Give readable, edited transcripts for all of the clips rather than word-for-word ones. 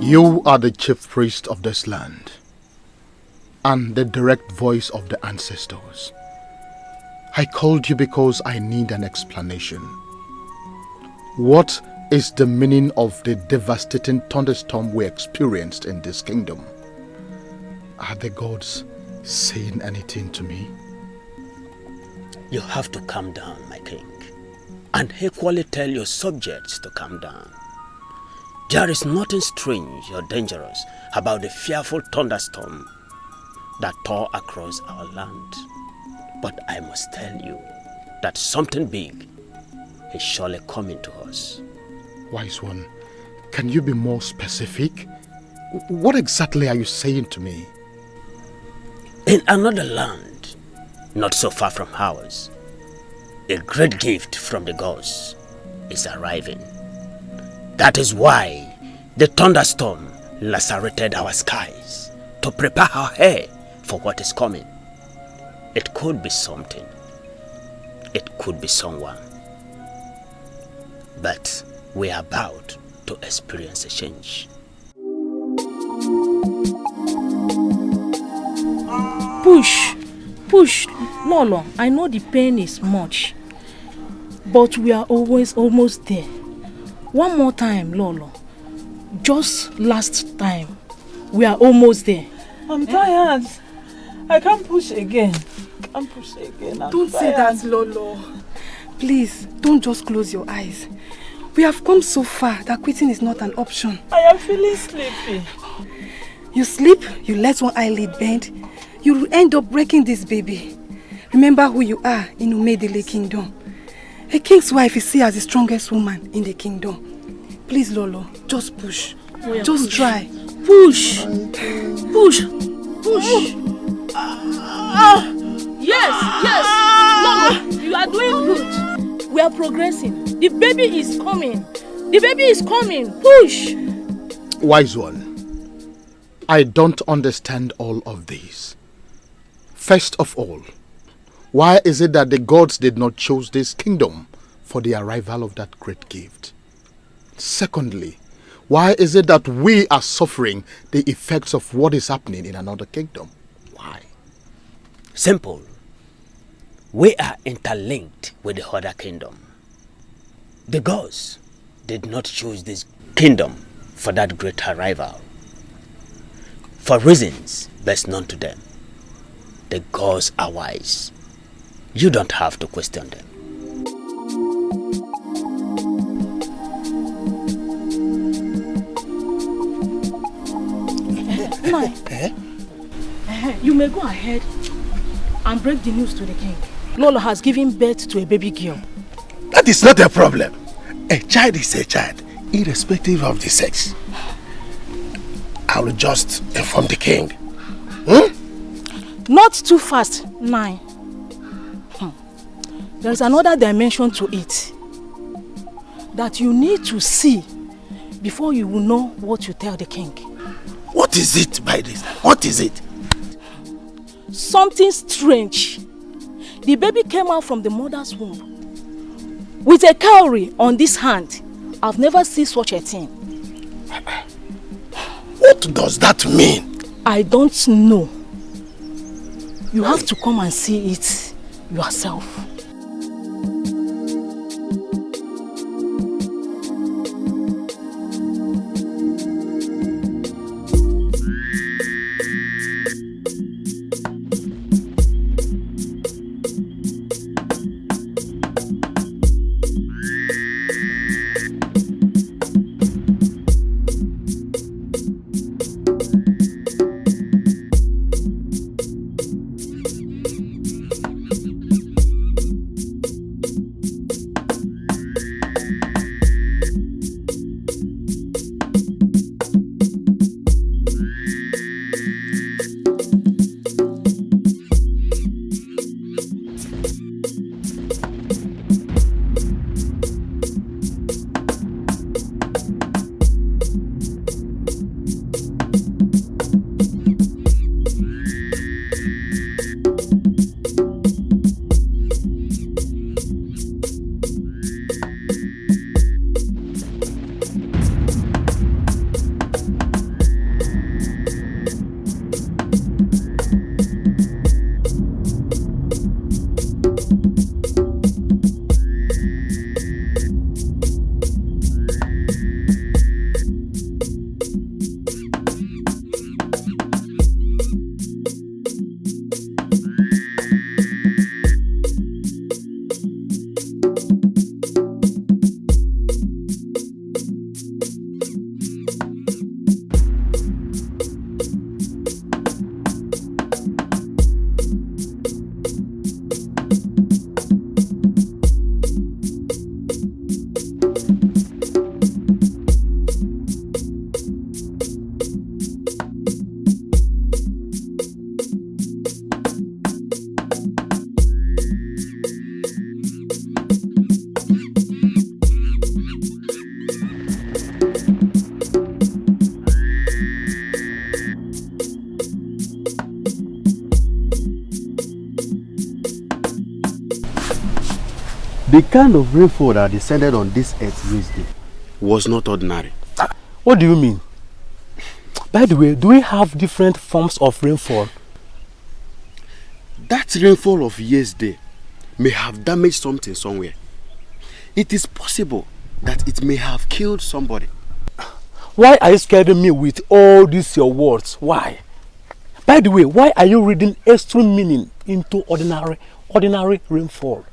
You are the chief priest of this land and the direct voice of the ancestors. I called you because I need an explanation. What is the meaning of the devastating thunderstorm we experienced in this kingdom? Are the gods saying anything to me? You have to calm down, my king, and equally tell your subjects to calm down. There is nothing strange or dangerous about the fearful thunderstorm that tore across our land. But I must tell you that something big is surely coming to us. Wise one, can you be more specific? What exactly are you saying to me? In another land, not so far from ours, a great gift from the gods is arriving. That is why the thunderstorm lacerated our skies to prepare our air for what is coming. It could be something. It could be someone. But we are about to experience a change. Push. Lolo, I know the pain is much, but we are almost there. One more time, Lolo. Just last time. We are almost there. I'm tired. I can't push again. Don't say that, Lolo. Please, don't just close your eyes. We have come so far that quitting is not an option. I am feeling sleepy. You sleep, you let one eyelid bend, you will end up breaking this baby. Remember who you are in Umedele Kingdom. A king's wife is seen as the strongest woman in the kingdom. Please, Lolo, just push. Just try. Push. Yes. Lolo, you are doing good. We are progressing. The baby is coming. Push. Wise one, I don't understand all of these. First of all, why is it that the gods did not choose this kingdom for the arrival of that great gift? Secondly, why is it that we are suffering the effects of what is happening in another kingdom? Why? Simple. We are interlinked with the other kingdom. The gods did not choose this kingdom for that great arrival. For reasons best known to them. The gods are wise. You don't have to question them. You may go ahead and break the news to the king. Lola has given birth to a baby girl. That is not a problem. A child is a child, irrespective of the sex. I will just inform the king. Not too fast, 9. There is another dimension to it that you need to see before you will know what to tell the king. What is it by this? What is it? Something strange. The baby came out from the mother's womb with a cowrie on this hand. I've never seen such a thing. What does that mean? I don't know. You have to come and see it yourself. The kind of rainfall that descended on this earth Wednesday was not ordinary. What do you mean? By the way, do we have different forms of rainfall? That rainfall of yesterday may have damaged something somewhere. It is possible that it may have killed somebody. Why are you scaring me with all these your words? Why? By the way, why are you reading extreme meaning into ordinary rainfall?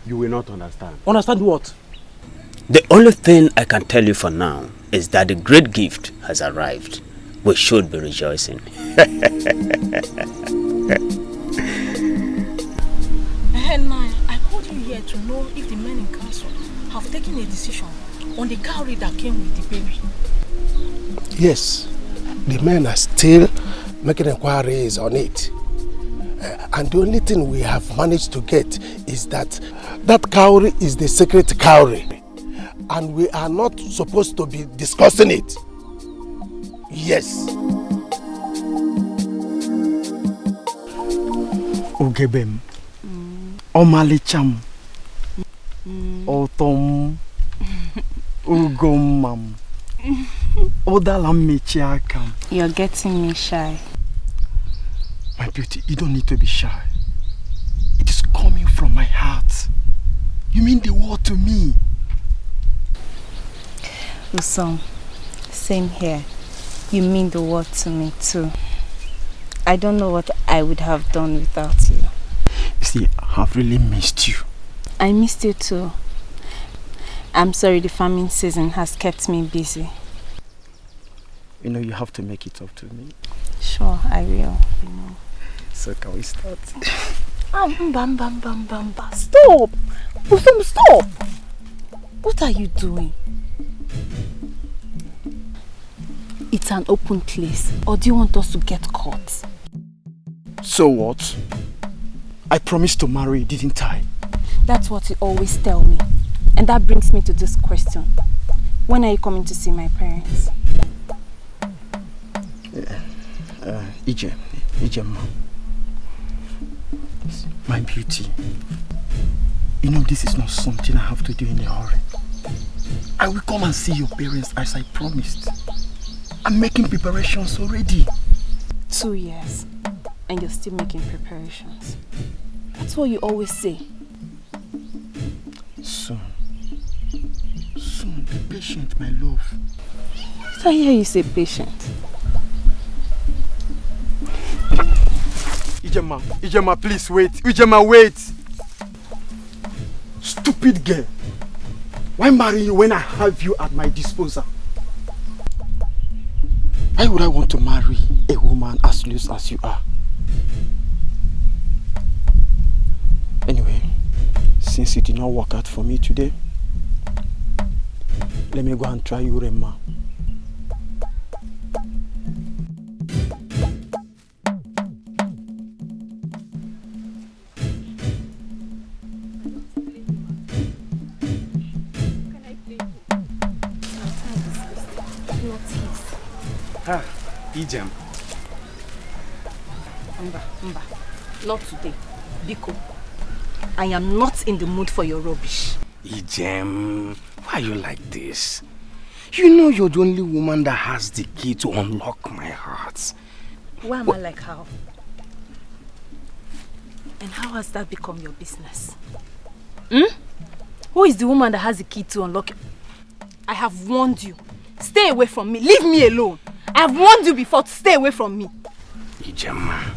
You will not understand. Understand what? The only thing I can tell you for now is that the great gift has arrived. We should be rejoicing. Henna, I called you here to know if the men in council have taken a decision on the cowrie that came with the baby. Yes, the men are still making inquiries on it. And the only thing we have managed to get is that cowrie is the secret cowrie. And we are not supposed to be discussing it. Yes. Ogebem. Omalicham. Otom. Ugomam. Odalam. You're getting me shy. My beauty, you don't need to be shy. It is coming from my heart. You mean the world to me. Usom, same here. You mean the world to me too. I don't know what I would have done without you. You see, I have really missed you. I missed you too. I'm sorry the farming season has kept me busy. You know, you have to make it up to me. Sure, I will. So can we start? Stop! Usom, stop! What are you doing? It's an open place, or do you want us to get caught? So what? I promised to marry, didn't I? That's what you always tell me. And that brings me to this question. When are you coming to see my parents? Ijema. My beauty. You know this is not something I have to do in a hurry. I will come and see your parents as I promised. I'm making preparations already. 2 years. And you're still making preparations. That's what you always say. Soon. Soon. Be patient, my love. Did I hear you say patient? Ijema, please wait. Ijema, wait. Stupid girl. Why marry you when I have you at my disposal? Why would I want to marry a woman as loose as you are? Anyway, since it did not work out for me today, let me go and try Urema. Ijem. Mba. Not today. Biko. I am not in the mood for your rubbish. Ijem, why are you like this? You know you're the only woman that has the key to unlock my heart. Why am I like how? And how has that become your business? Who is the woman that has the key to unlock it? I have warned you. Stay away from me. Leave me alone. I have warned you before to stay away from me. Ijema,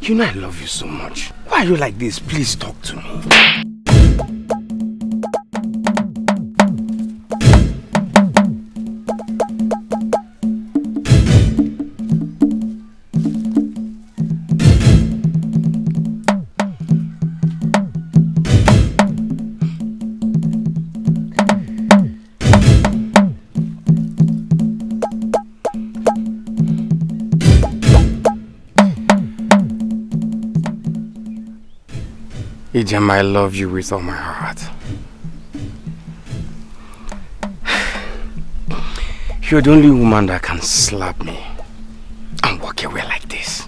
you know I love you so much. Why are you like this? Please talk to me. Ijem, I love you with all my heart. You're the only woman that can slap me and walk away like this.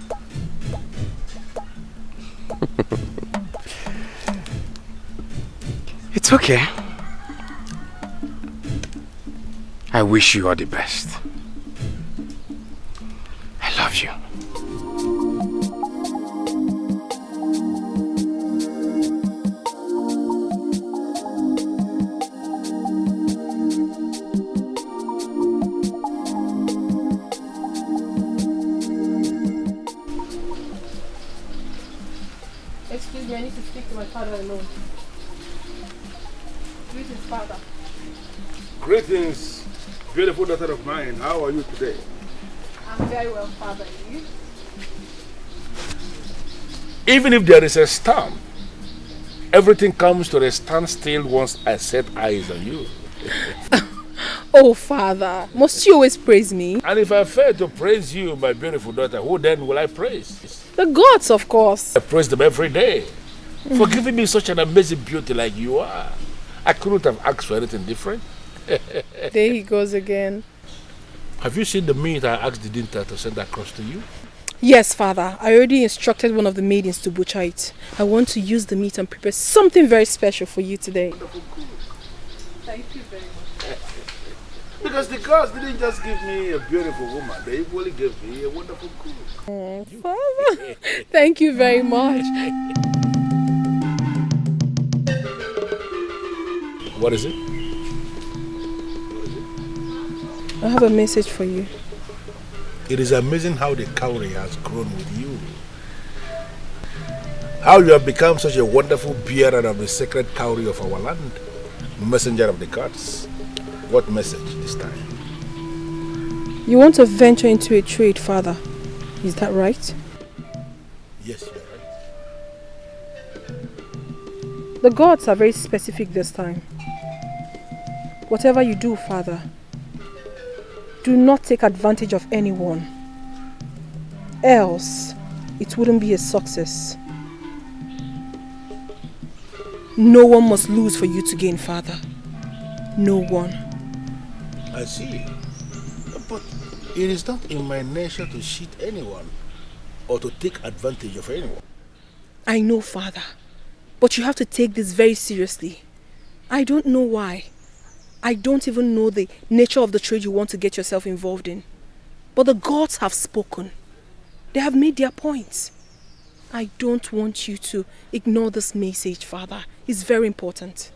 It's okay. I wish you all the best. I love you. Excuse me, I need to speak to my father alone. Greetings, father. Greetings, beautiful daughter of mine. How are you today? I'm very well, father. And you? Even if there is a storm, everything comes to a standstill once I set eyes on you. Oh, father, must you always praise me? And if I fail to praise you, my beautiful daughter, who then will I praise? The gods, of course. I praise them every day for giving me such an amazing beauty like you are. I couldn't have asked for anything different. There he goes again. Have you seen the meat I asked the dinner to send across to you? Yes, father. I already instructed one of the maidens to butcher it. I want to use the meat and prepare something very special for you today. Thank you very much. Because the gods didn't just give me a beautiful woman, they equally gave me a wonderful cook. Father, thank you very much. What is it? I have a message for you. It is amazing how the cowrie has grown with you. How you have become such a wonderful bearer of the sacred cowrie of our land. Messenger of the gods. What message this time? You want to venture into a trade, father. Is that right? Yes, you're right. The gods are very specific this time. Whatever you do, father, do not take advantage of anyone. Else, it wouldn't be a success. No one must lose for you to gain, father. No one. I see. But it is not in my nature to cheat anyone or to take advantage of anyone. I know, father. But you have to take this very seriously. I don't know why. I don't even know the nature of the trade you want to get yourself involved in. But the gods have spoken. They have made their points. I don't want you to ignore this message, father. It's very important.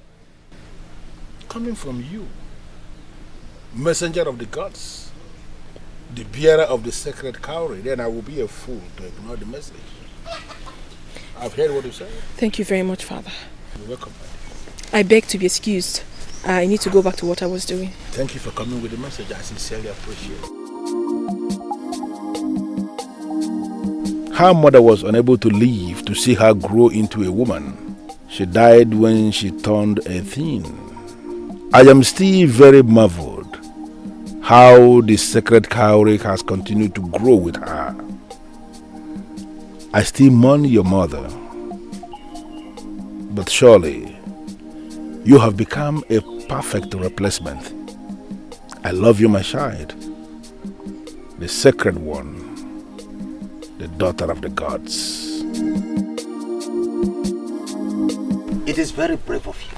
Coming from you, messenger of the gods, the bearer of the sacred cowrie, then I will be a fool to ignore the message. I've heard what you said. Thank you very much, father. You're welcome. I beg to be excused. I need to go back to what I was doing. Thank you for coming with the message. I sincerely appreciate it. Her mother was unable to live to see her grow into a woman. She died when she turned 18. I am still very marveled how the sacred cowrie has continued to grow with her. I still mourn your mother, but surely you have become a perfect replacement. I love you, my child, the sacred one, the daughter of the gods. It is very brave of you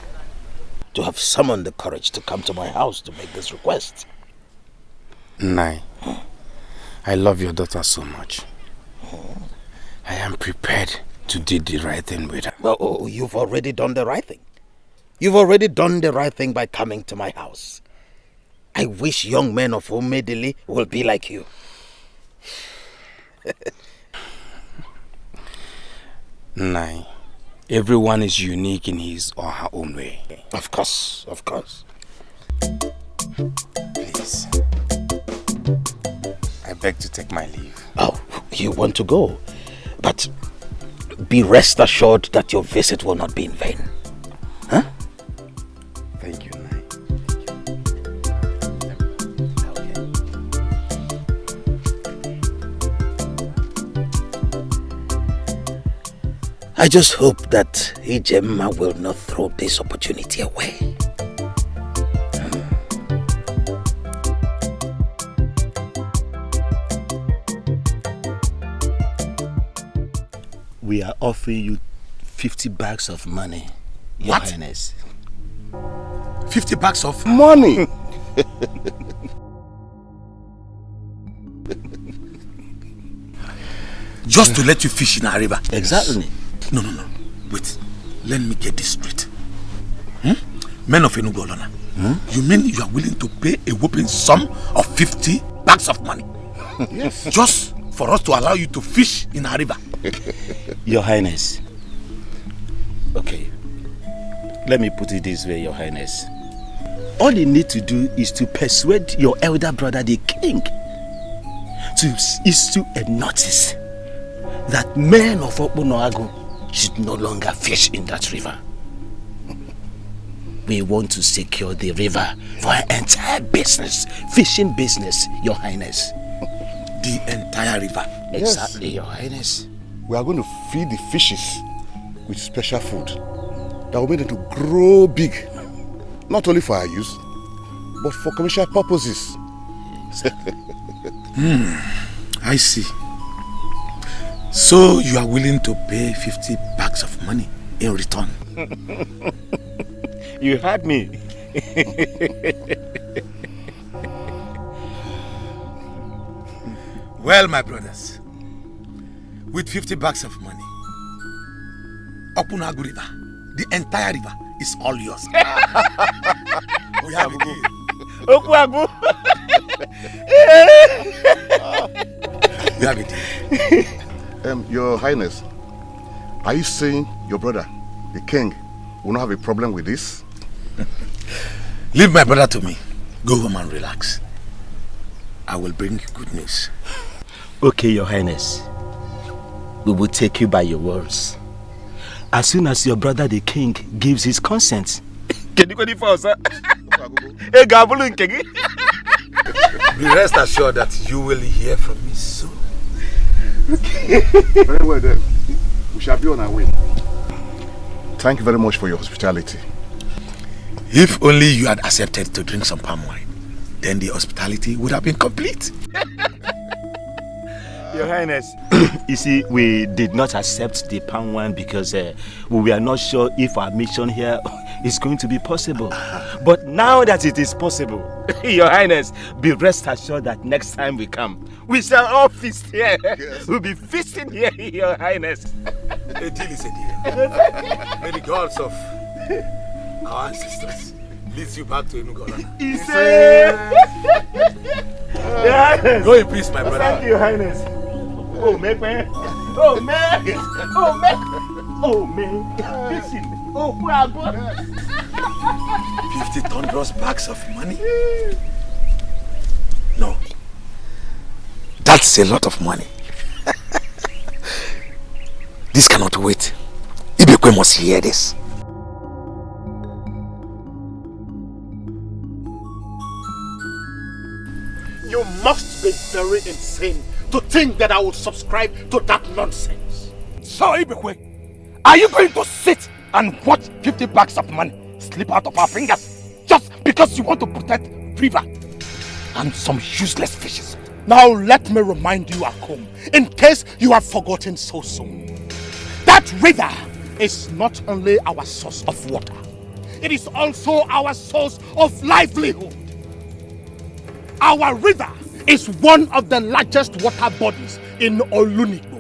to have summoned the courage to come to my house to make this request. Nai, I love your daughter so much. I am prepared to do the right thing with her. Oh, you've already done the right thing. You've already done the right thing by coming to my house. I wish young men of Omedili will be like you. Nai, everyone is unique in his or her own way. Of course, of course. Please, I beg to take my leave. Oh, you want to go? But be rest assured that your visit will not be in vain. Huh? Thank you, Nai. I just hope that CHIEMERIE will not throw this opportunity away. We are offering you 50 bags of money, Your Highness. 50 bags of money. Just to let you fish in a river. Exactly. No. Wait. Let me get this straight. Men of Enugolona, you mean you are willing to pay a whopping sum of 50 bags of money? Yes. Just for us to allow you to fish in a river? Your Highness. Okay. Let me put it this way, Your Highness. All you need to do is to persuade your elder brother, the king, to issue a notice that men of Okpunoagu should no longer fish in that river. We want to secure the river for our entire business, fishing business, Your Highness. The entire river? Exactly, Your Highness. We are going to feed the fishes with special food that will make them to grow big, not only for our use, but for commercial purposes. I see. So you are willing to pay 50 bags of money in return? You heard me. Well, my brothers, with 50 bags of money, Okpunoagu River, the entire river, is all yours. We have a deal. Okpunoagu. We have a deal. Your Highness, are you saying your brother, the king, will not have a problem with this? Leave my brother to me. Go home and relax. I will bring you good news. Okay, Your Highness. We will take you by your words. As soon as your brother the king gives his consent. Be rest assured that you will hear from me soon. Okay. Very well then. We shall be on our way. Thank you very much for your hospitality. If only you had accepted to drink some palm wine, then the hospitality would have been complete. Your Highness, you see, we did not accept the palm wine because we were not sure if our mission here is going to be possible. But now that it is possible, Your Highness, be rest assured that next time we come, we shall all feast here. Yes. We'll be feasting here, Your Highness. A deal is a deal. May the gods of our ancestors lead you back to Enugolana. Go in peace, my brother. Thank you, Your Highness. Oh, man. Oh, man. Oh, man. Oh, man. Listen. Oh, 50 thunderous bags of money? No. That's a lot of money. This cannot wait. Ibekwe must hear this. You must be very insane to think that I would subscribe to that nonsense. So, Ibekwe, are you going to sit and watch 50 bags of money slip out of our fingers just because you want to protect river and some useless fishes? Now let me remind you, Akum, in case you have forgotten so soon. That river is not only our source of water, it is also our source of livelihood. Our river is one of the largest water bodies in Olunigbo.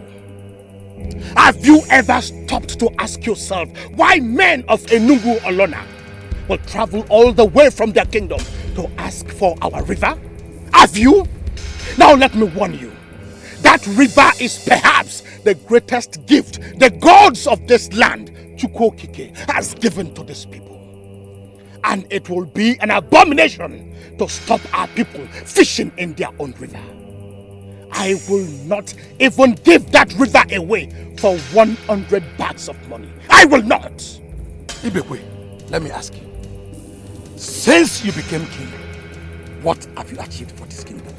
Have you ever stopped to ask yourself why men of Enugu Olona will travel all the way from their kingdom to ask for our river? Have you? Now let me warn you. That river is perhaps the greatest gift the gods of this land, CHUKWUEMEKA, has given to this people. And it will be an abomination to stop our people fishing in their own river. I will not even give that river away for 100 bags of money. I will not. Ibekwe, let me ask you. Since you became king, what have you achieved for this kingdom?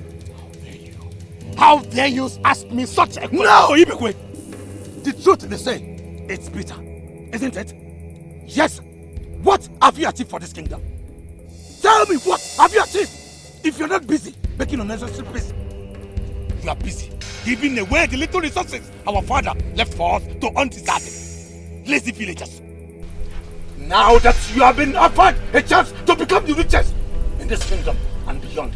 How dare you ask me such a question? No, Ibekwe! The truth they say, it's bitter, isn't it? Yes. What have you achieved for this kingdom? Tell me, what have you achieved? If you're not busy making unnecessary peace, you are busy giving away the little resources our father left for us to undeserving lazy villagers. Now that you have been offered a chance to become the richest in this kingdom and beyond,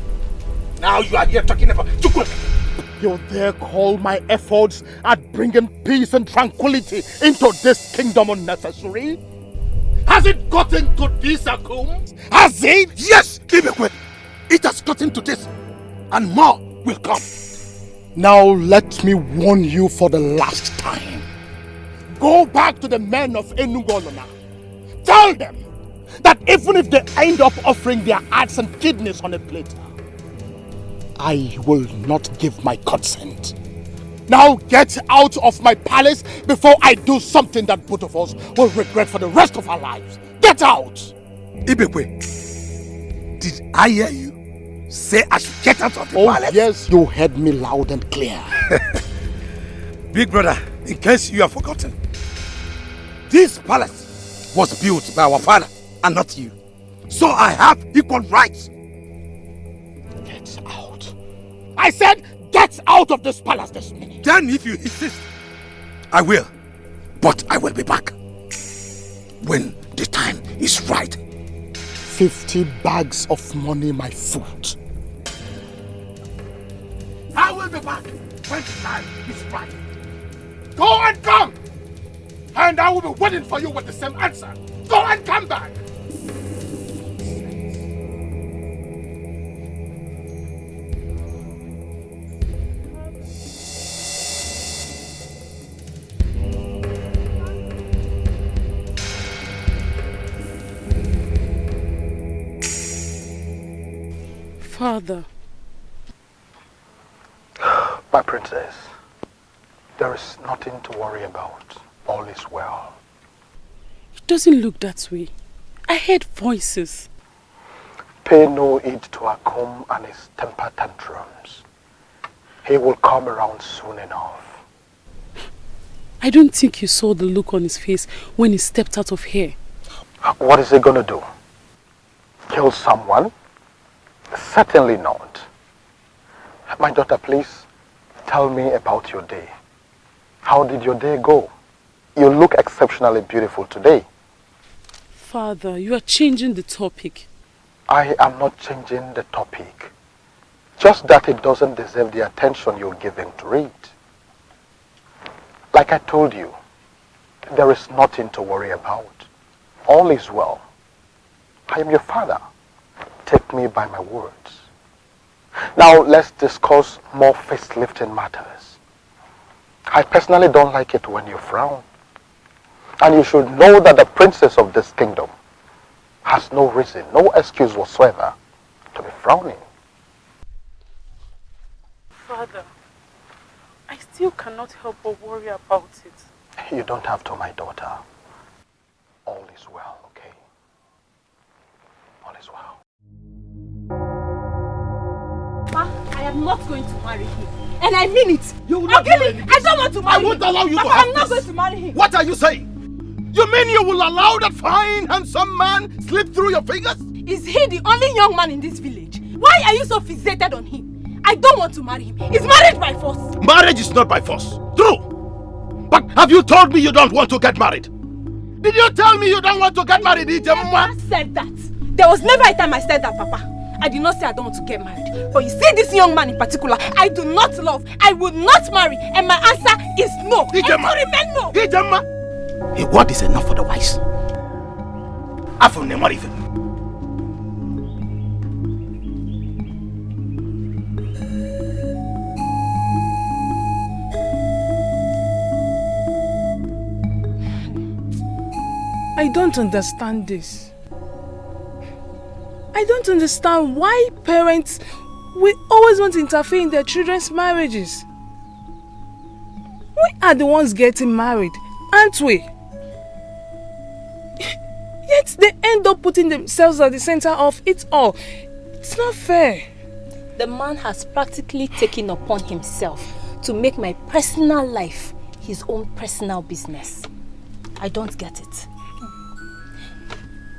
now you are here talking about CHUKWUEMEKA. You dare call my efforts at bringing peace and tranquility into this kingdom unnecessary? Has it gotten to this, Akum? Has it? Yes, Ibekwe. It has gotten to this, and more will come. Now let me warn you for the last time. Go back to the men of Enugolona. Tell them that even if they end up offering their hearts and kidneys on a plate, I will not give my consent. Now get out of my palace before I do something that both of us will regret for the rest of our lives. Get out! Ibekwe, did I hear you say I should get out of the palace? Oh yes, you heard me loud and clear. Big brother, in case you have forgotten, this palace was built by our father and not you. So I have equal rights. Get out. I said get out of this palace this minute. Then if you insist, I will. But I will be back when the time is right. 50 bags of money, my foot. I will be back when the time is right. Go and come! And I will be waiting for you with the same answer. Go and come back! Father. My princess, there is nothing to worry about. All is well. It doesn't look that way. I heard voices. Pay no heed to Akum and his temper tantrums. He will come around soon enough. I don't think you saw the look on his face when he stepped out of here. What is he gonna do? Kill someone? Certainly not. My daughter, please tell me about your day. How did your day go? You look exceptionally beautiful today. Father, you are changing the topic. I am not changing the topic. Just that it doesn't deserve the attention you're giving to it. Like I told you, there is nothing to worry about. All is well. I am your father. Take me by my words. Now let's discuss more face-lifting matters. I personally don't like it when you frown. And you should know that the princess of this kingdom has no reason, no excuse whatsoever to be frowning. Father, I still cannot help but worry about it. You don't have to, my daughter. All is well, okay? All is well. Ma, I am not going to marry him. And I mean it. You will not marry him. I don't want to marry him. I won't allow you Papa, to have I'm not this. going to marry him. What are you saying? You mean you will allow that fine, handsome man slip through your fingers? Is he the only young man in this village? Why are you so fixated on him? I don't want to marry him. He's married by force. Marriage is not by force. True. But have you told me you don't want to get married? Did you tell me you don't want to get married, Etiko? I never said that. There was never a time I said that, Papa. I did not say I don't want to get married. But you see this young man in particular, I do not love. I would not marry. And my answer is no. And to remain no. Etiko! A word is enough for the wise. After the marriage. I don't understand this. I don't understand why parents will always want to interfere in their children's marriages. We are the ones getting married, aren't we? Yet they end up putting themselves at the center of it all. It's not fair. The man has practically taken upon himself to make my personal life his own personal business. I don't get it.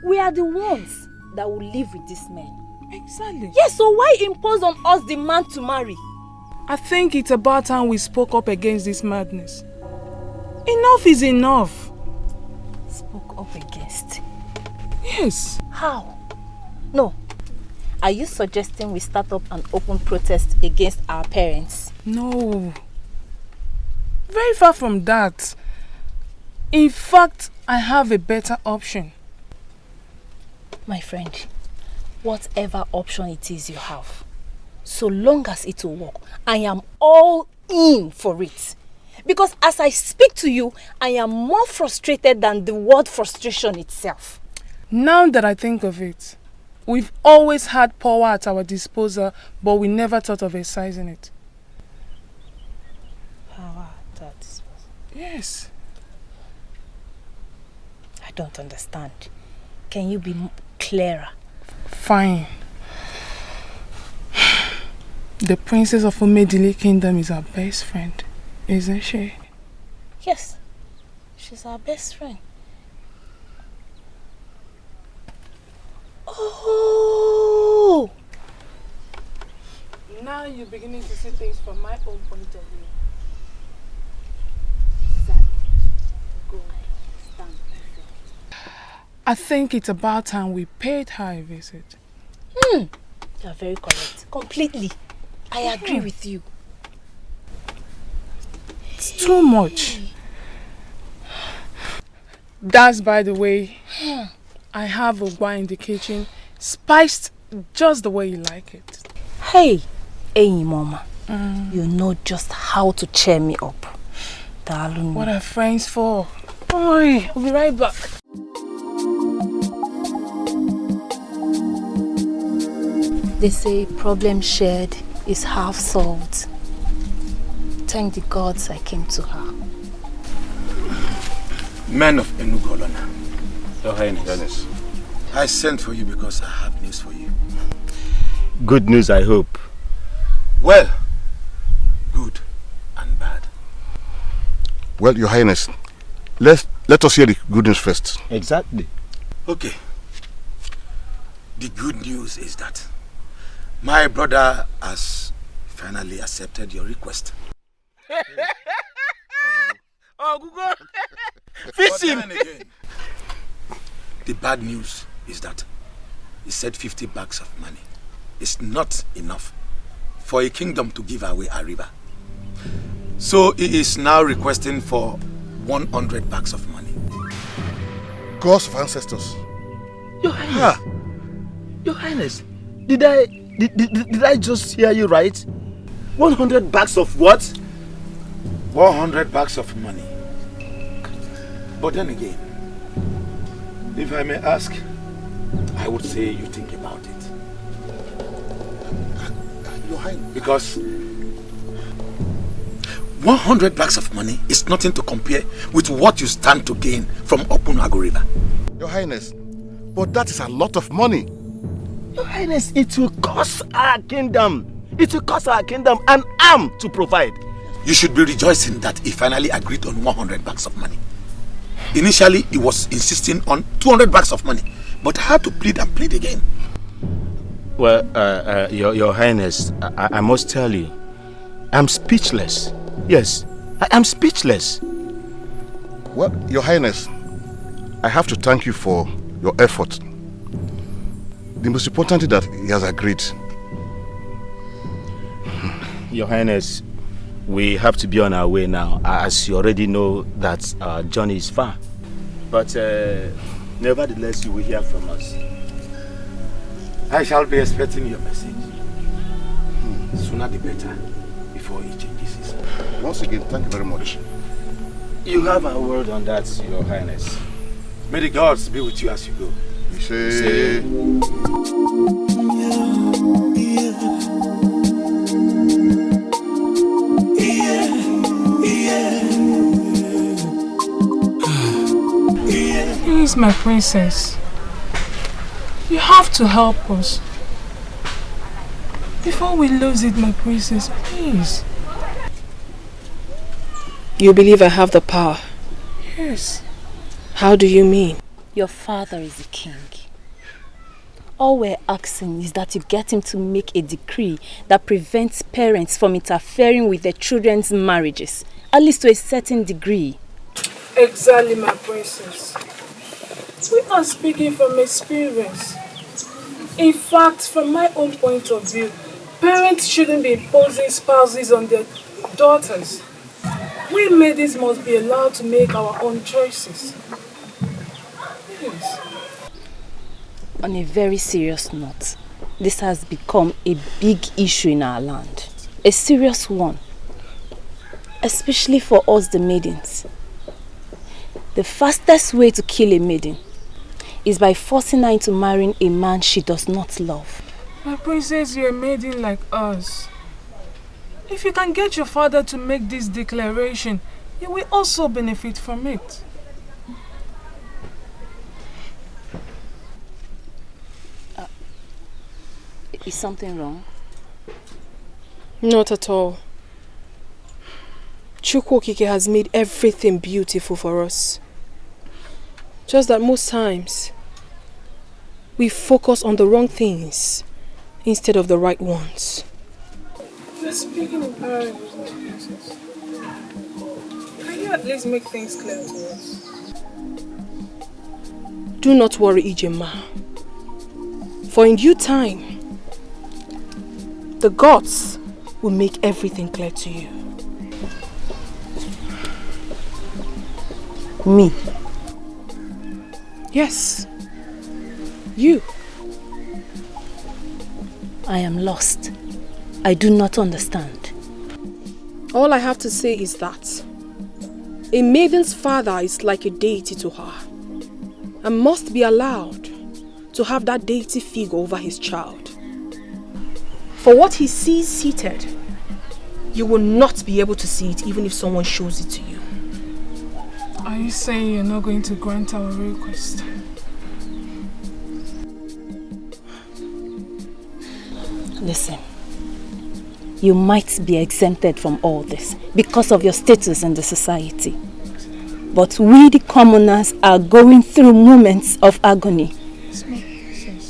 We are the ones that will live with this man. Exactly. Yes, so why impose on us the man to marry? I think it's about time we spoke up against this madness. Enough is enough. Spoke up against. Yes. How? No. Are you suggesting we start up an open protest against our parents? No. Very far from that. In fact, I have a better option. My friend, whatever option it is you have, so long as it will work, I am all in for it. Because as I speak to you, I am more frustrated than the word frustration itself. Now that I think of it, we've always had power at our disposal, but we never thought of exercising it. Power at our disposal? Yes. I don't understand. Can you be clearer? Fine. The princess of Umedili Kingdom is our best friend, isn't she? Yes, she's our best friend. Oh! Now you're beginning to see things from my own point of view. I think it's about time we paid her a visit. You are very correct. Completely. I agree with you. It's too much. That's by the way. I have Ogwa in the kitchen, spiced just the way you like it. Hey, Mama. You know just how to cheer me up. Darling. What are friends for? Oi, I'll be right back. They say problem shared is half solved. Thank the gods I came to her. Men of Enugolona. Your Highness. I sent for you because I have news for you. Good news, I hope. Well, good and bad. Well, Your Highness, let us hear the good news first. Exactly. Okay. The good news is that my brother has finally accepted your request. Oh, Google. Fish him. The bad news is that he said 50 bags of money is not enough for a kingdom to give away a river. So he is now requesting for 100 bags of money. Gods of ancestors. Your Highness. Your Highness, did I just hear you right? 100 bags of what? 100 bags of money. But then again, if I may ask, I would say you think about it. Your Highness. Because 100 bags of money is nothing to compare with what you stand to gain from Opunago River. Your Highness, but that is a lot of money. Your Highness, it will cost our kingdom. It will cost our kingdom an arm to provide. You should be rejoicing that he finally agreed on 100 bags of money. Initially, he was insisting on 200 bags of money, but I had to plead and plead again. Well, Your Highness, I must tell you, I'm speechless. Yes, I am speechless. Well, Your Highness, I have to thank you for your effort. The most important thing that he has agreed. Your Highness, we have to be on our way now, as you already know that our journey is far. But nevertheless, you will hear from us. I shall be expecting your message. Sooner the better, before he changes his mind. Once again, thank you very much. You have a word on that, Your Highness. May the gods be with you as you go. We say... Please, my princess. You have to help us. Before we lose it, my princess, please. You believe I have the power? Yes. How do you mean? Your father is the king. All we're asking is that you get him to make a decree that prevents parents from interfering with their children's marriages, at least to a certain degree. Exactly, my princess. We are speaking from experience. In fact, from my own point of view, parents shouldn't be imposing spouses on their daughters. We maidens must be allowed to make our own choices. Yes. On a very serious note, this has become a big issue in our land. A serious one. Especially for us the maidens. The fastest way to kill a maiden is by forcing her into marrying a man she does not love. My princess, you're a maiden like us. If you can get your father to make this declaration, you will also benefit from it. Is something wrong? Not at all. CHUKWUEMEKA has made everything beautiful for us. Just that most times, we focus on the wrong things instead of the right ones. You're speaking in parables, my princess. Can you at least make things clear to us? Do not worry, Ijema. For in due time, the gods will make everything clear to you. Me? Yes. You. I am lost. I do not understand. All I have to say is that a maiden's father is like a deity to her and must be allowed to have that deity figure over his child. For what he sees seated, you will not be able to see it even if someone shows it to you. Are you saying you're not going to grant our request? Listen, you might be exempted from all this because of your status in the society. But we, the commoners, are going through moments of agony.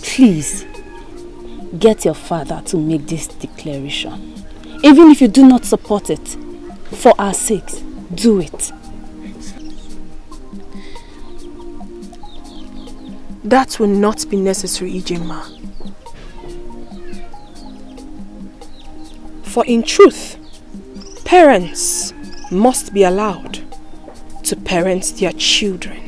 Please, get your father to make this declaration. Even if you do not support it, for our sakes, do it. That will not be necessary, Ijema. For in truth, parents must be allowed to parent their children.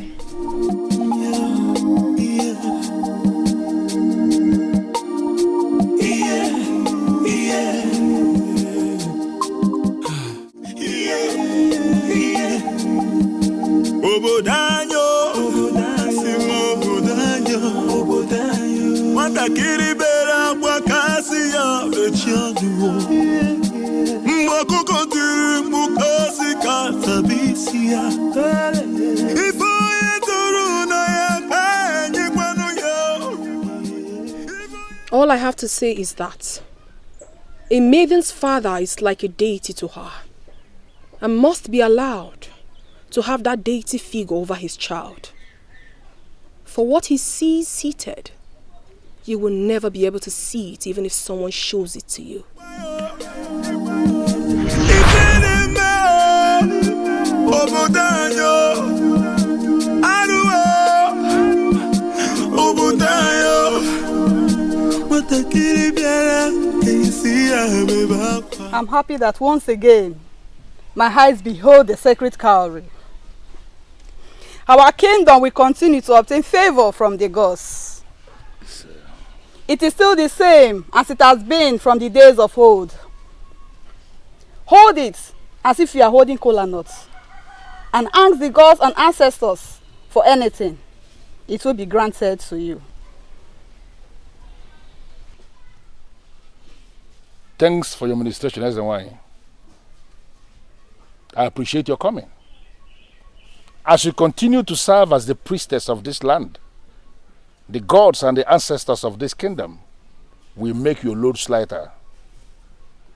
All I have to say is that a maiden's father is like a deity to her and must be allowed to have that deity figure over his child. For what he sees seated, you will never be able to see it even if someone shows it to you. I'm happy that once again, my eyes behold the sacred cowrie. Our kingdom will continue to obtain favor from the gods. It is still the same as it has been from the days of old. Hold it as if you are holding kola nuts, and ask the gods and ancestors for anything. It will be granted to you. Thanks for your ministration, SNY. I appreciate your coming. As you continue to serve as the priestess of this land, the gods and the ancestors of this kingdom will make your loads lighter.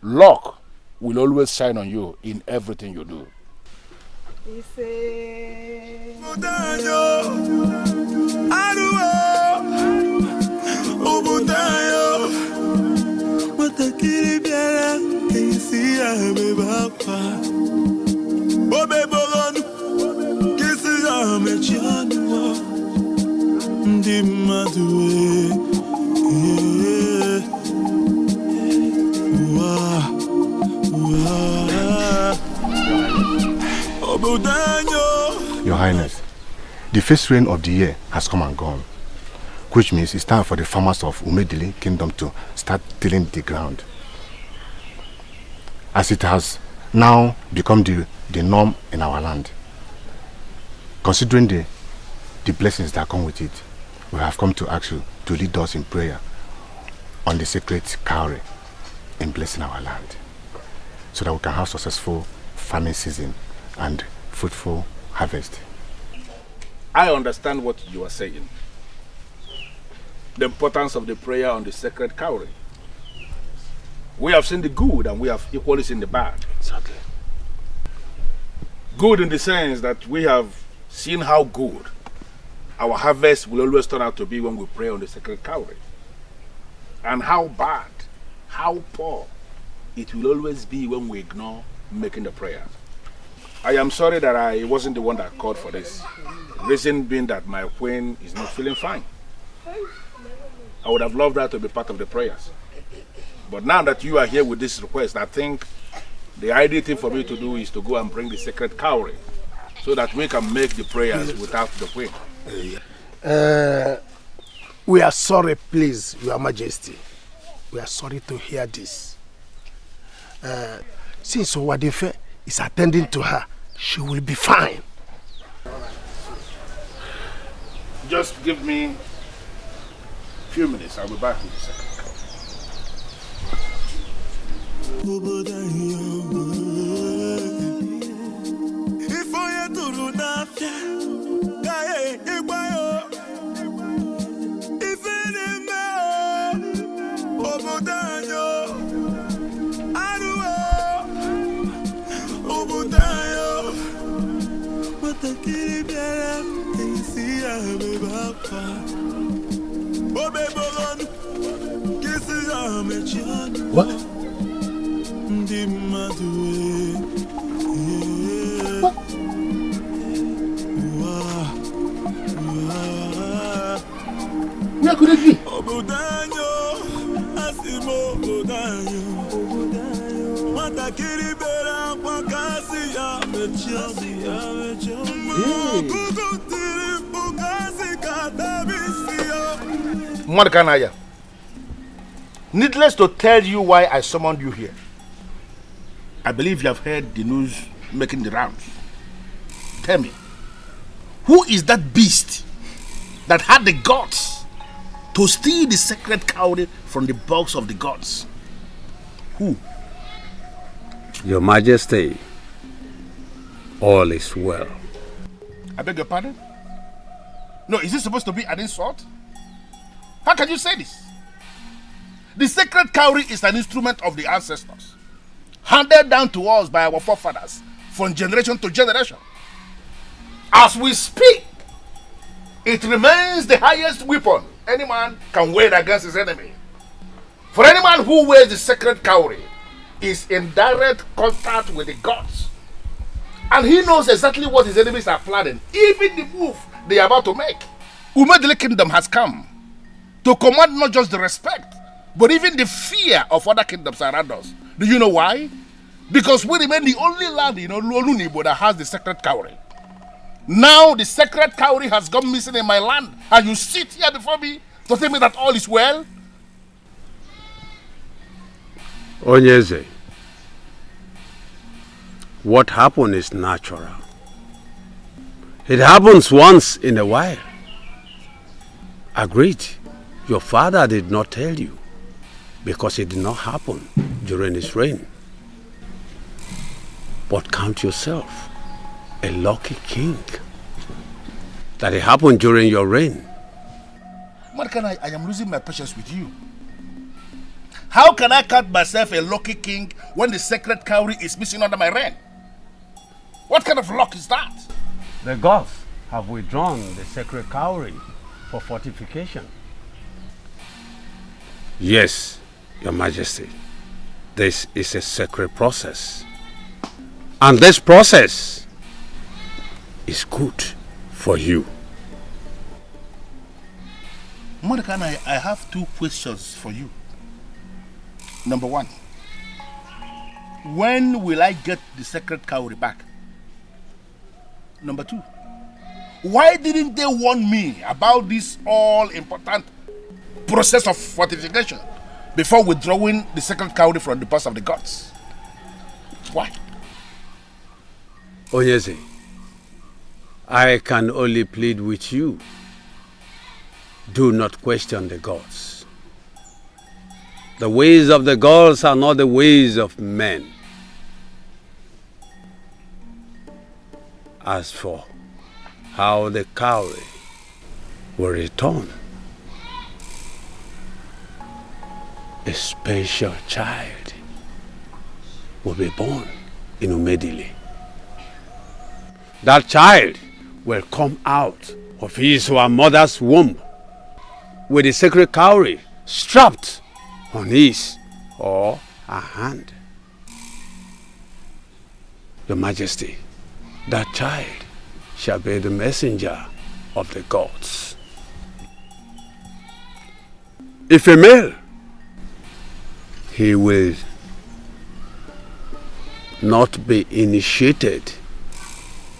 Luck will always shine on you in everything you do. Your Highness, the first rain of the year has come and gone, which means it's time for the farmers of Umedili Kingdom to start tilling the ground. As it has now become the norm in our land, considering the blessings that come with it, we have come to ask you to lead us in prayer on the sacred cowrie in blessing our land, so that we can have successful farming season and fruitful harvest. I understand what you are saying. The importance of the prayer on the sacred cowrie. We have seen the good and we have equally seen the bad. Exactly. Good in the sense that we have seen how good our harvest will always turn out to be when we pray on the sacred cowrie. And how bad, how poor it will always be when we ignore making the prayer. I am sorry that I wasn't the one that called for this. Reason being that my queen is not feeling fine. I would have loved her to be part of the prayers. But now that you are here with this request, I think the ideal thing for me to do is to go and bring the sacred cowrie so that we can make the prayers without the queen. We are sorry, please, Your Majesty. We are sorry to hear this. Since Owadefe is attending to her, she will be fine. Just give me a few minutes. I'll be back in a second. What? Where could it be? Mordecai, needless to tell you why I summoned you here. I believe you have heard the news making the rounds. Tell me, who is that beast that had the guts to steal the sacred cowrie from the box of the gods? Who? Your Majesty, all is well. I beg your pardon? No, is this supposed to be an insult? How can you say this? The sacred cowrie is an instrument of the ancestors, handed down to us by our forefathers from generation to generation. As we speak, it remains the highest weapon any man can wage against his enemy. For any man who wears the sacred cowrie is in direct contact with the gods, and he knows exactly what his enemies are planning, even the move they are about to make. Umedili Kingdom has come to command not just the respect, but even the fear of other kingdoms around us. Do you know why? Because we remain the only land in Olunibo that has the sacred cowrie. Now the sacred cowrie has gone missing in my land, and you sit here before me to tell me that all is well? Onyeze, what happened is natural. It happens once in a while. Agreed. Your father did not tell you because it did not happen during his reign. But count yourself a lucky king that it happened during your reign. Mordecai, I am losing my patience with you. How can I count myself a lucky king when the sacred cowrie is missing under my reign? What kind of luck is that? The gods have withdrawn the sacred cowrie for fortification. Yes, Your Majesty. This is a sacred process. And this process is good for you. Mordecai, I have two questions for you. Number one, when will I get the sacred cowrie back? Number 2, why didn't they warn me about this all-important process of fortification before withdrawing the sacred cowrie from the purse of the gods? Why? Onyeze, I can only plead with you. Do not question the gods. The ways of the gods are not the ways of men. As for how the cowrie will return, a special child will be born in Umedili. That child will come out of his or her mother's womb with the sacred cowrie strapped on his or her hand. Your Majesty, that child shall be the messenger of the gods. If a male, he will not be initiated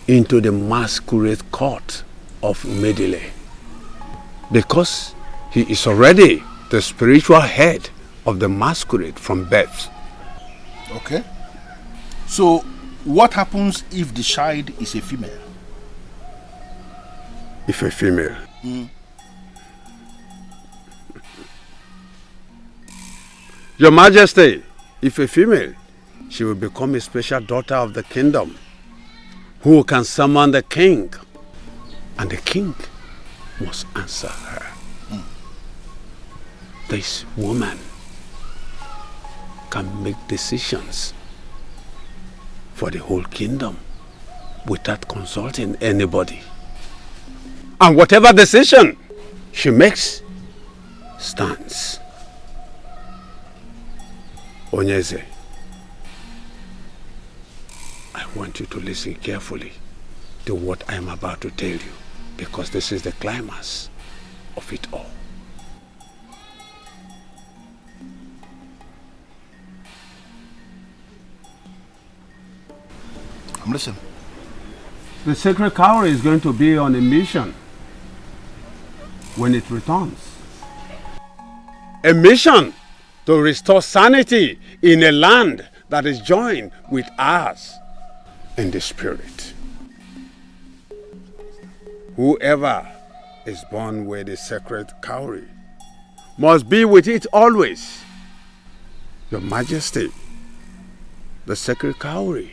into the masquerade court of Umedili, because he is already the spiritual head of the masquerade from birth. Okay. So, what happens if the child is a female? If a female? Your Majesty, if a female, she will become a special daughter of the kingdom who can summon the king, and the king must answer her. This woman can make decisions for the whole kingdom without consulting anybody. And whatever decision she makes stands. Onyeze, I want you to listen carefully to what I am about to tell you, because this is the climax of it all. I'm listening. The sacred cowrie is going to be on a mission when it returns. A mission to restore sanity in a land that is joined with ours in the spirit. Whoever is born with the sacred cowrie must be with it always. Your Majesty, the sacred cowrie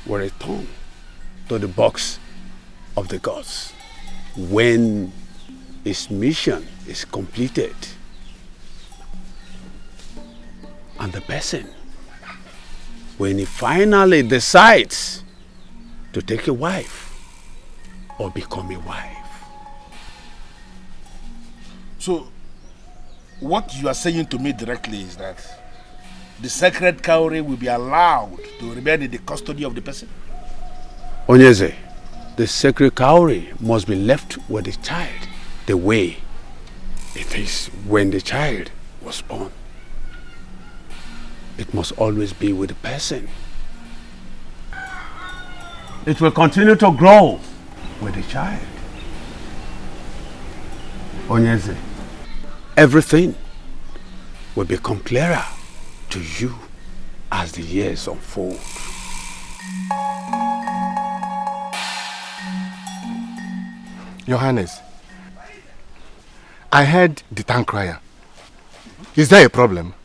will return to the box of the gods when its mission is completed. And the person, when he finally decides to take a wife or become a wife. So, what you are saying to me directly is that the sacred cowrie will be allowed to remain in the custody of the person? Onyeze, the sacred cowrie must be left with the child the way it is when the child was born. It must always be with the person. It will continue to grow with the child. Onyeze, everything will become clearer to you as the years unfold. Your Highness, I heard the town crier. Is there a problem?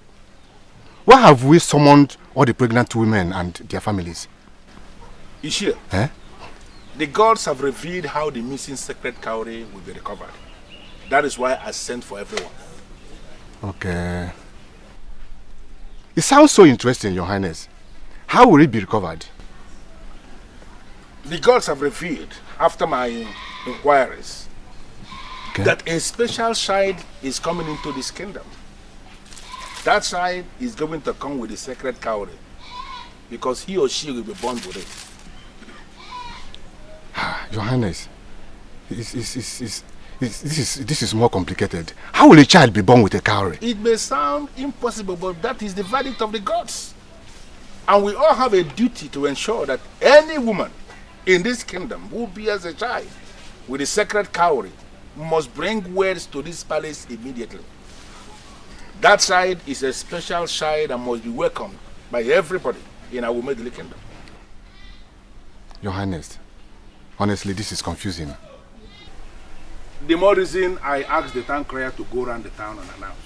Why have we summoned all the pregnant women and their families? Ishia, the gods have revealed how the missing sacred cowrie will be recovered. That is why I sent for everyone. Okay. It sounds so interesting, Your Highness. How will it be recovered? The gods have revealed, after my inquiries, that a special child is coming into this kingdom. That child is going to come with the sacred cowrie, because he or she will be born with it. Your Highness, this is more complicated. How will a child be born with a cowrie? It may sound impossible, but that is the verdict of the gods. And we all have a duty to ensure that any woman In this kingdom, who bears a child with the sacred cowrie must bring words to this palace immediately. That child is a special child and must be welcomed by everybody in our middle kingdom. Your Highness, honestly, this is confusing. The more reason I asked the town crier to go around the town and announce.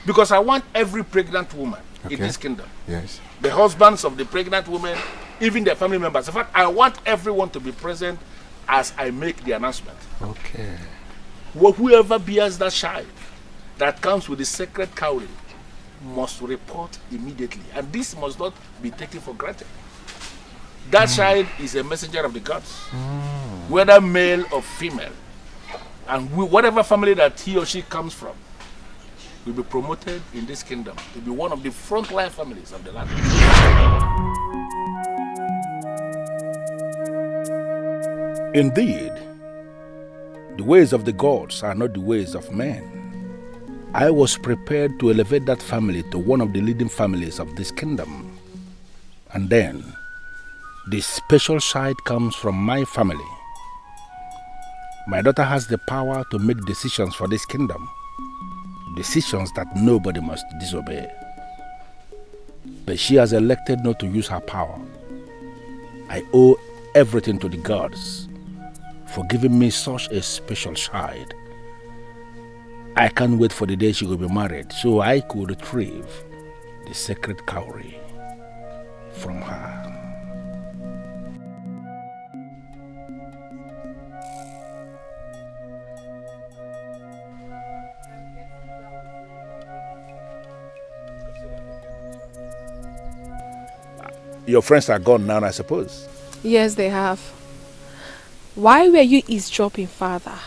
Because I want every pregnant woman in this kingdom, yes, the husbands of the pregnant women, even their family members. In fact, I want everyone to be present as I make the announcement. Okay. Well, whoever bears that child that comes with the sacred cowrie must report immediately. And this must not be taken for granted. That child is a messenger of the gods, whether male or female. And whatever family that he or she comes from will be promoted in this kingdom to be one of the frontline families of the land. Indeed, the ways of the gods are not the ways of men. I was prepared to elevate that family to one of the leading families of this kingdom. And then, the special side comes from my family. My daughter has the power to make decisions for this kingdom. Decisions that nobody must disobey. But she has elected not to use her power. I owe everything to the gods for giving me such a special child. I can't wait for the day she will be married so I could retrieve the sacred cowrie from her. Your friends are gone now, I suppose. Yes, they have. Why were you eavesdropping, Father?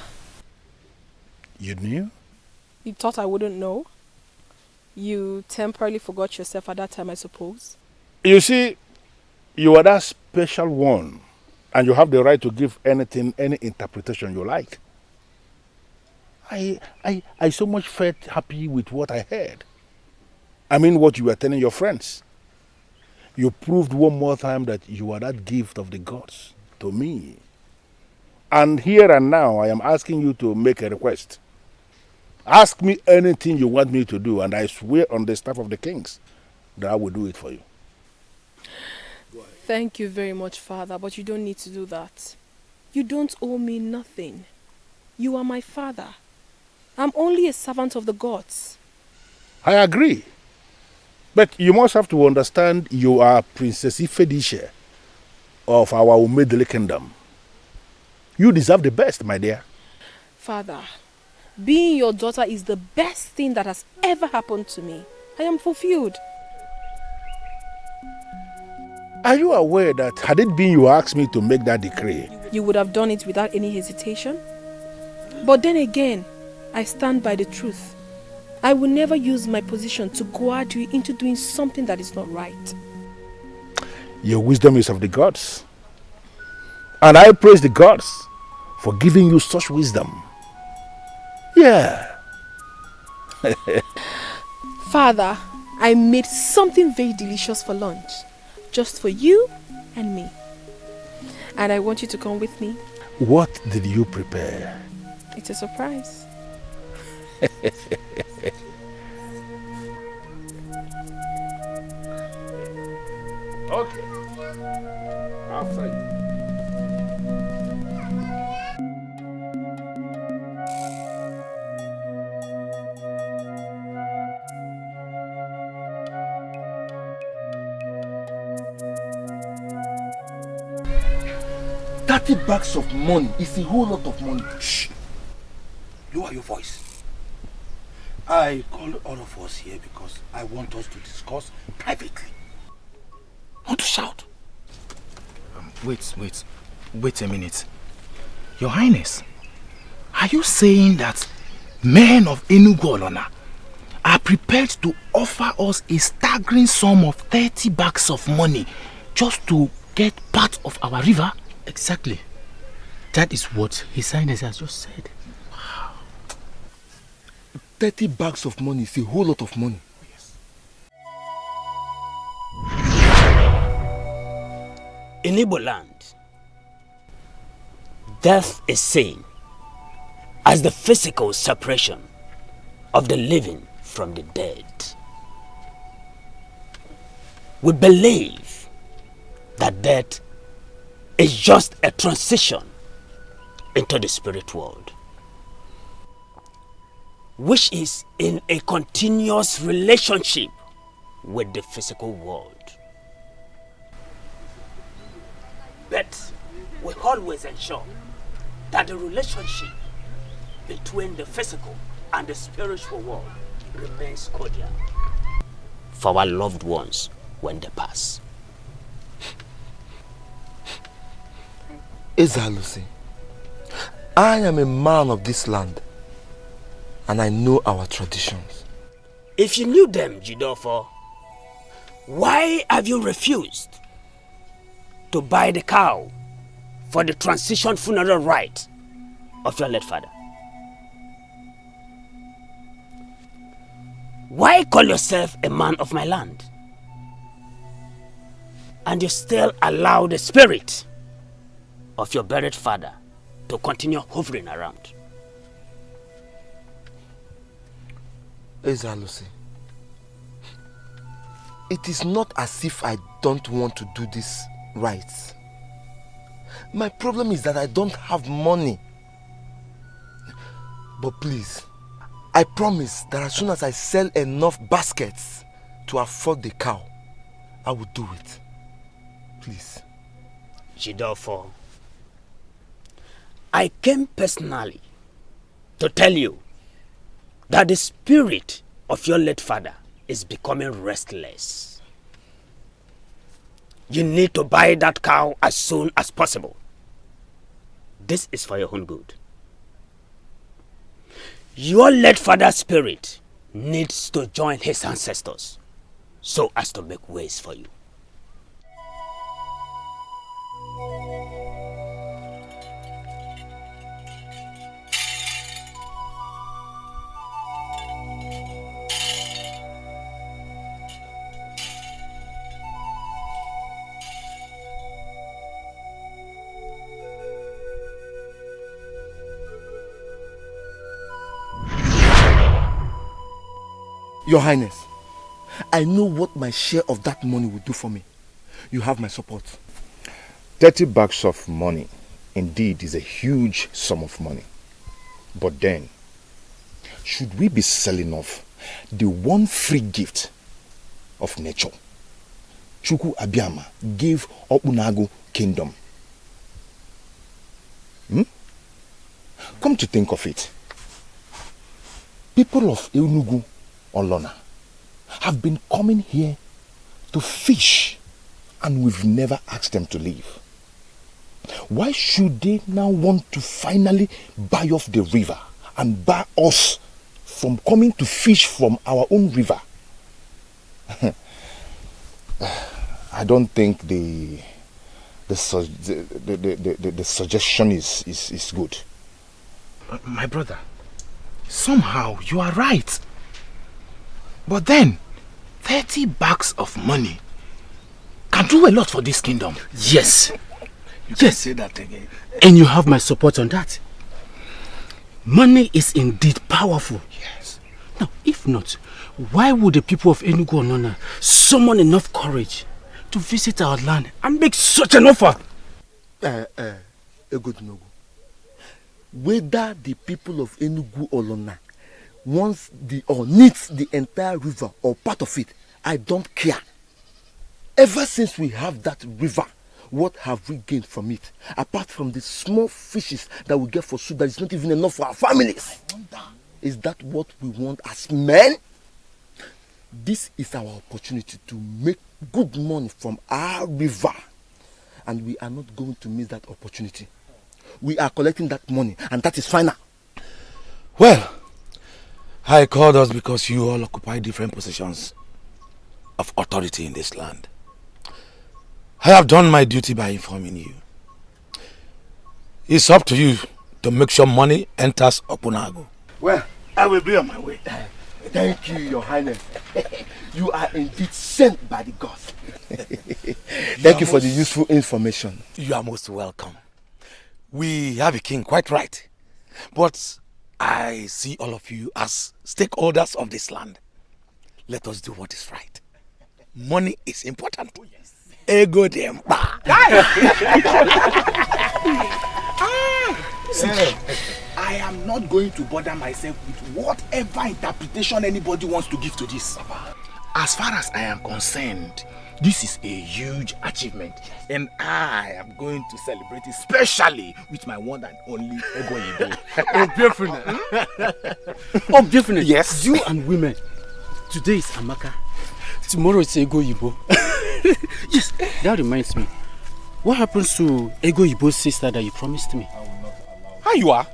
You knew? You thought I wouldn't know? You temporarily forgot yourself at that time, I suppose? You see, you are that special one, and you have the right to give anything, any interpretation you like. I so much felt happy with what I heard. I mean what you were telling your friends. You proved one more time that you are that gift of the gods to me. And here and now, I am asking you to make a request. Ask me anything you want me to do, and I swear on the staff of the kings that I will do it for you. Thank you very much, Father, but you don't need to do that. You don't owe me nothing. You are my father. I'm only a servant of the gods. I agree. But you must have to understand you are Princess Ifedisha of our Umedele kingdom. You deserve the best, my dear. Father, being your daughter is the best thing that has ever happened to me. I am fulfilled. Are you aware that had it been you asked me to make that decree, you would have done it without any hesitation? But then again, I stand by the truth. I will never use my position to goad you into doing something that is not right. Your wisdom is of the gods. And I praise the gods for giving you such wisdom. Yeah. Father, I made something very delicious for lunch. Just for you and me. And I want you to come with me. What did you prepare? It's a surprise. Okay. After you. $30 bags of money is a whole lot of money. Shh! Lower your voice. I called all of us here because I want us to discuss privately. Want to shout? Wait a minute. Your Highness, are you saying that men of OGONNA are prepared to offer us a staggering sum of 30 bags of money just to get part of our river? Exactly. That is what His Highness has just said. Wow. 30 bags of money is a whole lot of money. Yes. In Igbo land, Death is seen as the physical separation of the living from the dead. We believe that death is just a transition into the spirit world, which is in a continuous relationship with the physical world. But we always ensure that the relationship between the physical and the spiritual world remains cordial for our loved ones when they pass. Ezalusi, I am a man of this land and I know our traditions. If you knew them, Jidofo, why have you refused to buy the cow for the transition funeral rite of your late father? Why call yourself a man of my land and you still allow the spirit of your buried father to continue hovering around? Ezalusi, it is not as if I don't want to do this right. My problem is that I don't have money. But please, I promise that as soon as I sell enough baskets to afford the cow, I will do it. Please. Jidofo, I came personally to tell you that the spirit of your late father is becoming restless. You need to buy that cow as soon as possible. This is for your own good. Your late father's spirit needs to join his ancestors so as to make ways for you. Your Highness, I know what my share of that money will do for me. You have my support. 30 bags of money indeed is a huge sum of money. But then, should we be selling off the one free gift of nature CHUKWUEMEKA gave ORANUGO kingdom? Come to think of it, people of Enugu Olona have been coming here to fish and we've never asked them to leave. Why should they now want to finally buy off the river and bar us from coming to fish from our own river? I don't think the suggestion is good. My brother, somehow you are right. But then, 30 bags of money can do a lot for this kingdom. Yes. You can say that again. And you have my support on that. Money is indeed powerful. Yes. Now, if not, why would the people of Enugu Onona summon enough courage to visit our land and make such an offer? Egodinogo, whether the people of Enugu Olona wants or needs the entire river or part of it, I don't care. Ever since we have that river, what have we gained from it? Apart from the small fishes that we get for soup that is not even enough for our families. Is that what we want as men? This is our opportunity to make good money from our river. And we are not going to miss that opportunity. We are collecting that money and that is final. Well, I called us because you all occupy different positions of authority in this land. I have done my duty by informing you. It's up to you to make sure money enters ORANUGO. Well, I will be on my way. Thank you, Your Highness. You are indeed sent by the gods. Thank you for the useful information. You are most welcome. We have a king, quite right. But I see all of you as stakeholders of this land. Let us do what is right. Money is important. Oh, yes. Ego demba. I am not going to bother myself with whatever interpretation anybody wants to give to this. As far as I am concerned, this is a huge achievement, and I am going to celebrate it, especially with my one and only Ogoyibo. Oh, definitely. Yes. You and women. Today is Amaka. Tomorrow it's Ogoyibo. Yes, that reminds me. What happens to Ogoyibo's sister that you promised me? How you are?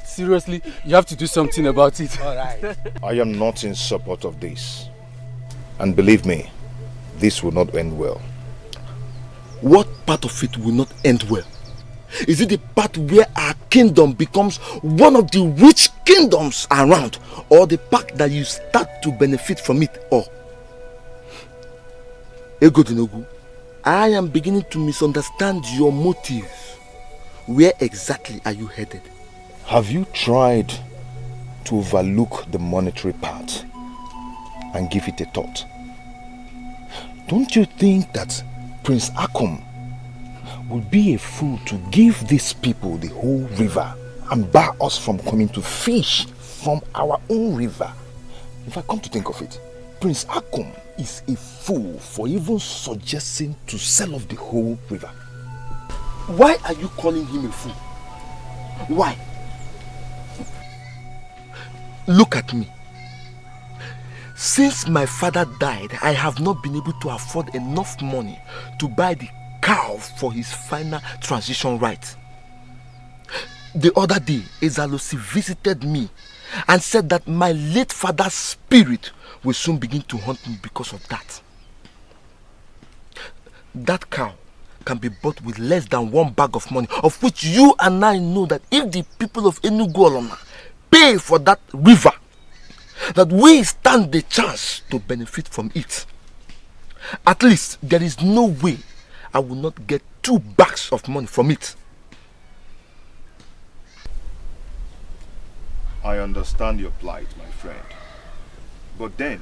Seriously, you have to do something about it. All right. I am not in support of this. And believe me, this will not end well. What part of it will not end well? Is it the part where our kingdom becomes one of the rich kingdoms around, or the part that you start to benefit from it all? Egodinogu, I am beginning to misunderstand your motives. Where exactly are you headed? Have you tried to overlook the monetary part and give it a thought? Don't you think that Prince Akom would be a fool to give these people the whole river and bar us from coming to fish from our own river? If I come to think of it, Prince Akom is a fool for even suggesting to sell off the whole river. Why are you calling him a fool? Why? Look at me. Since my father died, I have not been able to afford enough money to buy the cow for his final transition rites. The other day, Ezalosi visited me and said that my late father's spirit will soon begin to haunt me because of that. That cow can be bought with less than 1 bag of money, of which you and I know that if the people of Enugu pay for that river, that we stand the chance to benefit from it. At least there is no way I will not get 2 bags of money from it. I understand your plight, my friend. But then,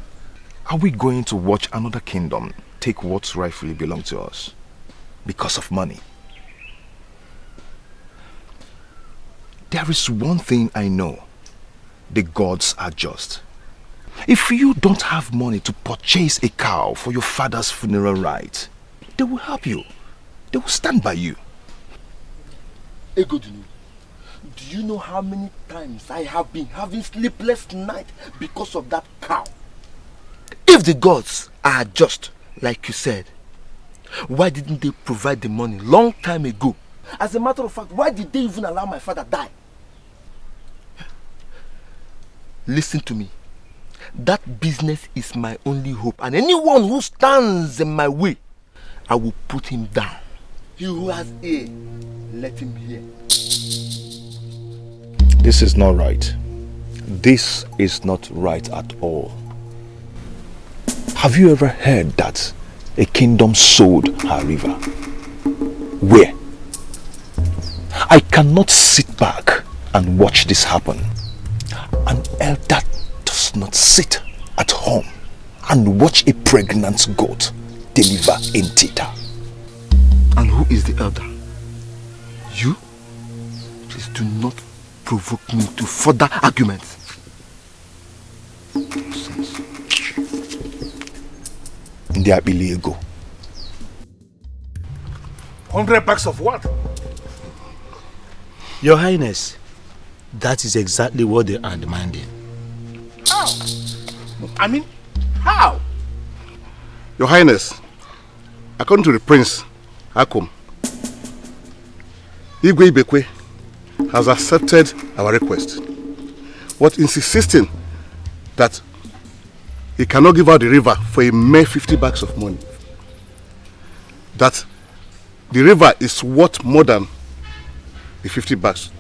are we going to watch another kingdom take what rightfully belongs to us because of money? There is one thing I know. The gods are just. If you don't have money to purchase a cow for your father's funeral rite, they will help you. They will stand by you. Egodunu, do you know how many times I have been having sleepless nights because of that cow? If the gods are just, like you said, why didn't they provide the money long time ago? As a matter of fact, why did they even allow my father die? Listen to me. That business is my only hope, and anyone who stands in my way, I will put him down. He who has ear, let him hear. This is not right. This is not right at all. Have you ever heard that a kingdom sold her river? Where? I cannot sit back and watch this happen. An elder does not sit at home and watch a pregnant goat deliver in theater. And who is the elder? You? Please do not provoke me to further arguments. Nonsense. Ndiabiliego. 100 bags of what? Your Highness, that is exactly what they are demanding. How? I mean, how? Your Highness, according to the Prince Akom, Igwe has accepted our request, but insisting that he cannot give out the river for a mere 50 bags of money. That the river is worth more than the 50 bags.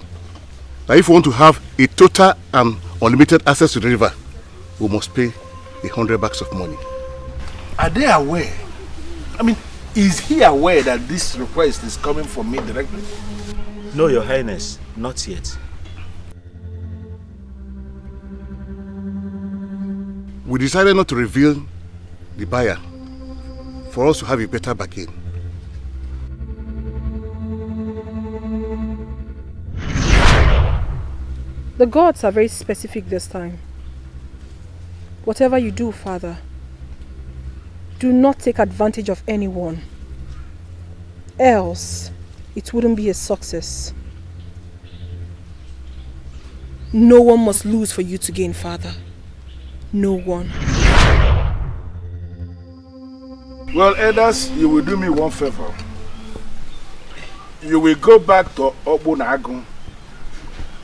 That if we want to have a total and unlimited access to the river, we must pay 100 bags of money. Are they aware? I mean, Is he aware that this request is coming from me directly? No, Your Highness, not yet. We decided not to reveal the buyer for us to have a better bargain. The gods are very specific this time. Whatever you do, Father, do not take advantage of anyone. Else, it wouldn't be a success. No one must lose for you to gain, Father. No one. Well, elders, you will do me one favor. You will go back to OGONNA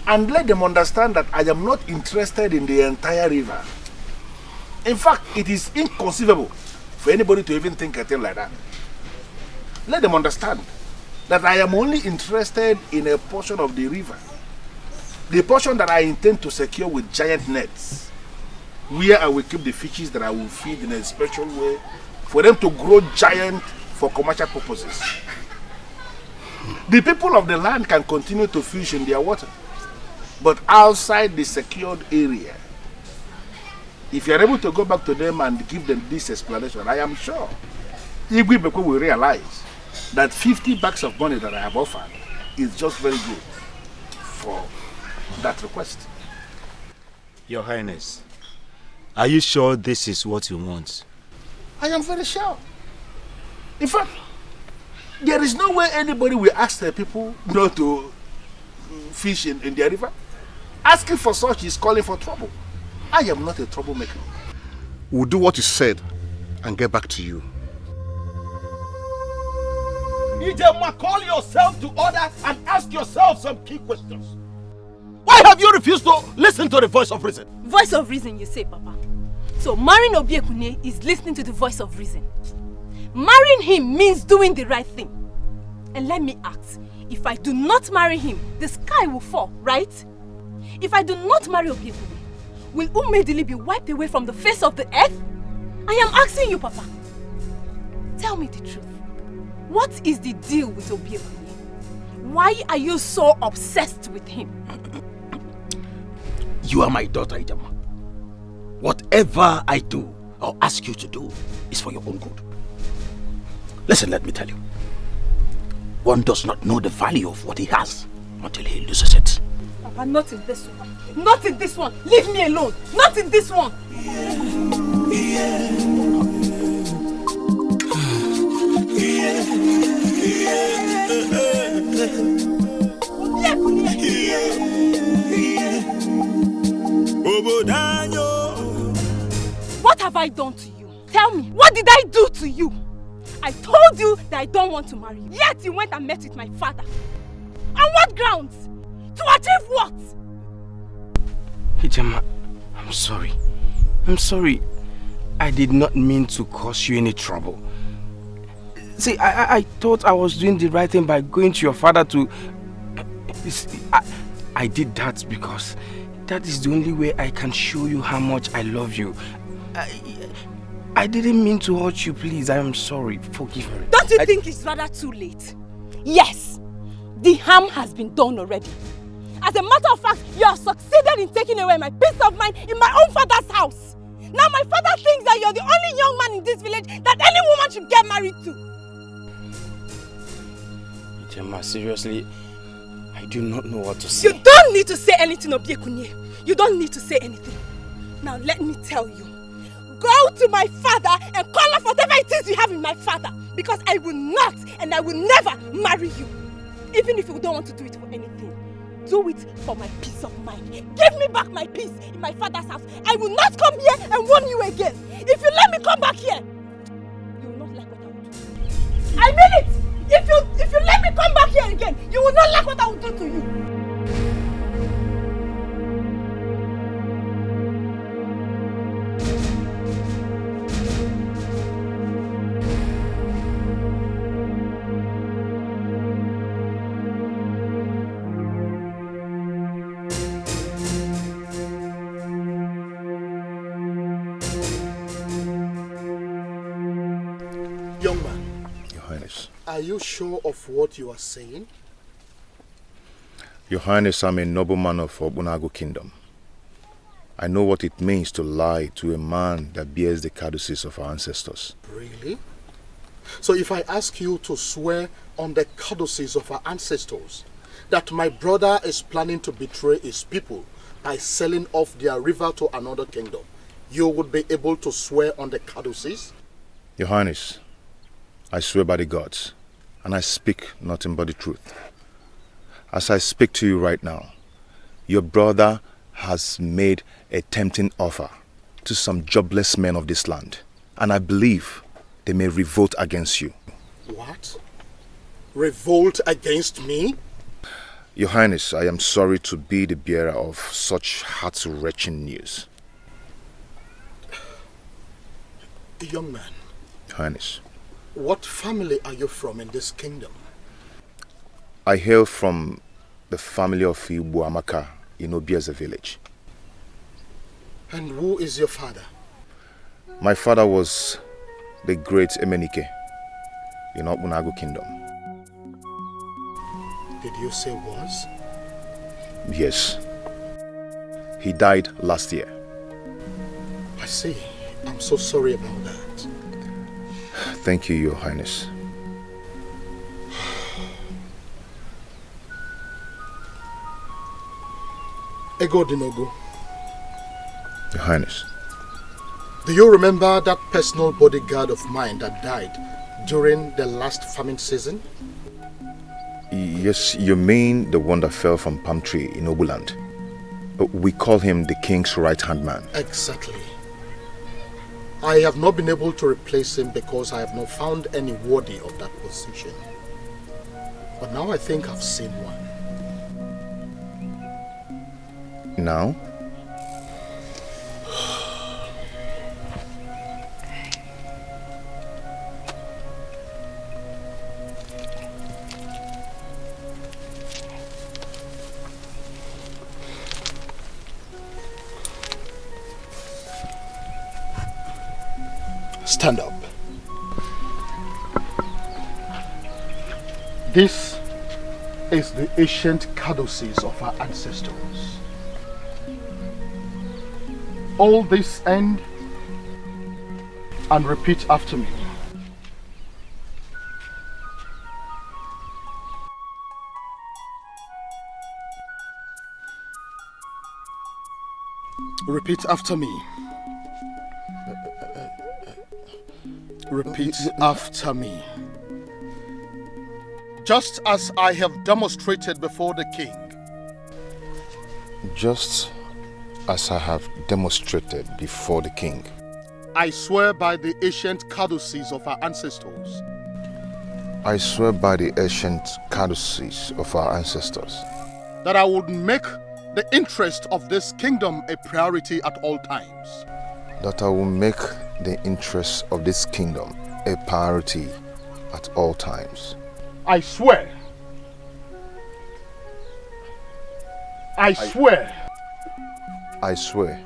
and let them understand that I am not interested in the entire river. In fact, it is inconceivable for anybody to even think a thing like that. Let them understand that I am only interested in a portion of the river. The portion that I intend to secure with giant nets, where I will keep the fishes that I will feed in a special way for them to grow giant for commercial purposes. The people of the land can continue to fish in their water, but outside the secured area, if you are able to go back to them and give them this explanation, I am sure UBA-CDGN will realize that 50 bags of money that I have offered is just very good for that request. Your Highness, are you sure this is what you want? I am very sure. In fact, there is no way anybody will ask the people not to fish in their river. Asking for such is calling for trouble. I am not a troublemaker. We'll do what you said and get back to you. Ijema, call yourself to order and ask yourself some key questions. Why have you refused to listen to the voice of reason? Voice of reason, you say, Papa. So marrying Obiekune is listening to the voice of reason. Marrying him means doing the right thing. And let me ask, if I do not marry him, the sky will fall, right? If I do not marry Obiekune, will Umedili be wiped away from the face of the earth? I am asking you, Papa. Tell me the truth. What is the deal with Obiekune? Why are you so obsessed with him? You are my daughter, Ijema. Whatever I do or ask you to do is for your own good. Listen, let me tell you. One does not know the value of what he has until he loses it. Papa, not in this one. Not in this one. Leave me alone. Not in this one. What have I done to you? Tell me, what did I do to you? I told you that I don't want to marry you. Yet you went and met with my father. On what grounds? To achieve what? Ijema, I'm sorry. I'm sorry. I did not mean to cause you any trouble. See, I thought I was doing the right thing by going to your father to... I did that because that is the only way I can show you how much I love you. I didn't mean to hurt you, please. I am sorry. Forgive me. Don't you think it's rather too late? Yes, the harm has been done already. As a matter of fact, you have succeeded in taking away my peace of mind in my own father's house. Now my father thinks that you're the only young man in this village that any woman should get married to. Ijema, seriously, I do not know what to say. You don't need to say anything, Obiekune. You don't need to say anything. Now let me tell you. Go to my father and call off whatever it is you have in my father. Because I will not and I will never marry you. Even if you don't want to do it for anything. Do it for my peace of mind. Give me back my peace in my father's house. I will not come here and warn you again. If you let me come back here, you will not like what I will do. I mean it! If you let me come back here again, you will not like what I will do to you. Young man, Are you sure of what you are saying? Your Highness, I'm a nobleman of Obunago Kingdom. I know what it means to lie to a man that bears the caduceus of our ancestors. Really? So if I ask you to swear on the caduceus of our ancestors that my brother is planning to betray his people by selling off their river to another kingdom, you would be able to swear on the caduceus? Your Highness, I swear by the gods, and I speak nothing but the truth. As I speak to you right now, your brother has made a tempting offer to some jobless men of this land, and I believe they may revolt against you. What? Revolt against me? Your Highness, I am sorry to be the bearer of such heart-wrenching news. Young man, Your Highness, what family are you from in this kingdom? I hail from the family of UBA-CDGN in UGEZU village. And who is your father? My father was the great Emenike in Obunago Kingdom. Did you say was? Yes. He died last year. I see. I'm so sorry about that. Thank you, Your Highness. Ego Dinogo. Your Highness. Do you remember that personal bodyguard of mine that died during the last famine season? Yes, you mean the one that fell from palm tree in Obuland. We call him the king's right-hand man. Exactly. I have not been able to replace him because I have not found any worthy of that position. But now I think I've seen one. Now? Stand up. This is the ancient caduceus of our ancestors. Hold this end and repeat after me. Repeat after me. Repeat after me. Just as I have demonstrated before the king. Just as I have demonstrated before the king. I swear by the ancient caduceus of our ancestors. I swear by the ancient caduceus of our ancestors. That I would make the interest of this kingdom a priority at all times. That I will make the interests of this kingdom a priority at all times. I swear. I swear. I swear.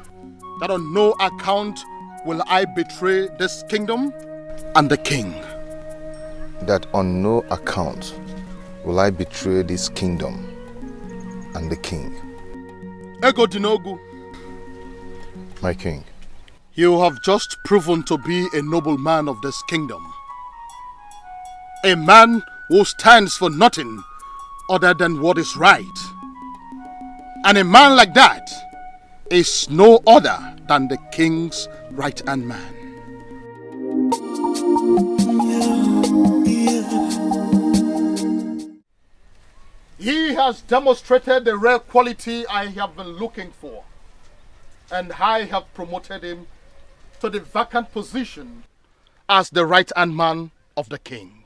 That on no account will I betray this kingdom and the king. That on no account will I betray this kingdom and the king. Ego Dinogu. My king. You have just proven to be a noble man of this kingdom. A man who stands for nothing other than what is right. And a man like that is no other than the king's right-hand man. He has demonstrated the rare quality I have been looking for, and I have promoted him to the vacant position as the right-hand man of the king.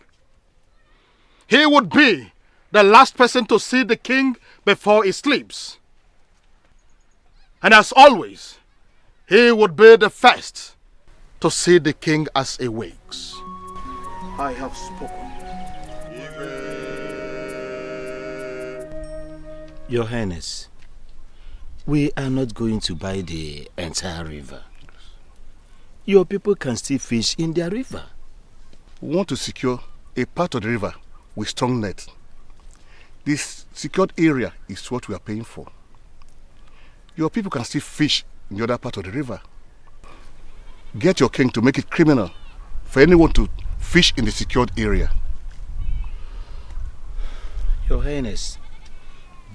He would be the last person to see the king before he sleeps. And as always, he would be the first to see the king as he wakes. I have spoken. Your Highness, we are not going to buy the entire river. Your people can still fish in their river. We want to secure a part of the river with strong nets. This secured area is what we are paying for. Your people can still fish in the other part of the river. Get your king to make it criminal for anyone to fish in the secured area. Your Highness,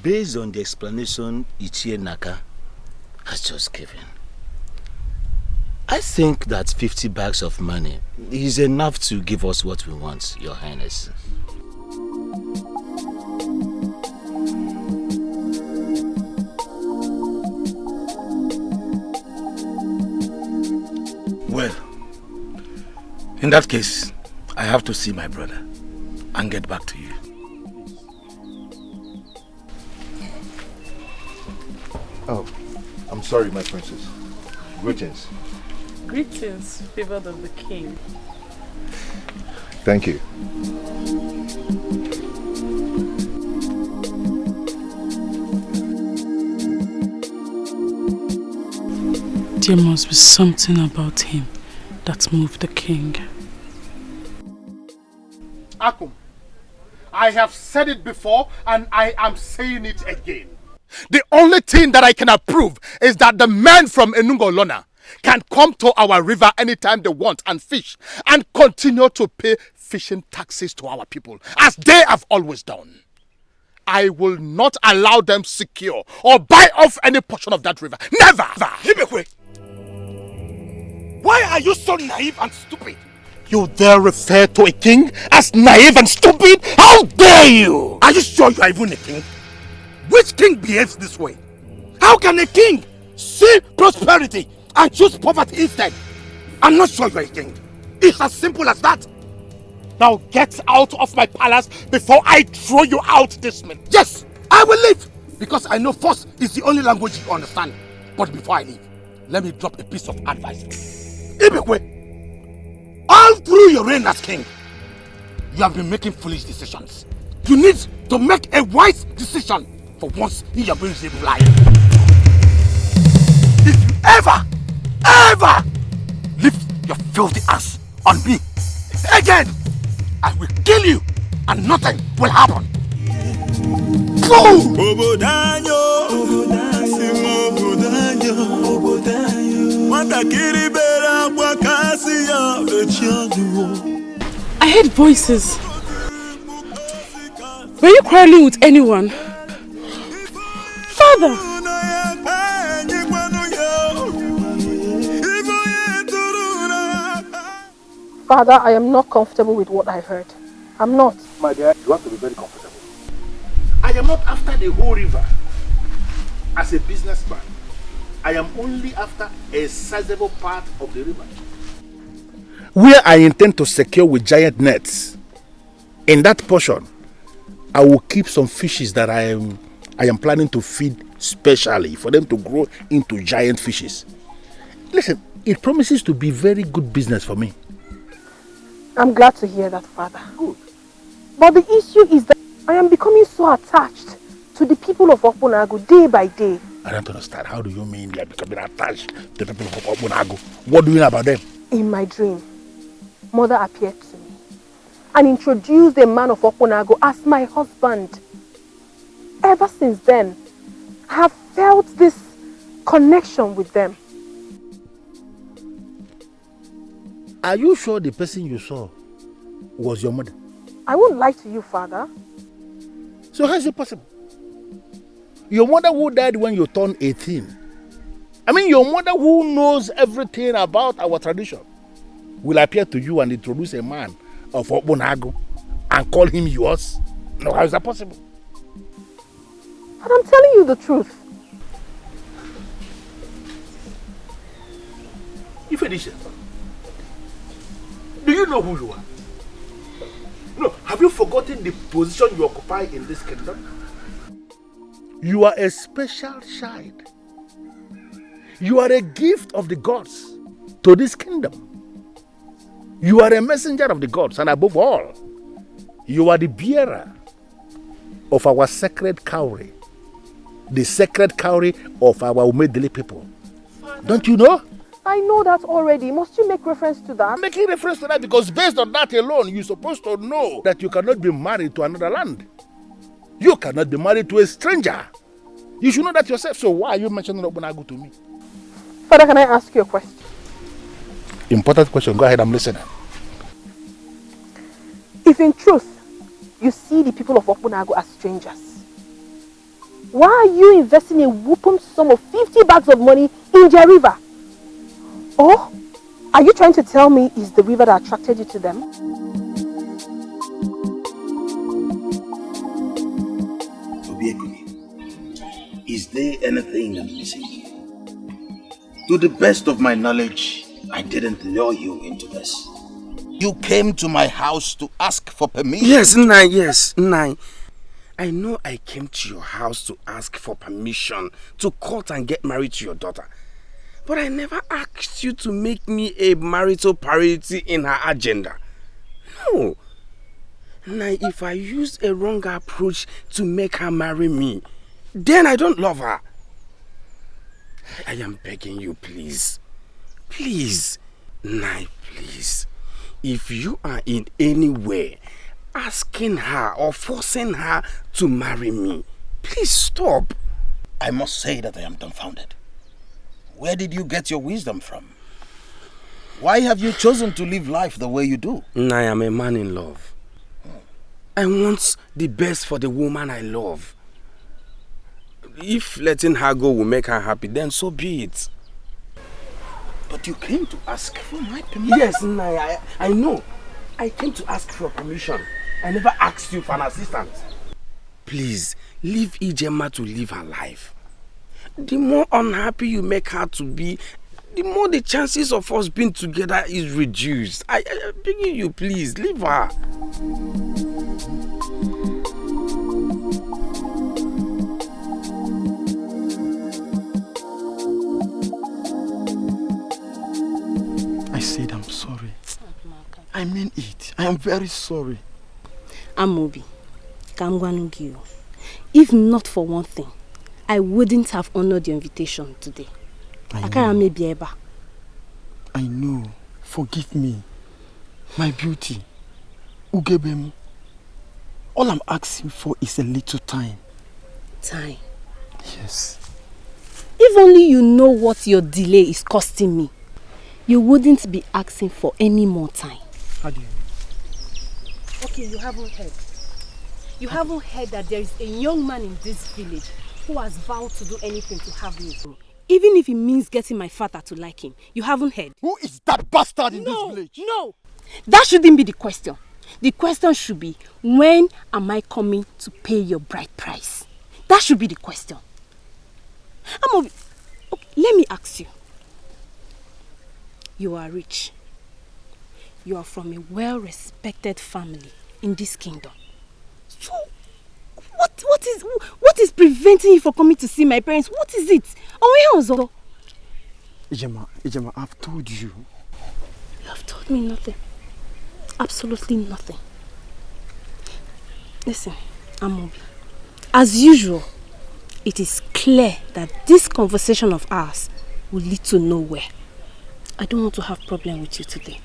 based on the explanation Ichie Naka has just given, I think that 50 bags of money is enough to give us what we want, Your Highness. Well, in that case, I have to see my brother and get back to you. Oh, I'm sorry, my princess. Greetings. Greetings, favored of the king. Thank you. There must be something about him that moved the king. Akum, I have said it before and I am saying it again. The only thing that I can approve is that the men from Enungolona can come to our river anytime they want and fish and continue to pay fishing taxes to our people as they have always done. I will not allow them secure or buy off any portion of that river. Never! Hibekwe, why are you so naive and stupid? You dare refer to a king as naive and stupid? How dare you? Are you sure you are even a king? Which king behaves this way? How can a king see prosperity and choose poverty instead? I'm not sure you're a king. It's as simple as that. Now get out of my palace before I throw you out this minute. Yes, I will leave. Because I know force is the only language you understand. But before I leave, let me drop a piece of advice. Ibekwe, all through your reign as king, you have been making foolish decisions. You need to make a wise decision for once in your brain's life. If you ever lift your filthy ass on me again, I will kill you and nothing will happen. Go! I heard voices. Were you quarreling with anyone? Father! Father, I am not comfortable with what I heard. I'm not. My dear, you have to be very comfortable. I am not after the whole river. As a businessman, I am only after a sizable part of the river, where I intend to secure with giant nets. In that portion, I will keep some fishes that I am planning to feed specially for them to grow into giant fishes. Listen, it promises to be very good business for me. I'm glad to hear that, Father. Good. But the issue is that I am becoming so attached to the people of Okpunagu day by day. I don't understand. How do you mean they are becoming attached to the people of Okpunagu? What do you know about them? In my dream, Mother appeared to me and introduced a man of Okpunagu as my husband. Ever since then, I have felt this connection with them. Are you sure the person you saw was your mother? I won't lie to you, Father. So how is it possible? Your mother who died when you turned 18. I mean, your mother who knows everything about our tradition will appear to you and introduce a man of Okpunagu and call him yours? No, how is that possible? But I'm telling you the truth. Ifedisha, do you know who you are? No, have you forgotten the position you occupy in this kingdom? You are a special child. You are a gift of the gods to this kingdom. You are a messenger of the gods, and above all, you are the bearer of our sacred cowrie, the sacred cowrie of our Umedili people. Don't you know? I know that already. Must you make reference to that? I'm making reference to that because based on that alone, you're supposed to know that you cannot be married to another land. You cannot be married to a stranger. You should know that yourself. So why are you mentioning ORANUGO to me? Father, can I ask you a question? Important question. Go ahead, I'm listening. If in truth, you see the people of ORANUGO as strangers, why are you investing a whooping sum of 50 bags of money in their river? Or are you trying to tell me it's the river that attracted you to them? Is there anything I'm missing here? To the best of my knowledge, I didn't lure you into this. You came to my house to ask for permission. Yes, Nai, yes, Nai. I know I came to your house to ask for permission to court and get married to your daughter. But I never asked you to make me a marital priority in her agenda. No. Now, if I used a wrong approach to make her marry me, then I don't love her. I am begging you, please. Please. Nai, please. If you are in any way asking her or forcing her to marry me, please stop. I must say that I am dumbfounded. Where did you get your wisdom from? Why have you chosen to live life the way you do? I am a man in love. I want the best for the woman I love. If letting her go will make her happy, then so be it. But you came to ask for my permission. Yes, I know. I came to ask for permission. I never asked you for an assistant. Please, leave Ijema to live her life. The more unhappy you make her to be, the more the chances of us being together is reduced. I beg you, please, leave her. I said I'm sorry. I mean it. I am very sorry. Amobi, Kamgwanugiyo. If not for one thing, I wouldn't have honored your invitation today. I know. Forgive me. My beauty. Ugebemu. All I'm asking for is a little time. Time? Yes. If only you know what your delay is costing me, you wouldn't be asking for any more time. How do you mean? Okay, you haven't heard. You haven't heard that there is a young man in this village who has vowed to do anything to have me. Even if it means getting my father to like him. You haven't heard. Who is that bastard in this village? No! That shouldn't be the question. The question should be, when am I coming to pay your bride price? That should be the question. Okay, let me ask you. You are rich. You are from a well-respected family in this kingdom. So, what is preventing you from coming to see my parents? What is it? Ijema, I've told you. You have told me nothing. Absolutely nothing. Listen, Amobi. As usual, it is clear that this conversation of ours will lead to nowhere. I don't want to have problem with you today.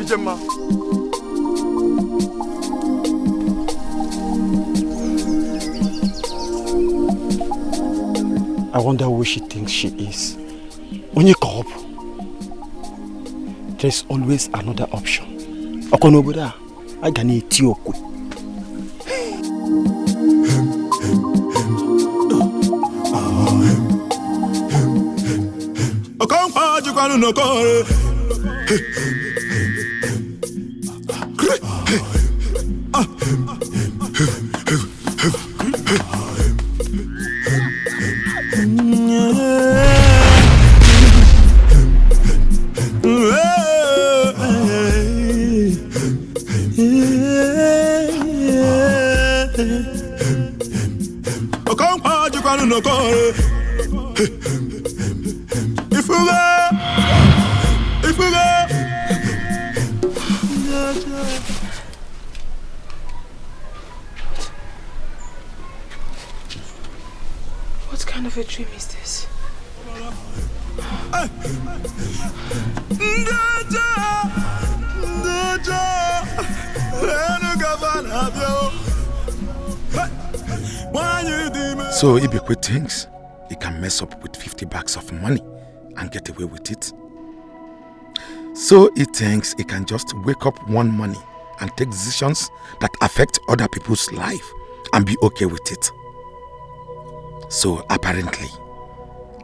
Ijema. I wonder who she thinks she is. There's always another option. Okonoboda, I can eat Etiko. What kind of a dream is this? So Ibekwe thinks he can mess up with 50 bags of money and get away with it. So he thinks he can just wake up one morning and take decisions that affect other people's life and be okay with it. So apparently,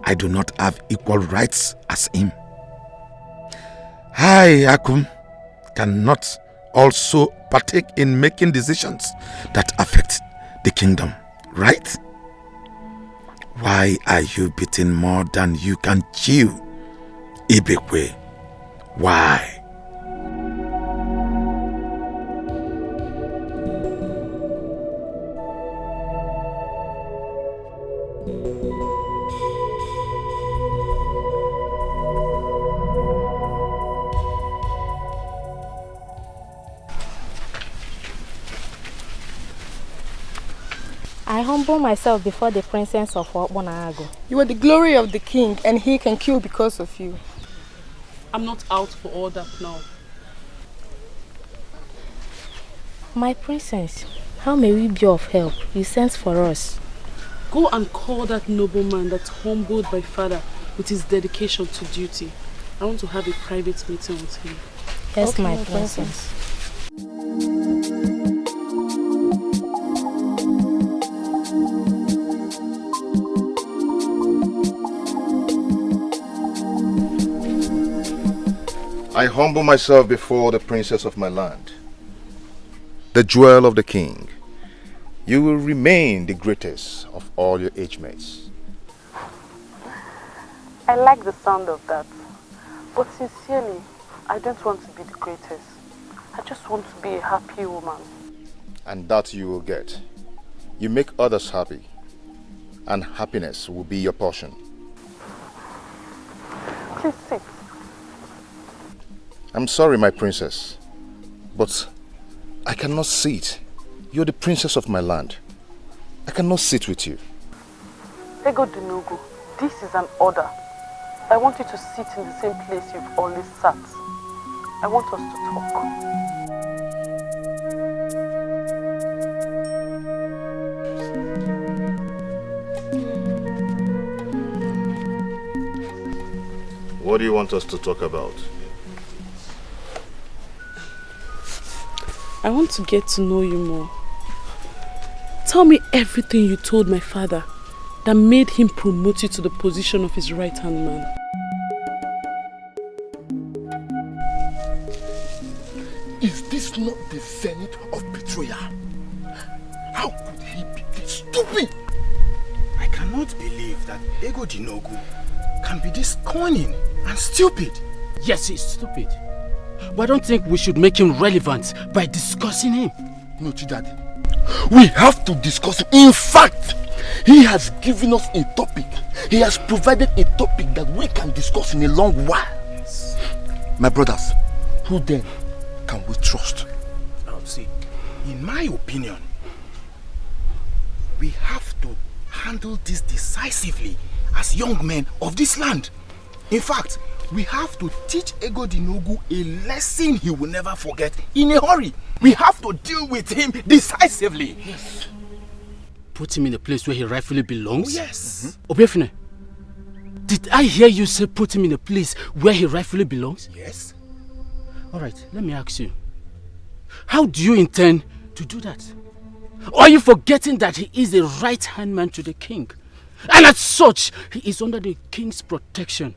I do not have equal rights as him. I, Akum, cannot also partake in making decisions that affect the kingdom, right? Why are you beating more than you can chew, Ibekwe? Why? I humble myself before the princess of OGONNA. You are the glory of the king, and he can kill because of you. I'm not out for all that now. My princess, how may we be of help? You sent for us. Go and call that nobleman that humbled my father with his dedication to duty. I want to have a private meeting with him. Yes, Okay, my princess. I humble myself before the princess of my land, the jewel of the king. You will remain the greatest of all your age mates. I like the sound of that. But sincerely, I don't want to be the greatest. I just want to be a happy woman. And that you will get. You make others happy, and happiness will be your portion. Please sit. I'm sorry, my princess, but I cannot sit. You're the princess of my land. I cannot sit with you. Ego Dinogo, this is an order. I want you to sit in the same place you've always sat. I want us to talk. What do you want us to talk about? I want to get to know you more. Tell me everything you told my father that made him promote you to the position of his right-hand man. Is this not the zenith of betrayal? How could he be this stupid? I cannot believe that Ego Dinogu can be this cunning and stupid. Yes, he's stupid. But I don't think we should make him relevant by discussing him. No, Chidadi. We have to discuss him. In fact, he has given us a topic. He has provided a topic that we can discuss in a long while. Yes. My brothers, who then can we trust? Now, see, in my opinion, we have to handle this decisively as young men of this land. In fact, we have to teach Ego Dinogu a lesson he will never forget in a hurry. We have to deal with him decisively. Yes. Put him in the place where he rightfully belongs? Oh, yes. Obiefune, did I hear you say put him in the place where he rightfully belongs? Yes. Alright, let me ask you. How do you intend to do that? Or are you forgetting that he is a right-hand man to the king? And as such, he is under the king's protection.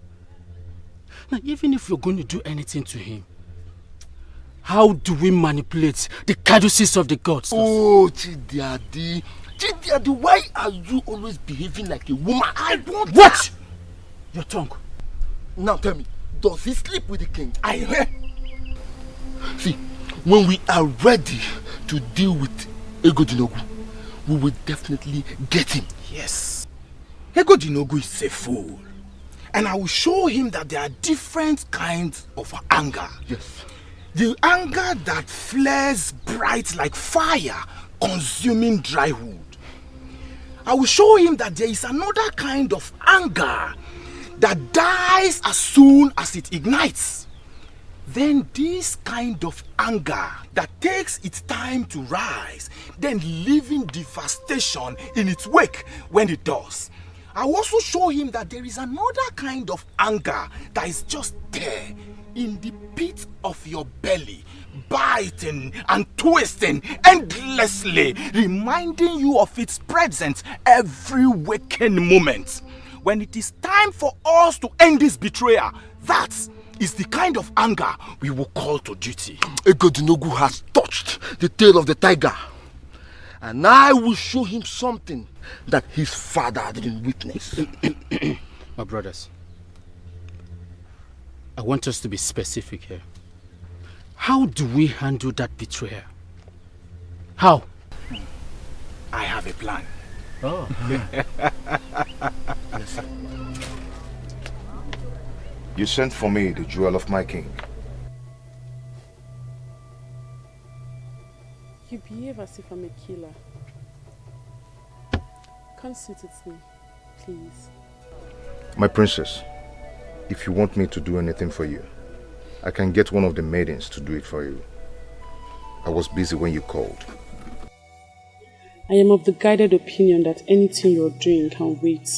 Now, even if you're going to do anything to him, how do we manipulate the caduceus of the gods? Oh, Chidiadi. Chidiadi, why are you always behaving like a woman? I want What? Your tongue. Now tell me, does he sleep with the king? I hear. See, when we are ready to deal with Ego Dinogu, we will definitely get him. Yes. Ego Dinogu is a fool. And I will show him that there are different kinds of anger. Yes. The anger that flares bright like fire, consuming dry wood. I will show him that there is another kind of anger that dies as soon as it ignites. Then this kind of anger that takes its time to rise, then leaving devastation in its wake when it does. I will also show him that there is another kind of anger that is just there in the pit of your belly, biting and twisting endlessly, reminding you of its presence every waking moment. When it is time for us to end this betrayal, that is the kind of anger we will call to duty. Egodinogu has touched the tail of the tiger, and I will show him something that his father didn't witness. My brothers, I want us to be specific here. How do we handle that betrayal? How? I have a plan. Oh. You sent for me, the jewel of my king. You behave as if I'm a killer. Come sit with me, please. My princess, if you want me to do anything for you, I can get one of the maidens to do it for you. I was busy when you called. I am of the guided opinion that anything you're doing can wait.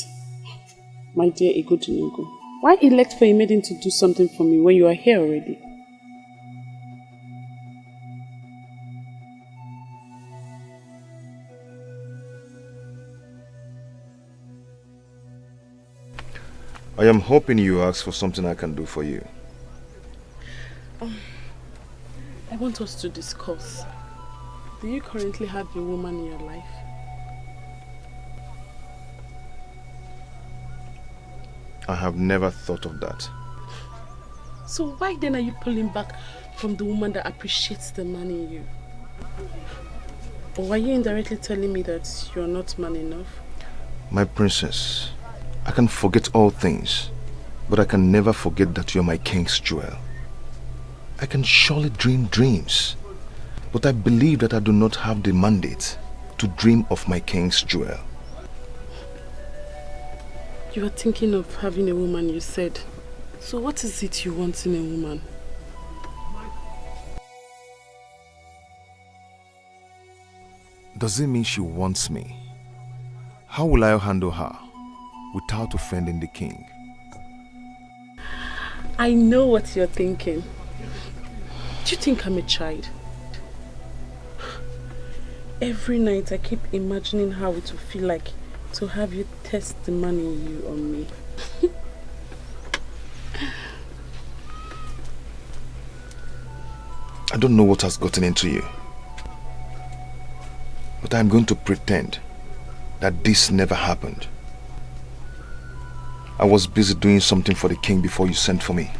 My dear Egodinogu, why elect for a maiden to do something for me when you are here already? I am hoping you ask for something I can do for you. I want us to discuss. Do you currently have a woman in your life? I have never thought of that. So why then are you pulling back from the woman that appreciates the man in you? Or are you indirectly telling me that you're not man enough? My princess, I can forget all things, but I can never forget that you're my king's jewel. I can surely dream dreams, but I believe that I do not have the mandate to dream of my king's jewel. You are thinking of having a woman, you said. So what is it you want in a woman? Does it mean she wants me? How will I handle her without offending the king? I know what you're thinking. Do you think I'm a child? Every night I keep imagining how it will feel like to have you test the man in you on me. I don't know what has gotten into you, but I'm going to pretend that this never happened. I was busy doing something for the king before you sent for me.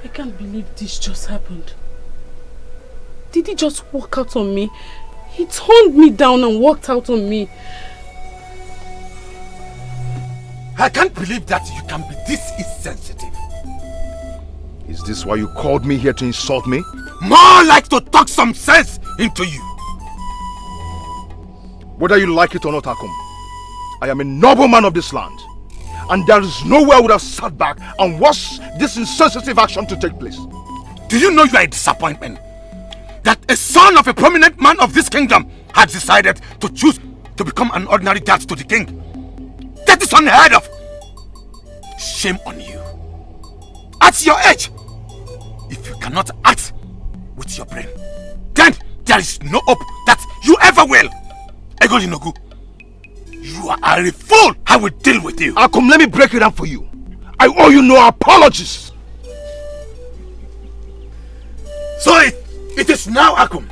I can't believe this just happened. Did he just walk out on me? He turned me down and walked out on me. I can't believe that you can be this insensitive. Is this why you called me here to insult me? More like to talk some sense into you. Whether you like it or not, Akum, I am a noble man of this land, and there is nowhere I would have sat back and watched this insensitive action to take place. Do you know you are a disappointment? That a son of a prominent man of this kingdom has decided to choose to become an ordinary guard to the king. That is unheard of. Shame on you. At your age, if you cannot act with your brain, then there is no hope that you ever will. Egodinogu, you are a fool. I will deal with you. Akum, let me break it down for you. I owe you no apologies. So it is now, Akum.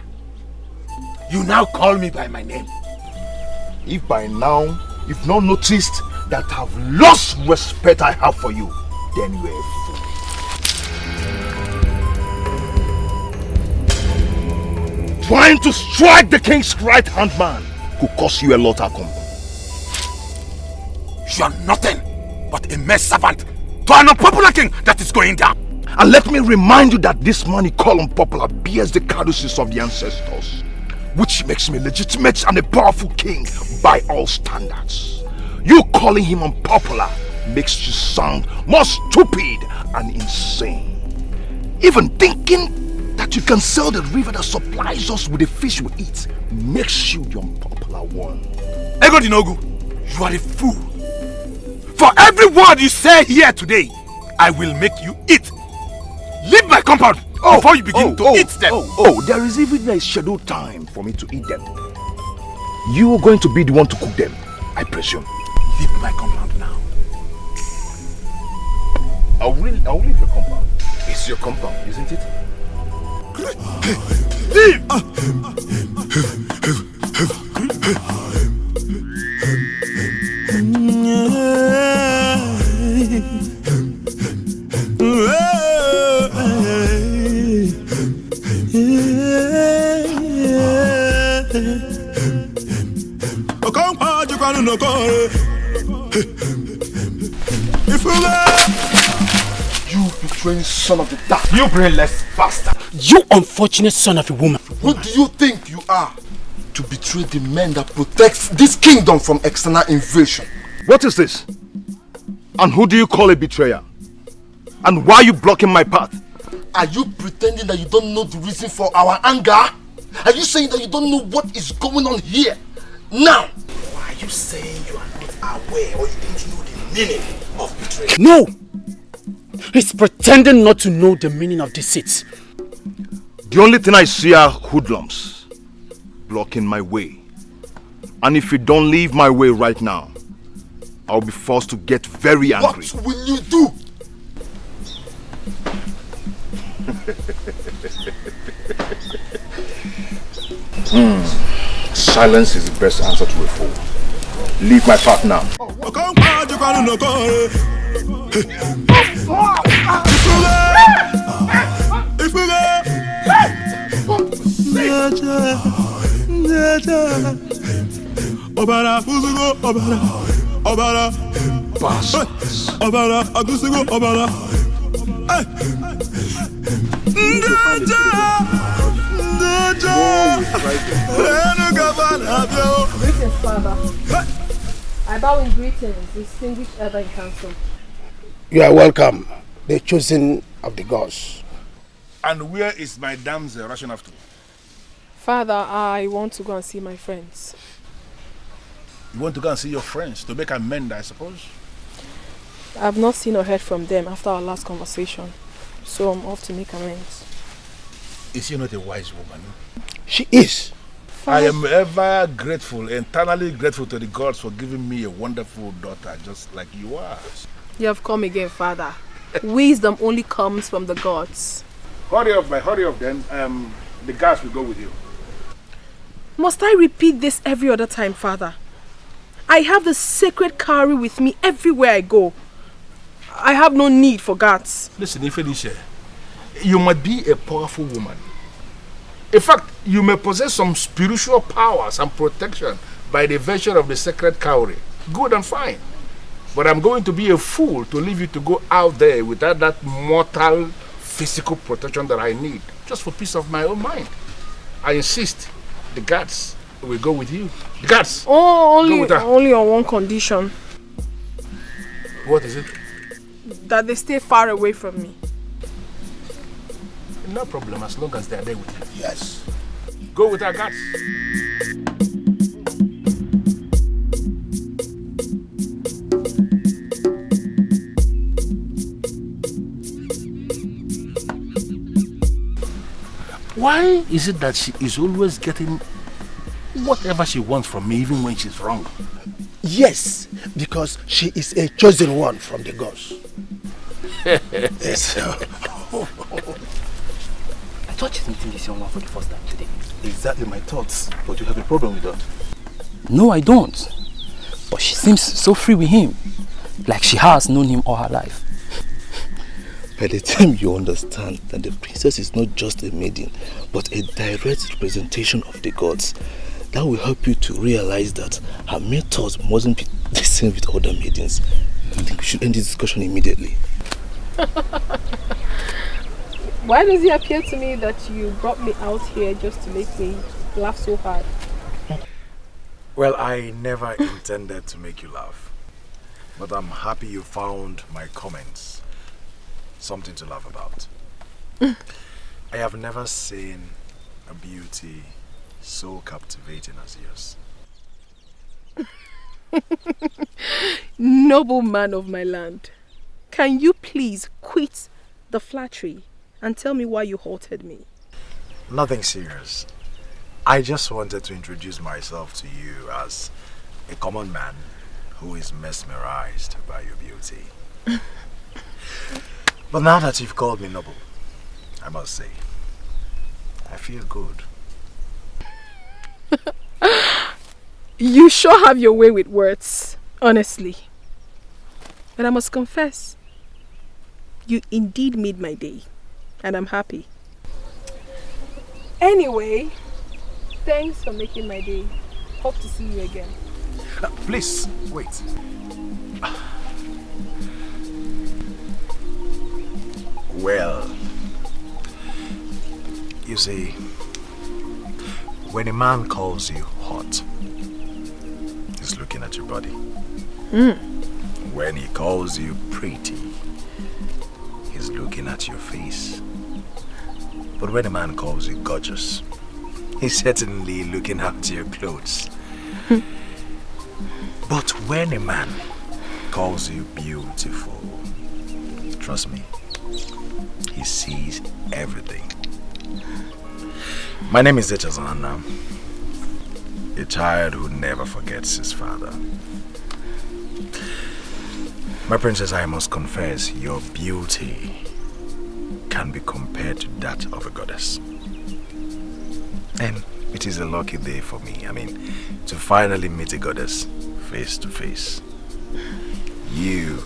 You now call me by my name. If by now you've not noticed that I've lost respect I have for you, then you are a fool. Trying to strike the king's right-hand man could cost you a lot, Akum. You are nothing but a mere servant to an unpopular king that is going down. And let me remind you that this man you call unpopular bears the caduceus of the ancestors, which makes me legitimate and a powerful king by all standards. You calling him unpopular makes you sound more stupid and insane. Even thinking that you can sell the river that supplies us with the fish we eat makes you the unpopular one. Ego Dinogu, you are a fool. For every word you say here today, I will make you eat. Leave my compound before you begin to eat them. There is even a scheduled time for me to eat them. You are going to be the one to cook them, I presume. Leave my compound now. I'll leave your compound. It's your compound, isn't it? Leave! You betraying son of the dark. You brainless bastard. You unfortunate son of a woman. Who do you think you are to betray the men that protects this kingdom from external invasion? What is this? And who do you call a betrayer? And why are you blocking my path? Are you pretending that you don't know the reason for our anger? Are you saying that you don't know what is going on here? Now! Why are you saying you are not aware or you don't know the meaning of betrayal? No! He's pretending not to know the meaning of deceit. The only thing I see are hoodlums blocking my way. And if you don't leave my way right now, I'll be forced to get very angry. What will you do? Silence is the best answer to a fool. Leave my path now. Greetings, Father. I bow in greetings, distinguished elder in council. You are welcome, the chosen of the gods. And where is my damsel rushing after? Father, I want to go and see my friends. You want to go and see your friends to make amends, I suppose? I have not seen or heard from them after our last conversation, so I'm off to make amends. Is she not a wise woman? She is. I am ever grateful, eternally grateful to the gods for giving me a wonderful daughter just like you are. You have come again, Father. Wisdom only comes from the gods. Hurry up then. The guards will go with you. Must I repeat this every other time, Father? I have the sacred cowrie with me everywhere I go. I have no need for guards. Listen, Ifedisha, you might be a powerful woman. In fact, you may possess some spiritual powers and protection by the virtue of the sacred cowrie. Good and fine. But I'm going to be a fool to leave you to go out there without that mortal physical protection that I need, just for peace of my own mind. I insist, the guards will go with you. The guards! Oh, only on one condition. What is it? That they stay far away from me. No problem, as long as they are there with you. Yes. Go with our guards. Why is it that she is always getting whatever she wants from me, even when she's wrong? Yes, because she is a chosen one from the gods. Yes. I thought she's meeting this young one for the first time today. Exactly my thoughts, but you have a problem with that. No, I don't. But she seems so free with him. Like she has known him all her life. By the time you understand that the princess is not just a maiden, but a direct representation of the gods, that will help you to realize that her methods mustn't be the same with other maidens. I think we should end this discussion immediately. Why does it appear to me that you brought me out here just to make me laugh so hard? Well, I never intended to make you laugh. But I'm happy you found my comments something to laugh about. I have never seen a beauty so captivating as yours. Noble man of my land, can you please quit the flattery and tell me why you halted me? Nothing serious. I just wanted to introduce myself to you as a common man who is mesmerized by your beauty. But now that you've called me noble, I must say, I feel good. You sure have your way with words, honestly. But I must confess, you indeed made my day, and I'm happy. Anyway, thanks for making my day. Hope to see you again. Please, wait. Well, you see, when a man calls you hot, he's looking at your body. When he calls you pretty, he's looking at your face. But when a man calls you gorgeous, he's certainly looking at your clothes. But when a man calls you beautiful, trust me, he sees everything. My name is Echezana, a child who never forgets his father. My princess, I must confess, your beauty can be compared to that of a goddess. And it is a lucky day for me, to finally meet a goddess face to face. You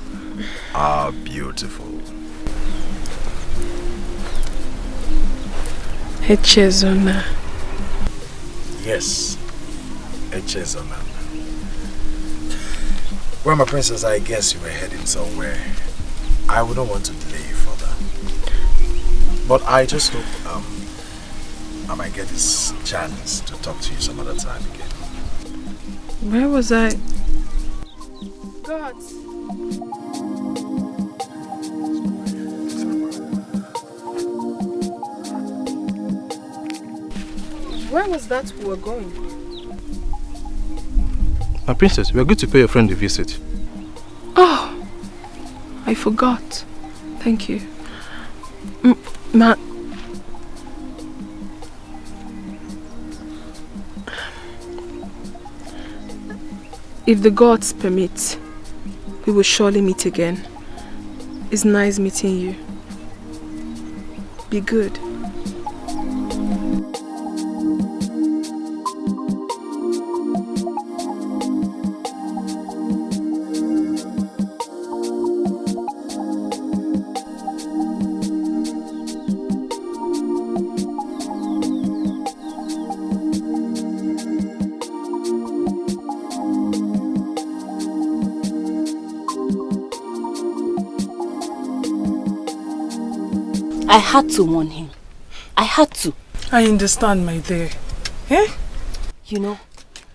are beautiful. Echezona. Yes, Echezona. Well, my princess, I guess you were heading somewhere. I wouldn't want to delay you further. But I just hope I might get this chance to talk to you some other time again. Where was I? God. Where was that we were going? My princess, we are going to pay your friend a visit. Oh, I forgot. Thank you. If the gods permit, we will surely meet again. It's nice meeting you. Be good. I had to warn him. I had to. I understand, my dear. Eh? You know,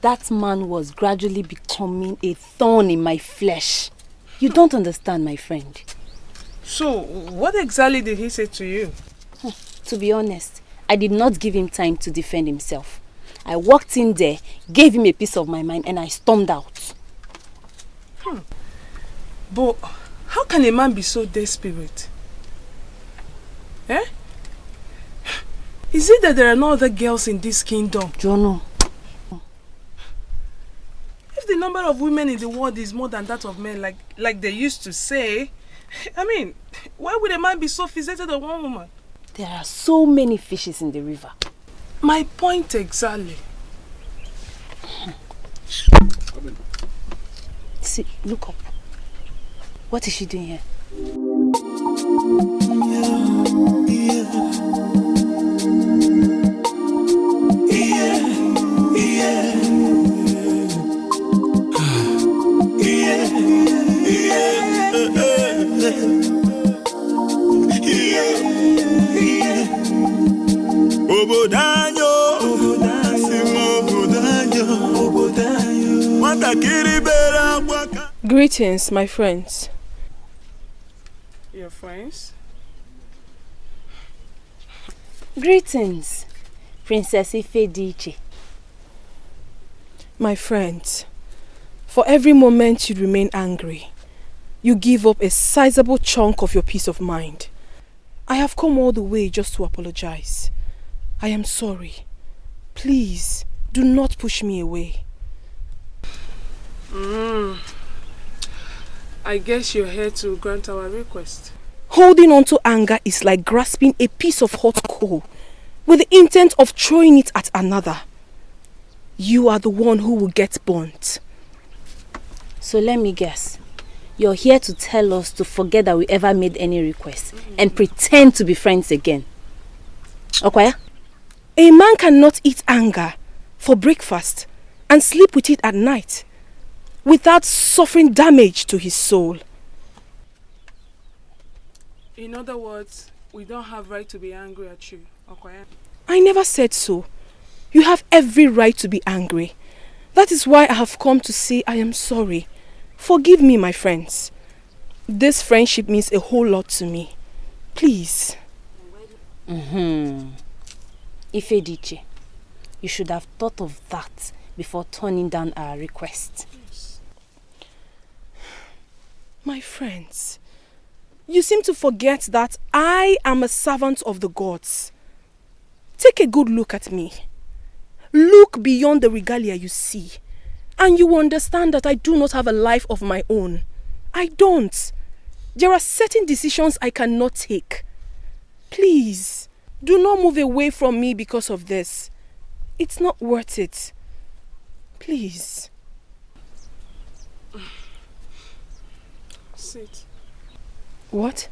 that man was gradually becoming a thorn in my flesh. You don't understand, my friend. So, what exactly did he say to you? To be honest, I did not give him time to defend himself. I walked in there, gave him a piece of my mind, and I stormed out. But how can a man be so desperate? Eh? Is it that there are no other girls in this kingdom? Jono. If the number of women in the world is more than that of men, like they used to say, why would a man be so fixated on one woman? There are so many fishes in the river. My point exactly. See, look up. What is she doing here? Greetings, my friends. Your friends? Greetings, Princess Dikeh. My friends, for every moment you remain angry, you give up a sizable chunk of your peace of mind. I have come all the way just to apologize. I am sorry. Please, do not push me away. I guess you're here to grant our request. Holding on to anger is like grasping a piece of hot coal with the intent of throwing it at another. You are the one who will get burnt. So let me guess. You're here to tell us to forget that we ever made any request and pretend to be friends again. Okwaya? A man cannot eat anger for breakfast and sleep with it at night without suffering damage to his soul. In other words, we don't have right to be angry at you, Okwaya. I never said so. You have every right to be angry. That is why I have come to say I am sorry. Forgive me, my friends. This friendship means a whole lot to me. Please. Ifediche, you should have thought of that before turning down our request. My friends, you seem to forget that I am a servant of the gods. Take a good look at me. Look beyond the regalia you see, and you will understand that I do not have a life of my own. I don't. There are certain decisions I cannot take. Please, do not move away from me because of this. It's not worth it. Please. Sit. What?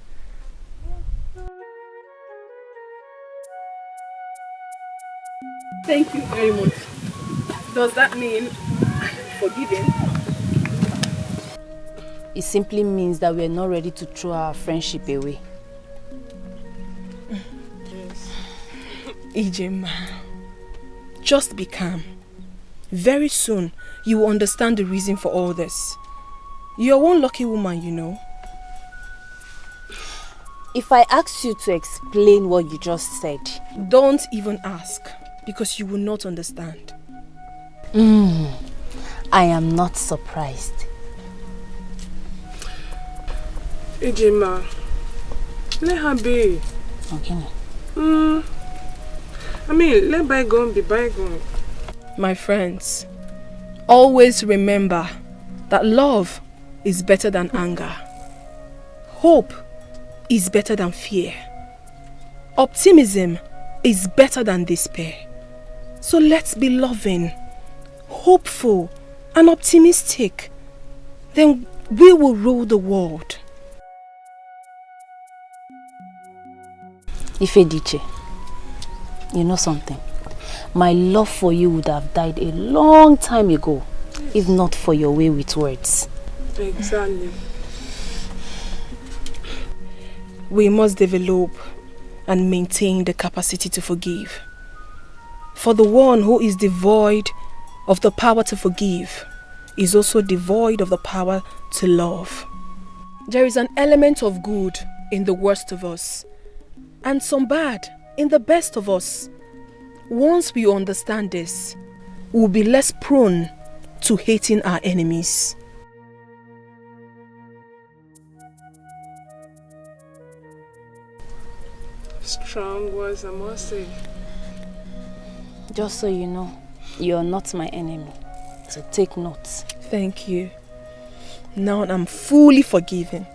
Thank you very much. Does that mean I'm forgiven? It simply means that we are not ready to throw our friendship away. Yes. Ijema, just be calm. Very soon, you will understand the reason for all this. You're one lucky woman, you know. If I ask you to explain what you just said... Don't even ask, because you will not understand. I am not surprised. Ijema, let her be. Okay. I mean, let bygone be bygone. My friends, always remember that love is better than anger. Hope is better than fear. Optimism is better than despair. So let's be loving, hopeful, and optimistic. Then we will rule the world. Ifediche, you know something? My love for you would have died a long time ago, if not for your way with words. Exactly. We must develop and maintain the capacity to forgive. For the one who is devoid of the power to forgive is also devoid of the power to love. There is an element of good in the worst of us, and some bad in the best of us. Once we understand this, we'll be less prone to hating our enemies. Strong words, I must say. Just so you know, you're not my enemy. So take notes. Thank you. Now I'm fully forgiven.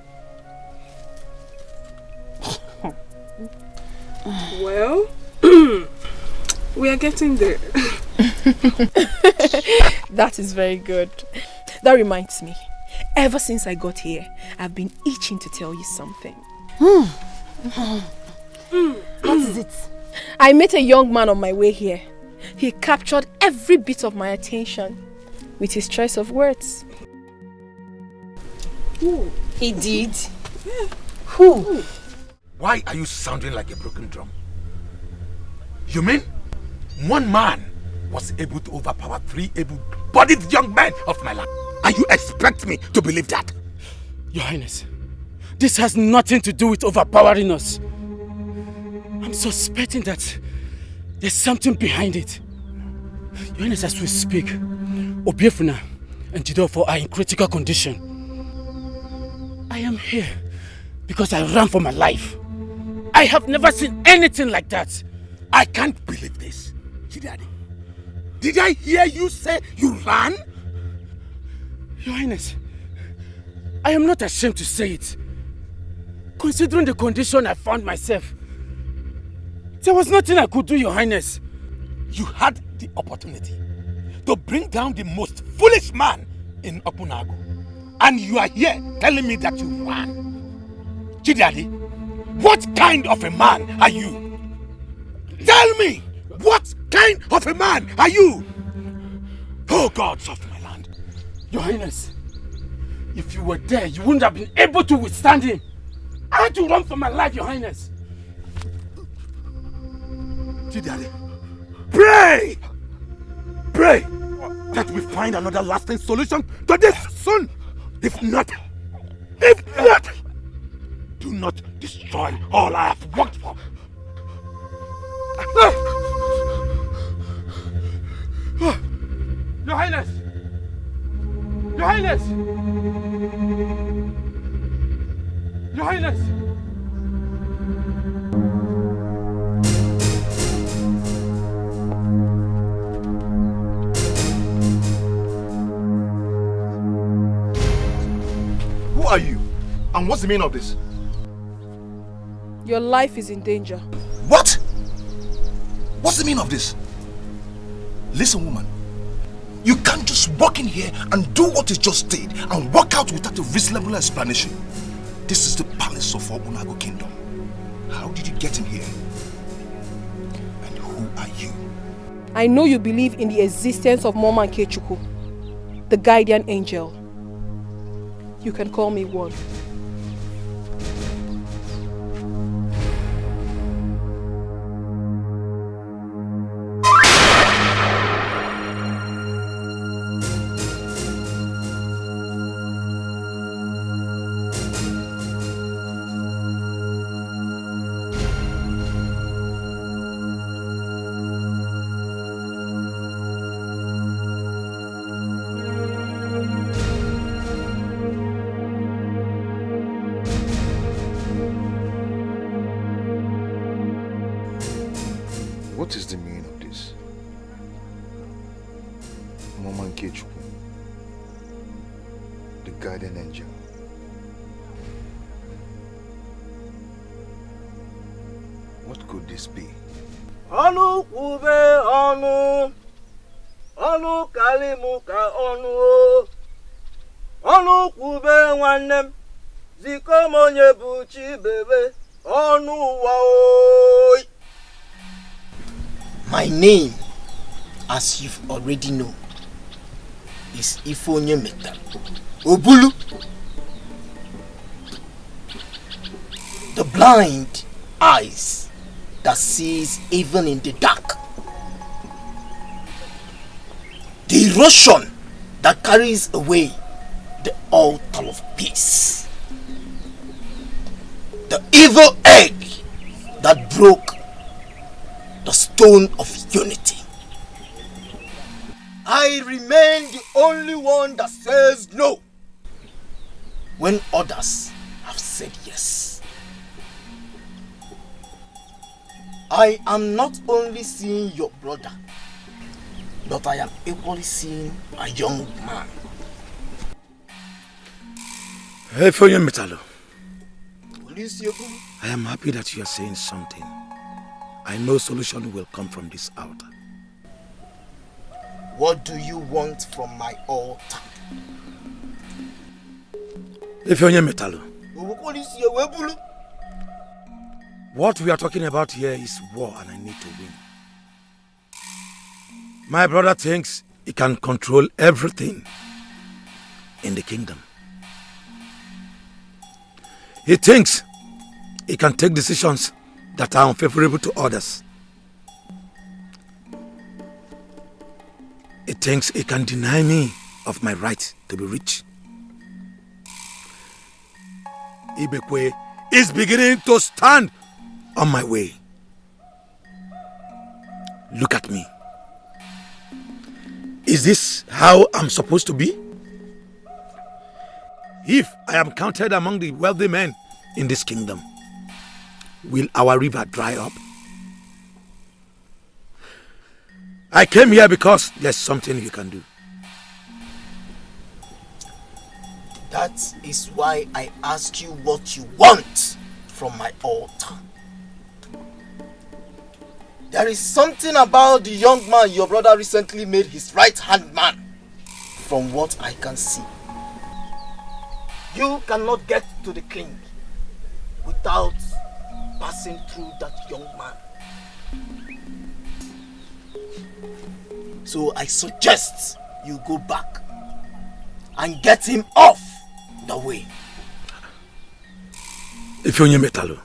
Well, we are getting there. That is very good. That reminds me. Ever since I got here, I've been itching to tell you something. What is it? I met a young man on my way here. He captured every bit of my attention with his choice of words. Who? He did? Yeah. Who? Why are you sounding like a broken drum? You mean one man was able to overpower 3 able-bodied able-bodied young men of my land. And you expect me to believe that? Your Highness, this has nothing to do with overpowering us. I'm suspecting that there's something behind it. Your Highness, as we speak, Obiefuna and Jidofo are in critical condition. I am here because I ran for my life. I have never seen anything like that. I can't believe this, Chidadi. Did I hear you say you ran? Your Highness, I am not ashamed to say it. Considering the condition I found myself, there was nothing I could do, Your Highness. You had the opportunity to bring down the most foolish man in Okunago. And you are here telling me that you ran. Chidadi, what kind of a man are you? Tell me, what kind of a man are you? Oh, gods of my land. Your Highness, if you were there, you wouldn't have been able to withstand him. I had to run for my life, Your Highness. Chidadi, pray! Pray that we find another lasting solution to this soon. If not, do not destroy all I have worked for. Your Highness! Your Highness! Your Highness! Who are you? And what's the meaning of this? Your life is in danger. What? What's the meaning of this? Listen, woman. You can't just walk in here and do what you just did and walk out without a reasonable explanation. This is the palace of Ogunago Kingdom. How did you get in here? And who are you? I know you believe in the existence of Mama Nkechukwu, the guardian angel. You can call me one. What is the meaning of this? Mama Nkechukwu, the guardian angel. What could this be? Onu kube onu, onu kalimuka onu, onu kube nwannem, ziko monye buchi bebe, onu waoi. My name, as you've already known, is Ifeonyemeka Obulu. The blind eyes that sees even in the dark. The erosion that carries away the altar of peace. The evil egg that broke the stone of unity. I remain the only one that says no when others have said yes. I am not only seeing your brother, but I am equally seeing a young man. Hey, Metalo. I am happy that you are saying something. I know solution will come from this altar. What do you want from my altar? Metalo. What we are talking about here is war and I need to win. My brother thinks he can control everything in the kingdom. He thinks he can take decisions that are unfavorable to others. it thinks it can deny me of my right to be rich. Ibekwe is beginning to stand on my way. Look at me. Is this how I'm supposed to be? If I am counted among the wealthy men in this kingdom, will our river dry up? I came here because there's something you can do. That is why I ask you what you want from my altar. There is something about the young man your brother recently made his right-hand man, from what I can see. You cannot get to the king without passing through that young man. So I suggest you go back and get him off the way. If you're Metalo,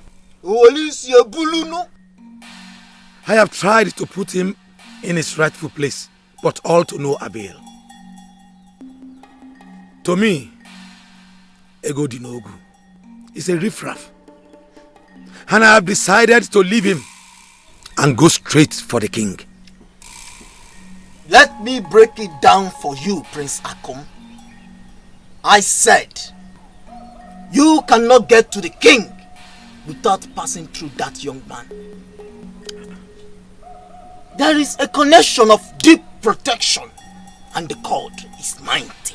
I have tried to put him in his rightful place, but all to no avail. To me, Ego Dinogu is a riffraff, and I have decided to leave him and go straight for the king. Let me break it down for you, Prince Akom. I said, you cannot get to the king without passing through that young man. There is a connection of deep protection, and the cord is mighty.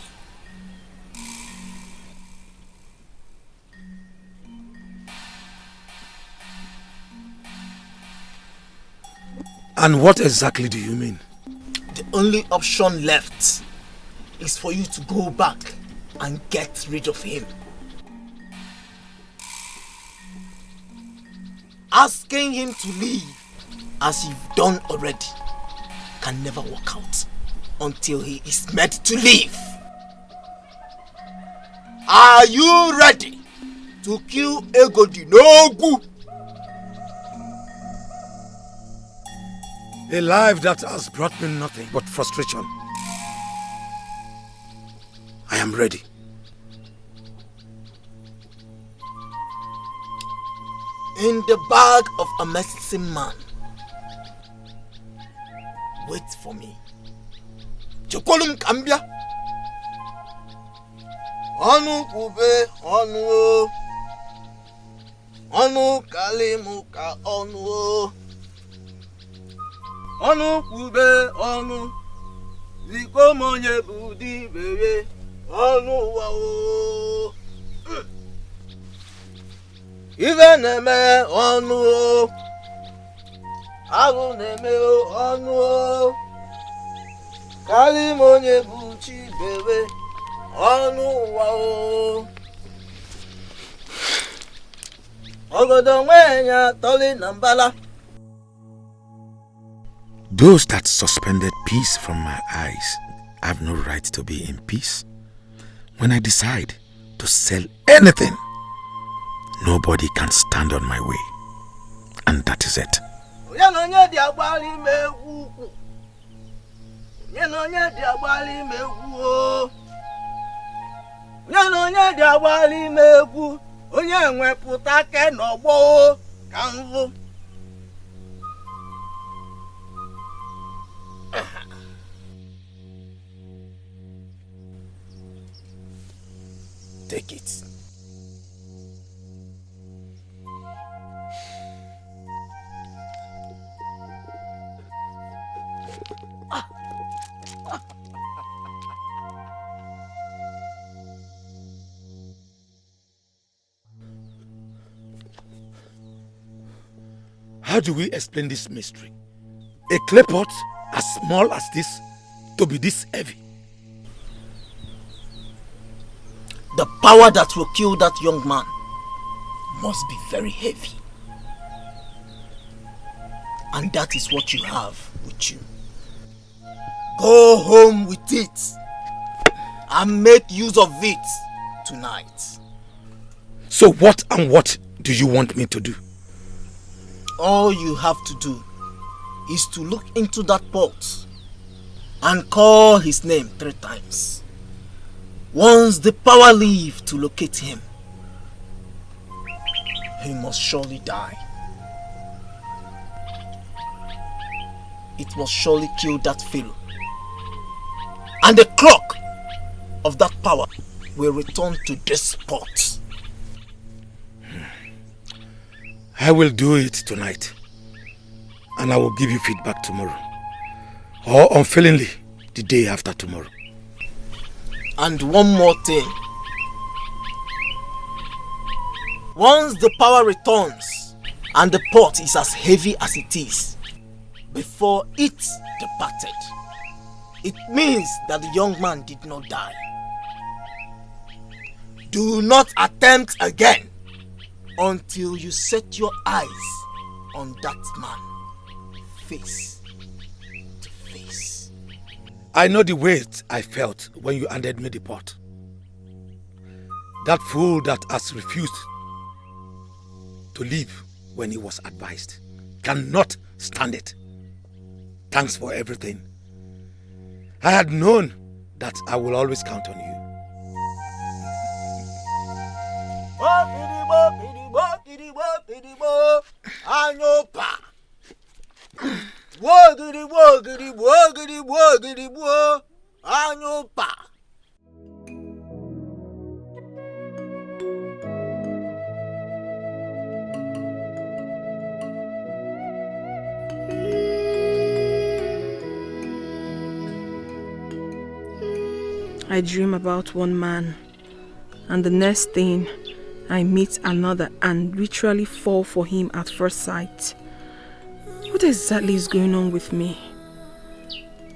And what exactly do you mean? The only option left is for you to go back and get rid of him. Asking him to leave, as you've done already, can never work out until he is made to leave. Are you ready to kill Ego Dinogu? A life that has brought me nothing but frustration. I am ready. In the bag of a medicine man. Wait for me. CHUKWUEMEKA. Onu kube onu. Onu kalimuka onu. Onu kube onu. Ziko monye budi bebe. Onu wao. Ive neme onu. Agu neme onu. Kali monye buchi bebe. Onu wao. Ogodo mwenya toli nambala. Those that suspended peace from my eyes have no right to be in peace. When I decide to sell anything, nobody can stand on my way. And that is it. Take it. How do we explain this mystery? A clay pot as small as this to be this heavy. The power that will kill that young man must be very heavy. And that is what you have with you. Go home with it and make use of it tonight. So what and what do you want me to do? All you have to do is to look into that pot and call his name 3 times. Once the power leaves to locate him, he must surely die. It must surely kill that fellow. And the clock of that power will return to this spot. I will do it tonight. And I will give you feedback tomorrow. Or unfailingly, the day after tomorrow. And one more thing. Once the power returns and the pot is as heavy as it is, before it departed, it means that the young man did not die. Do not attempt again until you set your eyes on that man face to face. I know the weight I felt when you handed me the pot. That fool that has refused to leave when he was advised cannot stand it. Thanks for everything. I had known that I will always count on you. I dream about one man, and the next thing I meet another and literally fall for him at first sight. What exactly is going on with me?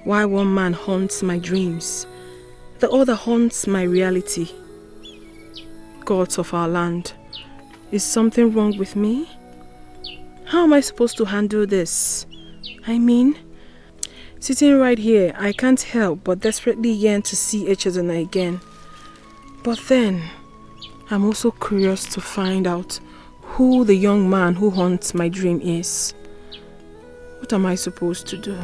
Why one man haunts my dreams, the other haunts my reality? Gods of our land, is something wrong with me? How am I supposed to handle this? I mean, sitting right here, I can't help but desperately yearn to see Echezona again. But then, I'm also curious to find out who the young man who haunts my dream is. What am I supposed to do?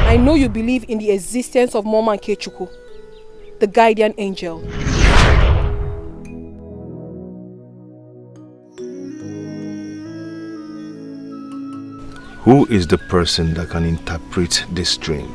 I know you believe in the existence of Mama Nkechukwu, the guardian angel. Who is the person that can interpret this dream?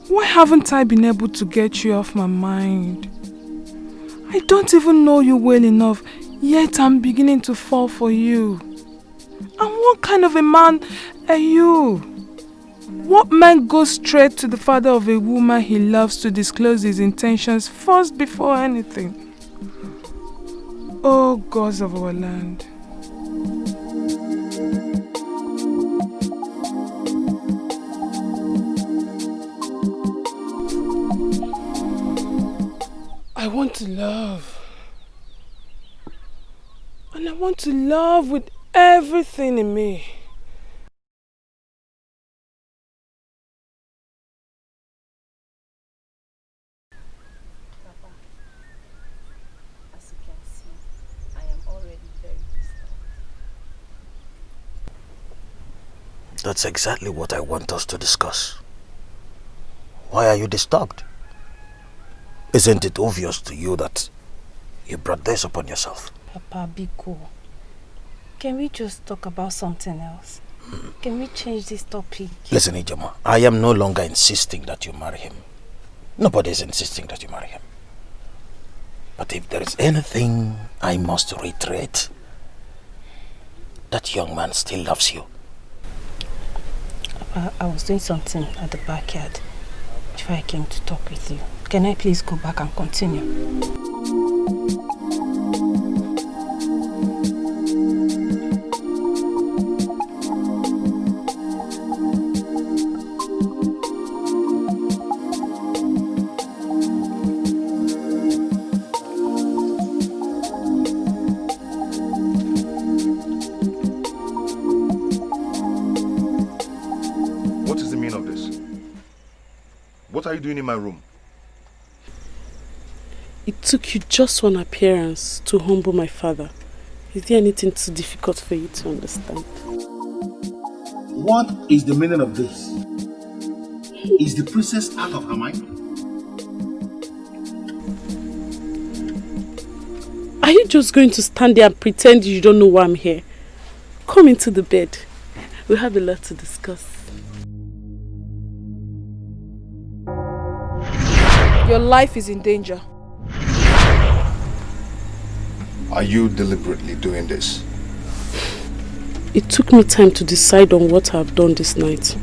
Why haven't I been able to get you off my mind? I don't even know you well enough, yet I'm beginning to fall for you. And what kind of a man are you? What man goes straight to the father of a woman he loves to disclose his intentions first before anything? Oh, gods of our land. I want to love. And I want to love with everything in me. That's exactly what I want us to discuss. Why are you disturbed? Isn't it obvious to you that you brought this upon yourself? Papa, be cool. Can we just talk about something else? Can we change this topic? Listen, Ijoma, I am no longer insisting that you marry him. Nobody is insisting that you marry him. But if there is anything I must reiterate, that young man still loves you. I was doing something at the backyard before I came to talk with you. Can I please go back and continue? What are you doing in my room? It took you just one appearance to humble my father. Is there anything too difficult for you to understand? What is the meaning of this? Is the princess out of her mind? Are you just going to stand there and pretend you don't know why I'm here? Come into the bed. We have a lot to discuss. Your life is in danger. Are you deliberately doing this? It took me time to decide on what I've done this night.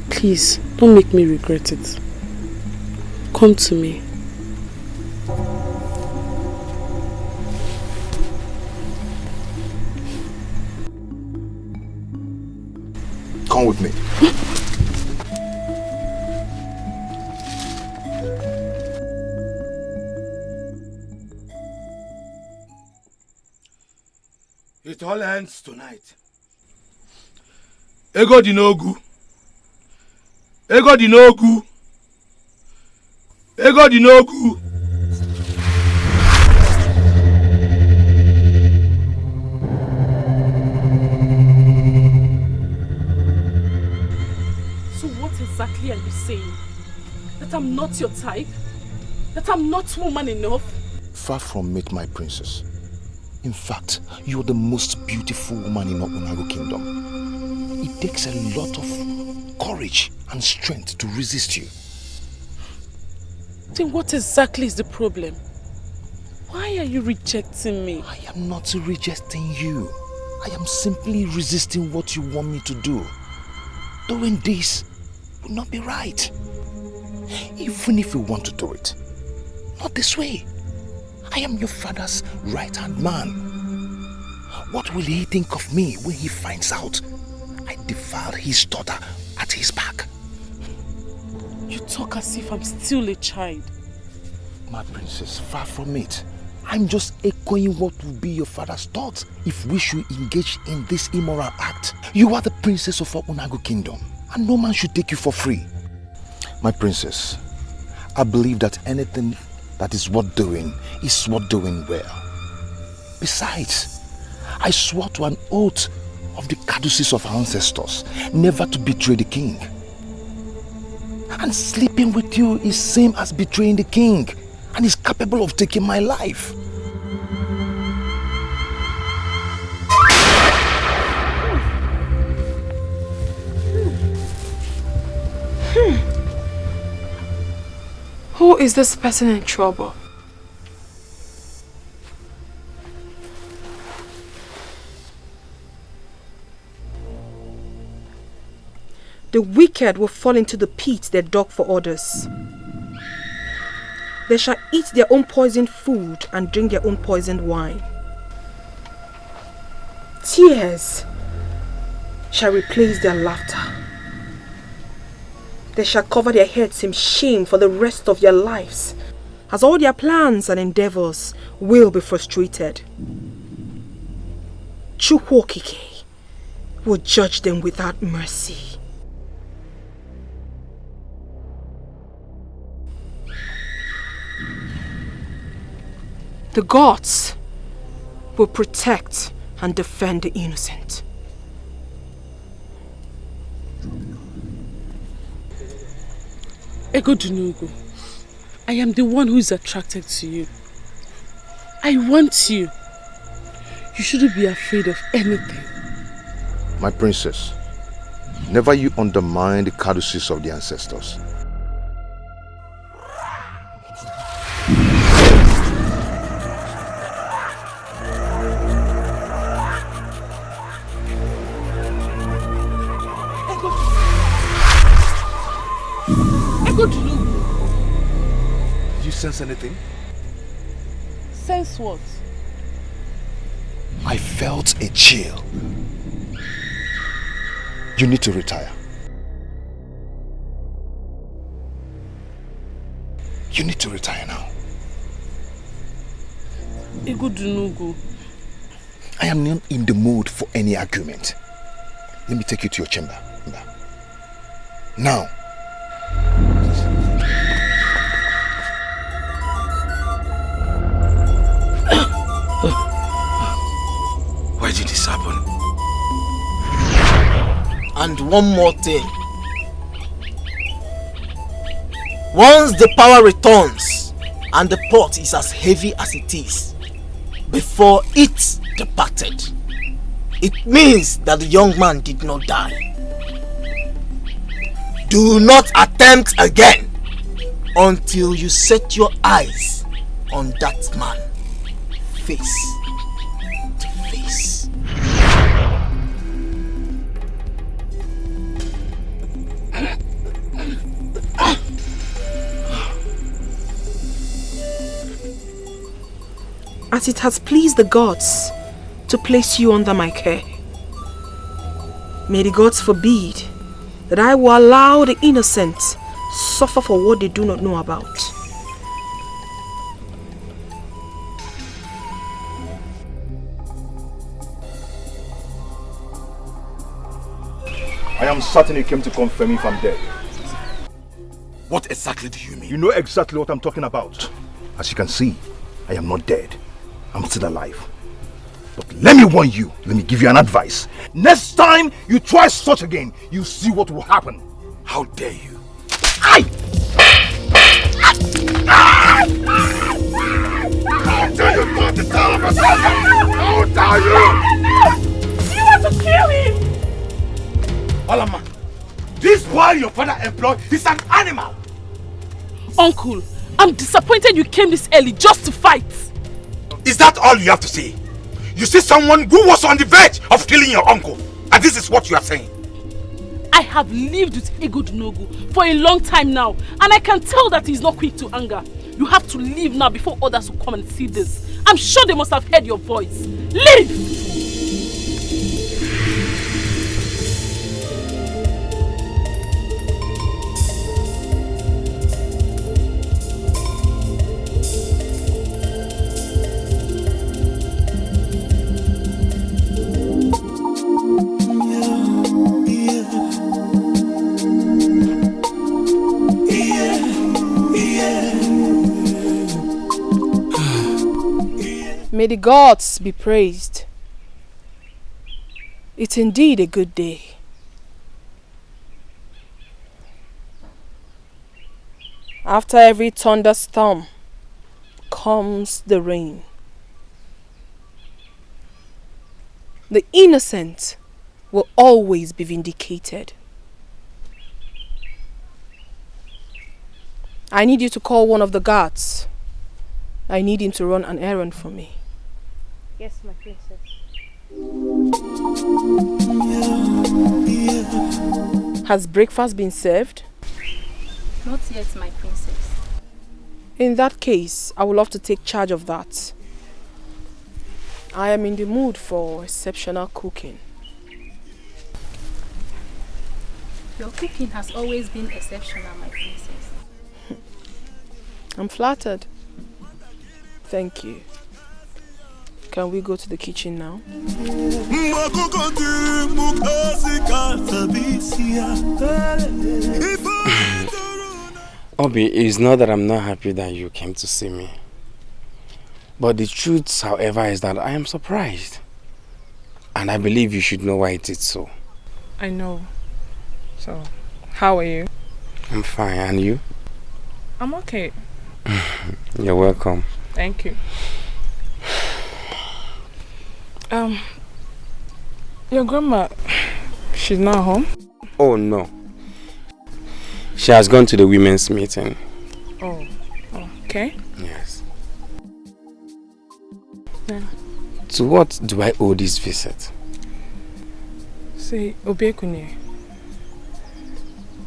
Please, don't make me regret it. Come to me. Come with me. It all ends tonight. Ego dinogu. Ego dinogu. Ego dinogu. So what exactly are you saying? That I'm not your type? That I'm not woman enough? Far from it, my princess. In fact, you're the most beautiful woman in Onago Kingdom. It takes a lot of courage and strength to resist you. Then what exactly is the problem? Why are you rejecting me? I am not rejecting you. I am simply resisting what you want me to do. Doing this would not be right. Even if you want to do it, not this way. I am your father's right-hand man. What will he think of me when he finds out I defiled his daughter at his back? You talk as if I'm still a child. My princess, far from it. I'm just echoing what will be your father's thoughts if we should engage in this immoral act. You are the princess of our Onago Kingdom, and no man should take you for free. My princess, I believe that anything that is worth doing is worth doing well. Besides, I swore to an oath of the caduceus of our ancestors never to betray the king. And sleeping with you is same as betraying the king and is capable of taking my life. Who is this person in trouble? The wicked will fall into the pit they dug for others. They shall eat their own poisoned food and drink their own poisoned wine. Tears shall replace their laughter. They shall cover their heads in shame for the rest of their lives, as all their plans and endeavors will be frustrated. CHUKWUEMEKA will judge them without mercy. The gods will protect and defend the innocent. Egodunugo, I am the one who is attracted to you. I want you. You shouldn't be afraid of anything. My princess, never you undermine the courtesies of the ancestors. Did you sense anything? Sense what? I felt a chill. You need to retire. You need to retire now. Egodunugo. I am not in the mood for any argument. Let me take you to your chamber. Now. Why did this happen? And one more thing. Once the power returns and the pot is as heavy as it is before it departed, it means that the young man did not die. Do not attempt again until you set your eyes on that man face to face. As it has pleased the gods to place you under my care, may the gods forbid that I will allow the innocent suffer for what they do not know about. I am certain you came to confirm if I'm dead. What exactly do you mean? You know exactly what I'm talking about. As you can see, I am not dead. I'm still alive. But let me warn you, let me give you an advice. Next time you try such again, you see what will happen. How dare you? How dare you not to tell him? How dare you? You want to kill him? Alama, this boy your father employed is an animal. Uncle, I'm disappointed you came this early just to fight. Is that all you have to say? You see someone who was on the verge of killing your uncle, and this is what you are saying? I have lived with Egodunugo for a long time now, and I can tell that he's not quick to anger. You have to leave now before others will come and see this. I'm sure they must have heard your voice. Leave! May the gods be praised. It's indeed a good day. After every thunderstorm comes the rain. The innocent will always be vindicated. I need you to call one of the guards. I need him to run an errand for me. Yes, my princess. Has breakfast been served? Not yet, my princess. In that case, I would love to take charge of that. I am in the mood for exceptional cooking. Your cooking has always been exceptional, my princess. I'm flattered. Thank you. Can we go to the kitchen now? Obi, it's not that I'm not happy that you came to see me. But the truth, however, is that I am surprised. And I believe you should know why it is so. I know. So, how are you? I'm fine, and you? I'm okay. You're welcome. Thank you. Your grandma, she's not home? Oh no. She has gone to the women's meeting. Oh, okay. Yes. Yeah. To what do I owe this visit? Say, Obekunye,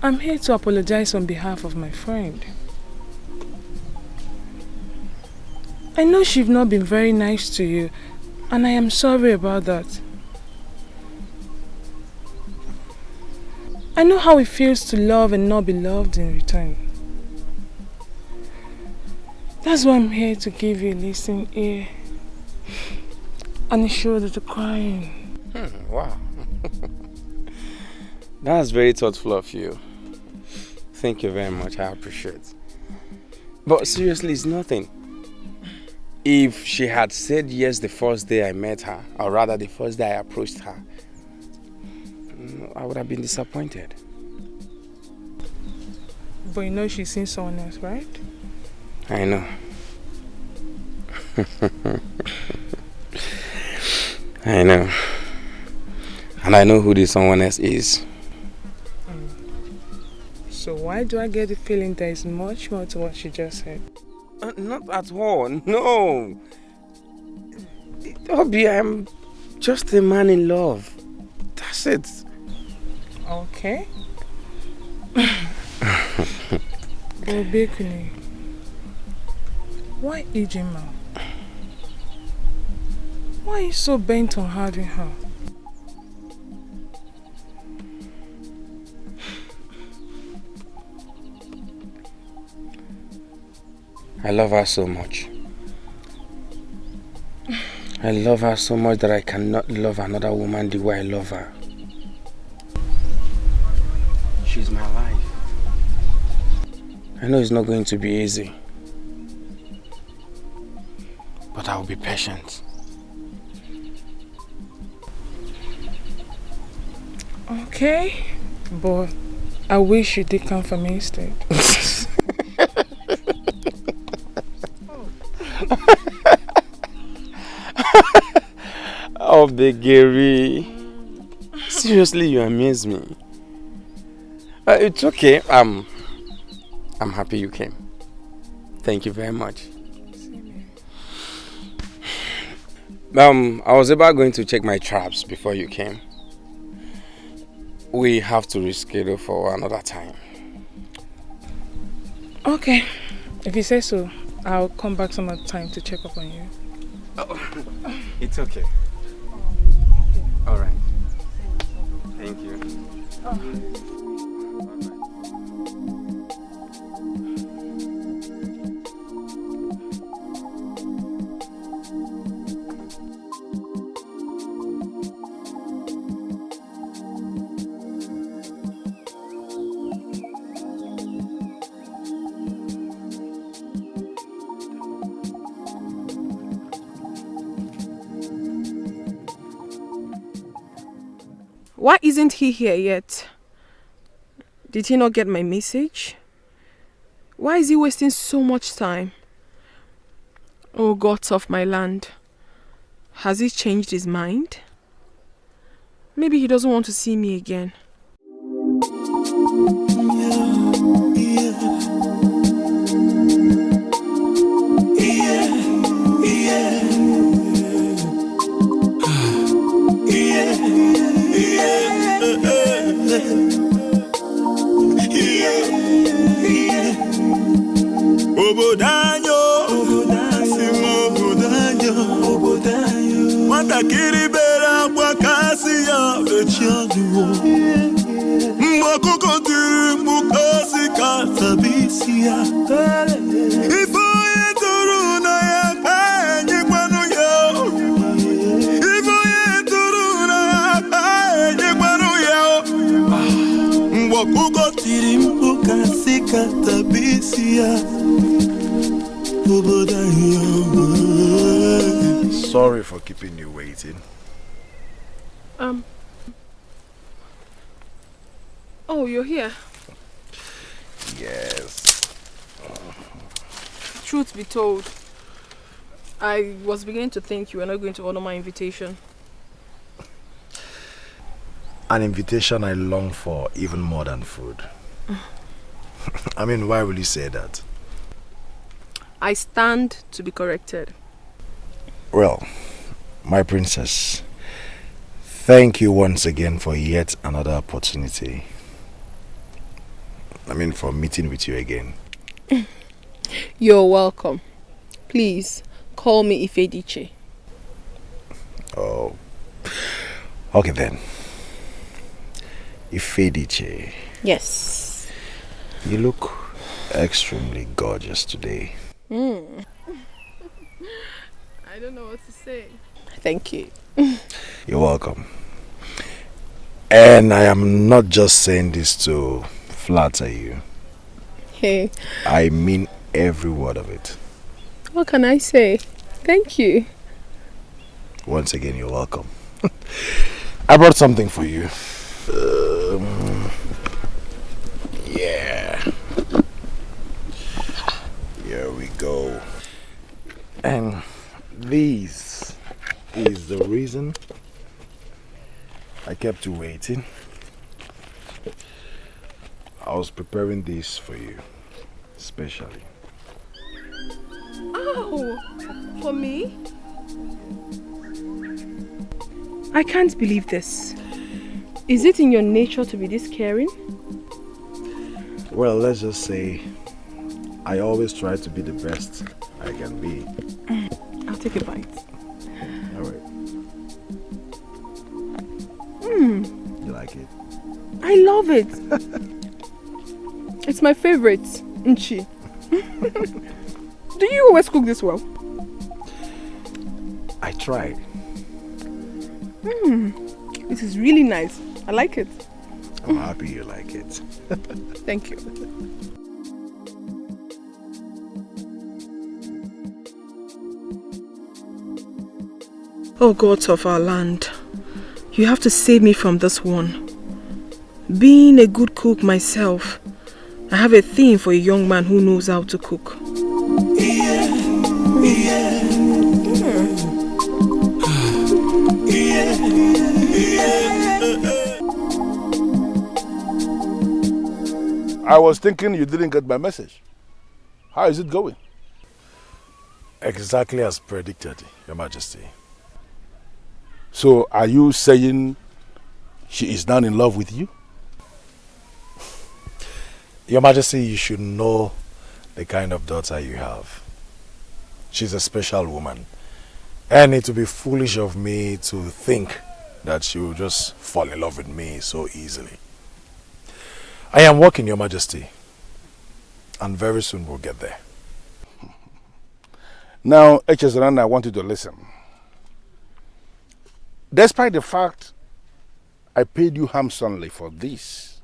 I'm here to apologize on behalf of my friend. I know she's not been very nice to you, and I am sorry about that. I know how it feels to love and not be loved in return. That's why I'm here to give you a listening ear and a shoulder to cry in. Wow. That's very thoughtful of you. Thank you very much. I appreciate it. But seriously, it's nothing. If she had said yes the first day I met her, or rather the first day I approached her, I would have been disappointed. But you know she's seen someone else, right? I know. I know. And I know who this someone else is. So why do I get the feeling there is much more to what she just said? Not at all, no. Obi, I'm just a man in love. That's it. Okay. Obekunye, why Ijima? Why are you so bent on having her? I love her so much. I love her so much that I cannot love another woman the way I love her. She's my life. I know it's not going to be easy, but I'll be patient. Okay, but I wish you did come for me instead. Oh, Begeri. Seriously, you amaze me. It's okay. I'm happy you came. Thank you very much. I was about going to check my traps before you came. We have to reschedule for another time. Okay, if you say so, I'll come back some other time to check up on you. Oh, it's okay. All right. Thank you. Why isn't he here yet? Did he not get my message? Why is he wasting so much time? Oh, gods of my land. Has he changed his mind? Maybe he doesn't want to see me again. Obodanyo, Obodanyo, Matakiri bera kwa kasi ya bechiaduo. Mwakoko tiri mukasi katabisia. Ifo yeturu na ya penye kwanu yo. Ifo yeturu na ya penye kwanu yo. Mwakoko tiri mukasi katabisia. Sorry for keeping you waiting. Oh, you're here? Yes. Truth be told, I was beginning to think you were not going to honor my invitation. An invitation I long for even more than food. I mean, why will you say that? I stand to be corrected. Well, my princess, thank you once again for yet another opportunity. I mean, for meeting with you again. You're welcome. Please, call me Ifediche. Oh, okay then. Ifediche. Yes. You look extremely gorgeous today. I don't know what to say. Thank you. You're welcome. And I am not just saying this to flatter you. Hey. I mean every word of it. What can I say? Thank you. Once again, you're welcome. I brought something for you. Yeah. Here we go. And this is the reason I kept you waiting. I was preparing this for you, especially. Oh, for me? I can't believe this. Is it in your nature to be this caring? Well, let's just say I always try to be the best I can be. I'll take a bite. Alright. You like it? I love it. It's my favorite, Nchi. Do you always cook this well? I tried. This is really nice. I like it. I'm happy you like it. Thank you. Oh gods of our land, you have to save me from this one. Being a good cook myself, I have a thing for a young man who knows how to cook. I was thinking you didn't get my message. How is it going? Exactly as predicted, Your Majesty. So are you saying she is now in love with you? Your Majesty, you should know the kind of daughter you have. She's a special woman. And it would be foolish of me to think that she will just fall in love with me so easily. I am working, Your Majesty. And very soon we'll get there. Now, Echezerana, I want you to listen. Despite the fact I paid you handsomely for this,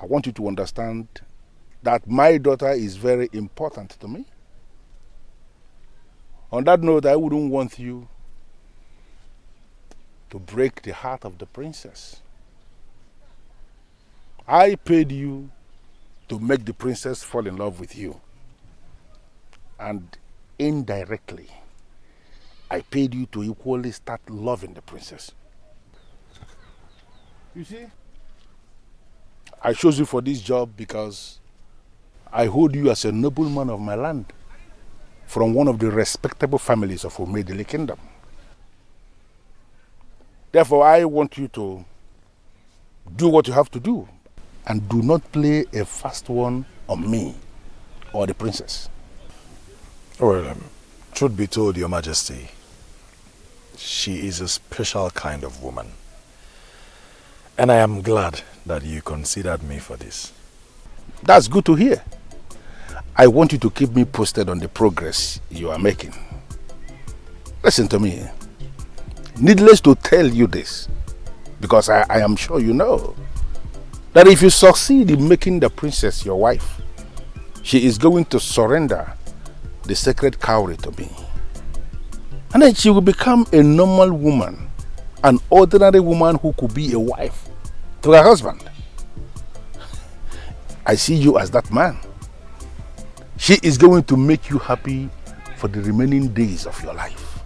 I want you to understand that my daughter is very important to me. On that note, I wouldn't want you to break the heart of the princess. I paid you to make the princess fall in love with you. And indirectly, I paid you to equally start loving the princess. You see? I chose you for this job because I hold you as a nobleman of my land from one of the respectable families of Omedele Kingdom. Therefore, I want you to do what you have to do and do not play a fast one on me or the princess. Well, truth be told, Your Majesty, she is a special kind of woman. And I am glad that you considered me for this. That's good to hear. I want you to keep me posted on the progress you are making. Listen to me. Needless to tell you this, because I am sure you know, that if you succeed in making the princess your wife, she is going to surrender the sacred cowrie to me. And then she will become a normal woman, an ordinary woman who could be a wife to her husband. I see you as that man. She is going to make you happy for the remaining days of your life.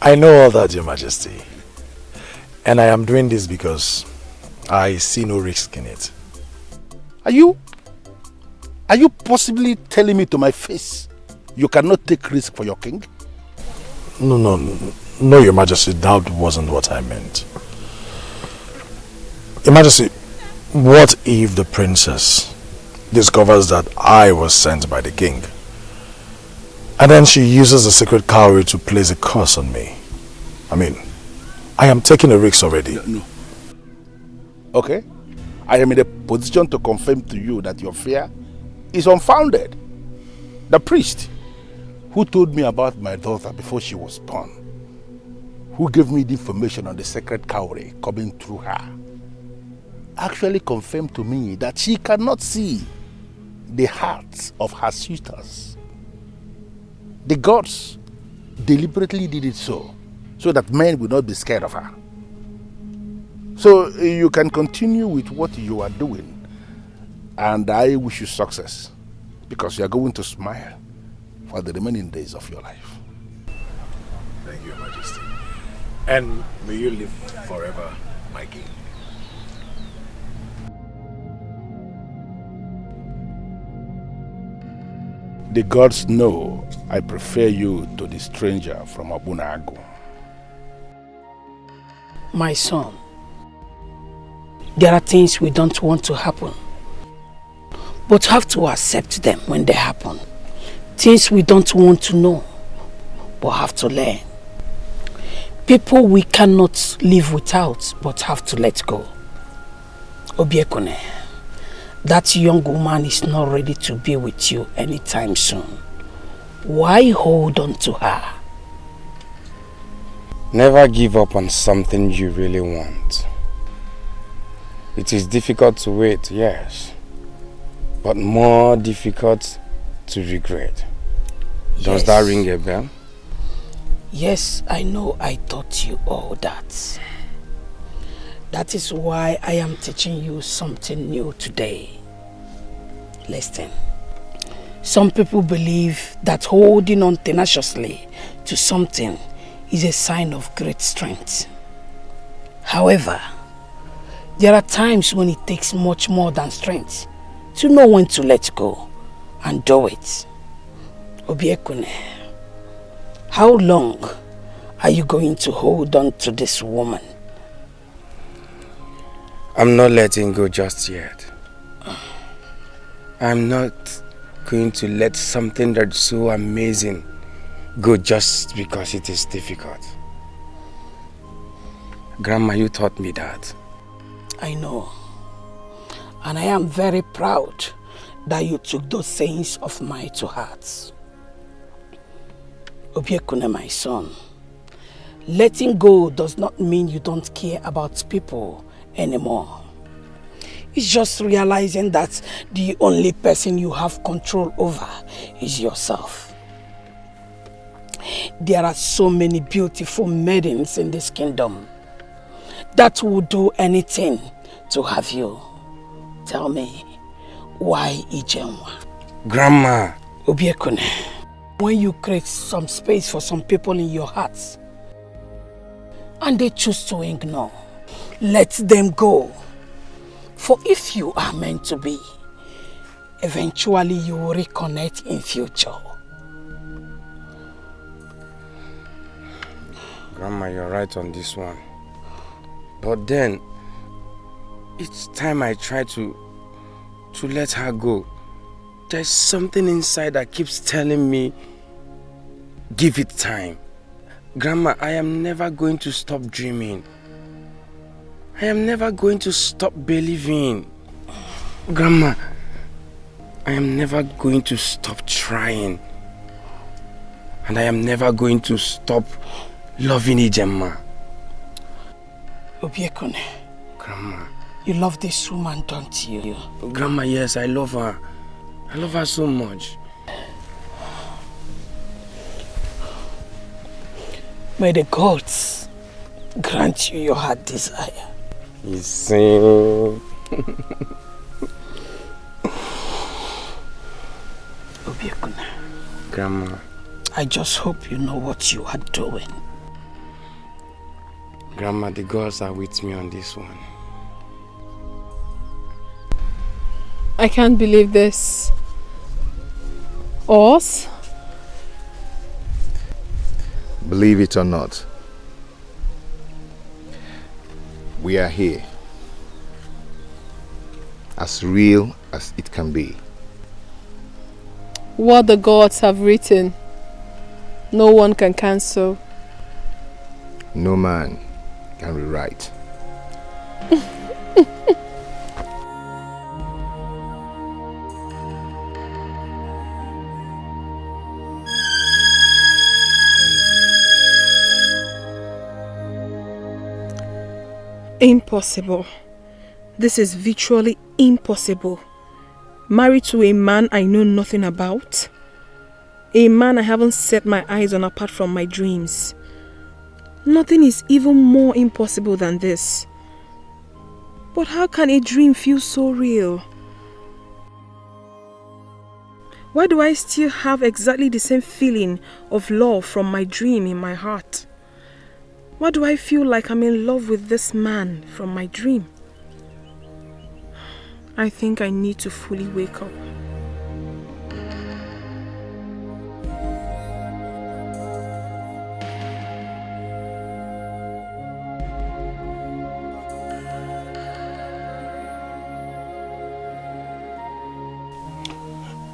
I know all that, Your Majesty. And I am doing this because I see no risk in it. Are you possibly telling me to my face you cannot take risk for your king? No, Your Majesty, that wasn't what I meant. Your Majesty, what if the princess discovers that I was sent by the king? And then she uses the sacred cowrie to place a curse on me. I mean, I am taking a risk already. No. Okay. I am in a position to confirm to you that your fear is unfounded. The priest who told me about my daughter before she was born, who gave me the information on the sacred cowrie coming through her, actually confirmed to me that she cannot see the hearts of her suitors. The gods deliberately did it so that men will not be scared of her. So you can continue with what you are doing, and I wish you success, because you are going to smile for the remaining days of your life. Thank you, Your Majesty. And may you live forever, my king. The gods know I prefer you to the stranger from ORANUGO. My son, there are things we don't want to happen, but have to accept them when they happen. Things we don't want to know, but have to learn. People we cannot live without, but have to let go. Obiekone, that young woman is not ready to be with you anytime soon. Why hold on to her? Never give up on something you really want. It is difficult to wait, yes, but more difficult to regret. Does that ring a bell? Yes, I know I taught you all that. That is why I am teaching you something new today. Listen. Some people believe that holding on tenaciously to something is a sign of great strength. However, there are times when it takes much more than strength to know when to let go and do it. Obiekune, how long are you going to hold on to this woman? I'm not letting go just yet. I'm not going to let something that's so amazing go just because it is difficult. Grandma, you taught me that. I know. And I am very proud that you took those sayings of mine to heart. Obiekune, my son, letting go does not mean you don't care about people anymore. It's just realizing that the only person you have control over is yourself. There are so many beautiful maidens in this kingdom that would do anything to have you. Tell me, why Ijenwa? Grandma! Obiekune, when you create some space for some people in your hearts and they choose to ignore, let them go. For if you are meant to be, eventually you will reconnect in future. Grandma, you're right on this one. But then, each time I try to let her go, there's something inside that keeps telling me, give it time. Grandma, I am never going to stop dreaming. I am never going to stop believing. Grandma, I am never going to stop trying. And I am never going to stop loving Ijenwa. Obiekune. Grandma. You love this woman, don't you? Grandma, yes, I love her. I love her so much. May the gods grant you your heart desire. You sing. Grandma, I just hope you know what you are doing. Grandma, the gods are with me on this one. I can't believe this. Us? Believe it or not, we are here. As real as it can be. What the gods have written, no one can cancel. No man can rewrite. Impossible. This is virtually impossible. Married to a man I know nothing about. A man I haven't set my eyes on apart from my dreams. Nothing is even more impossible than this. But how can a dream feel so real? Why do I still have exactly the same feeling of love from my dream in my heart? Why do I feel like I'm in love with this man from my dream? I think I need to fully wake up.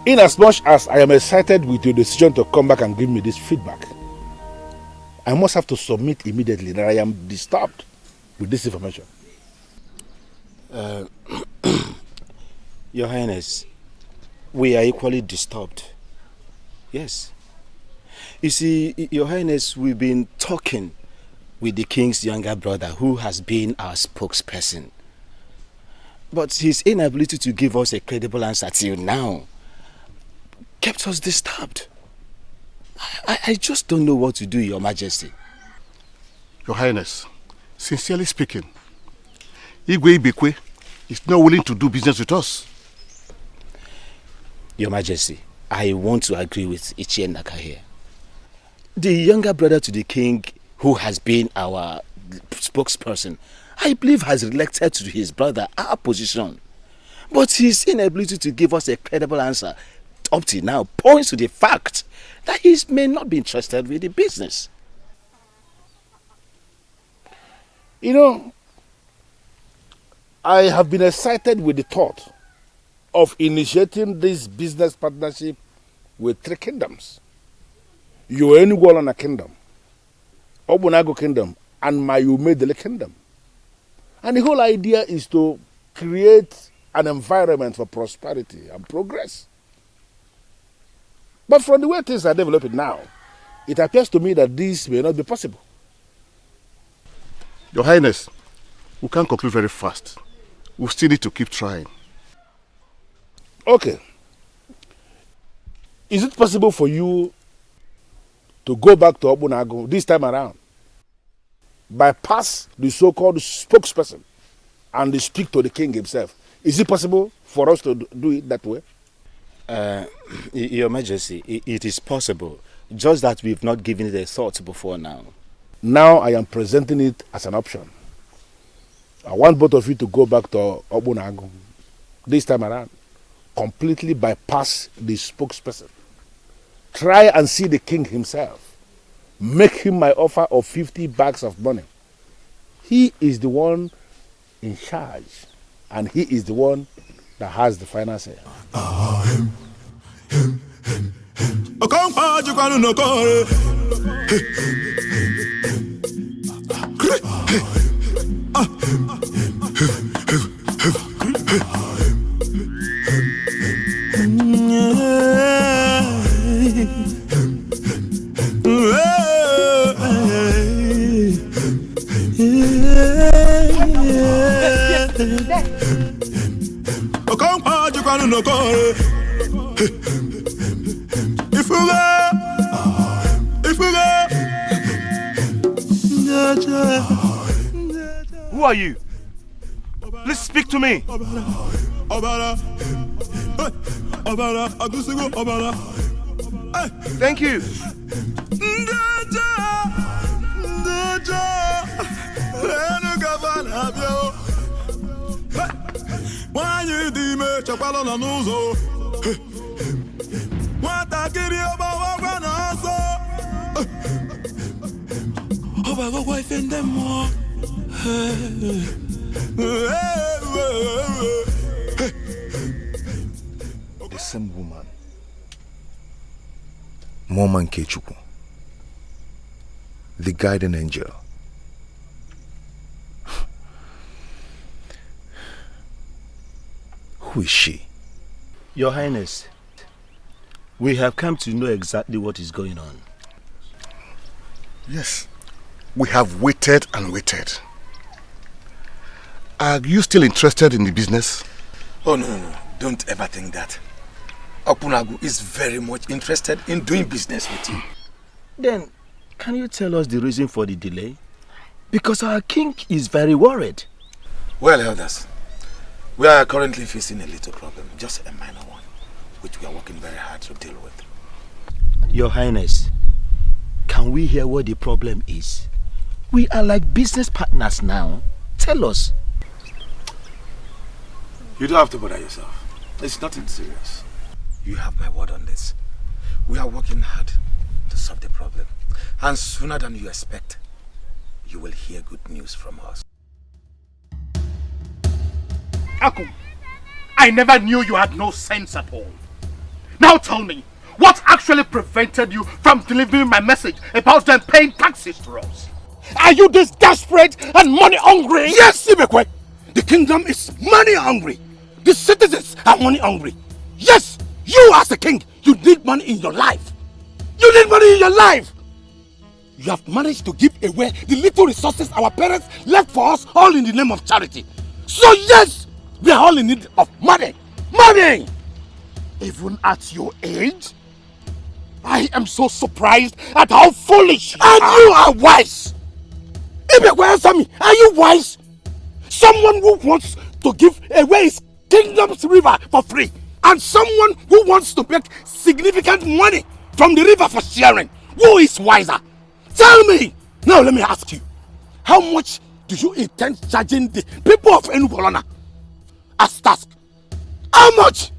In as much as I am excited with your decision to come back and give me this feedback, I must have to submit immediately that I am disturbed with this information. Your Highness, we are equally disturbed. Yes. You see, Your Highness, we've been talking with the king's younger brother who has been our spokesperson. But his inability to give us a credible answer till now kept us disturbed. I just don't know what to do, Your Majesty. Your Highness, sincerely speaking, Igwe Ibekwe is not willing to do business with us. Your Majesty, I want to agree with Ichie Naka here. The younger brother to the king, who has been our spokesperson, I believe has elected to his brother our position. But his inability to give us a credible answer up to now points to the fact that he may not be interested with the business. You know, I have been excited with the thought of initiating this business partnership with 3 kingdoms. Your Enugolana kingdom, Obonago kingdom, and my UMEDELE kingdom. And the whole idea is to create an environment for prosperity and progress. But from the way things are developing now, it appears to me that this may not be possible. Your Highness, we can't conclude very fast. We still need to keep trying. Okay. Is it possible for you to go back to Obonago this time around, bypass the so-called spokesperson and speak to the king himself? Is it possible for us to do it that way? Your Majesty, it is possible, just that we've not given it a thought before now. Now I am presenting it as an option. I want both of you to go back to Obonago this time around, completely bypass the spokesperson. Try and see the king himself. Make him my offer of 50 bags of money. He is the one in charge, and he is the one that has the final say. Who are you? Please speak to me. Thank you. The same woman, Mama NKECHI, the guardian angel. Who is she? Your Highness, we have come to know exactly what is going on. Yes, we have waited and waited. Are you still interested in the business? Oh, no. Don't ever think that. Okunagu is very much interested in doing business with you. Then, can you tell us the reason for the delay? Because our king is very worried. Well, elders, we are currently facing a little problem, just a minor one, which we are working very hard to deal with. Your Highness, can we hear what the problem is? We are like business partners now. Tell us. You don't have to bother yourself. It's nothing serious. You have my word on this. We are working hard to solve the problem. And sooner than you expect, you will hear good news from us. Akum, I never knew you had no sense at all. Now tell me, what actually prevented you from delivering my message about them paying taxes to us? Are you this desperate and money hungry? Yes, Ibekwe! The kingdom is money hungry. The citizens are money hungry. Yes, you as a king, you need money in your life. You need money in your life. You have managed to give away the little resources our parents left for us, all in the name of charity. So yes, we are all in need of money. Money! Even at your age, I am so surprised at how foolish you are. And you are wise. Ibekwe, answer me. Are you wise? Someone who wants to give away his kingdom's river for free, and someone who wants to make significant money from the river for sharing. Who is wiser? Tell me! Now let me ask you, how much do you intend charging the people of OGONNA as task? How much?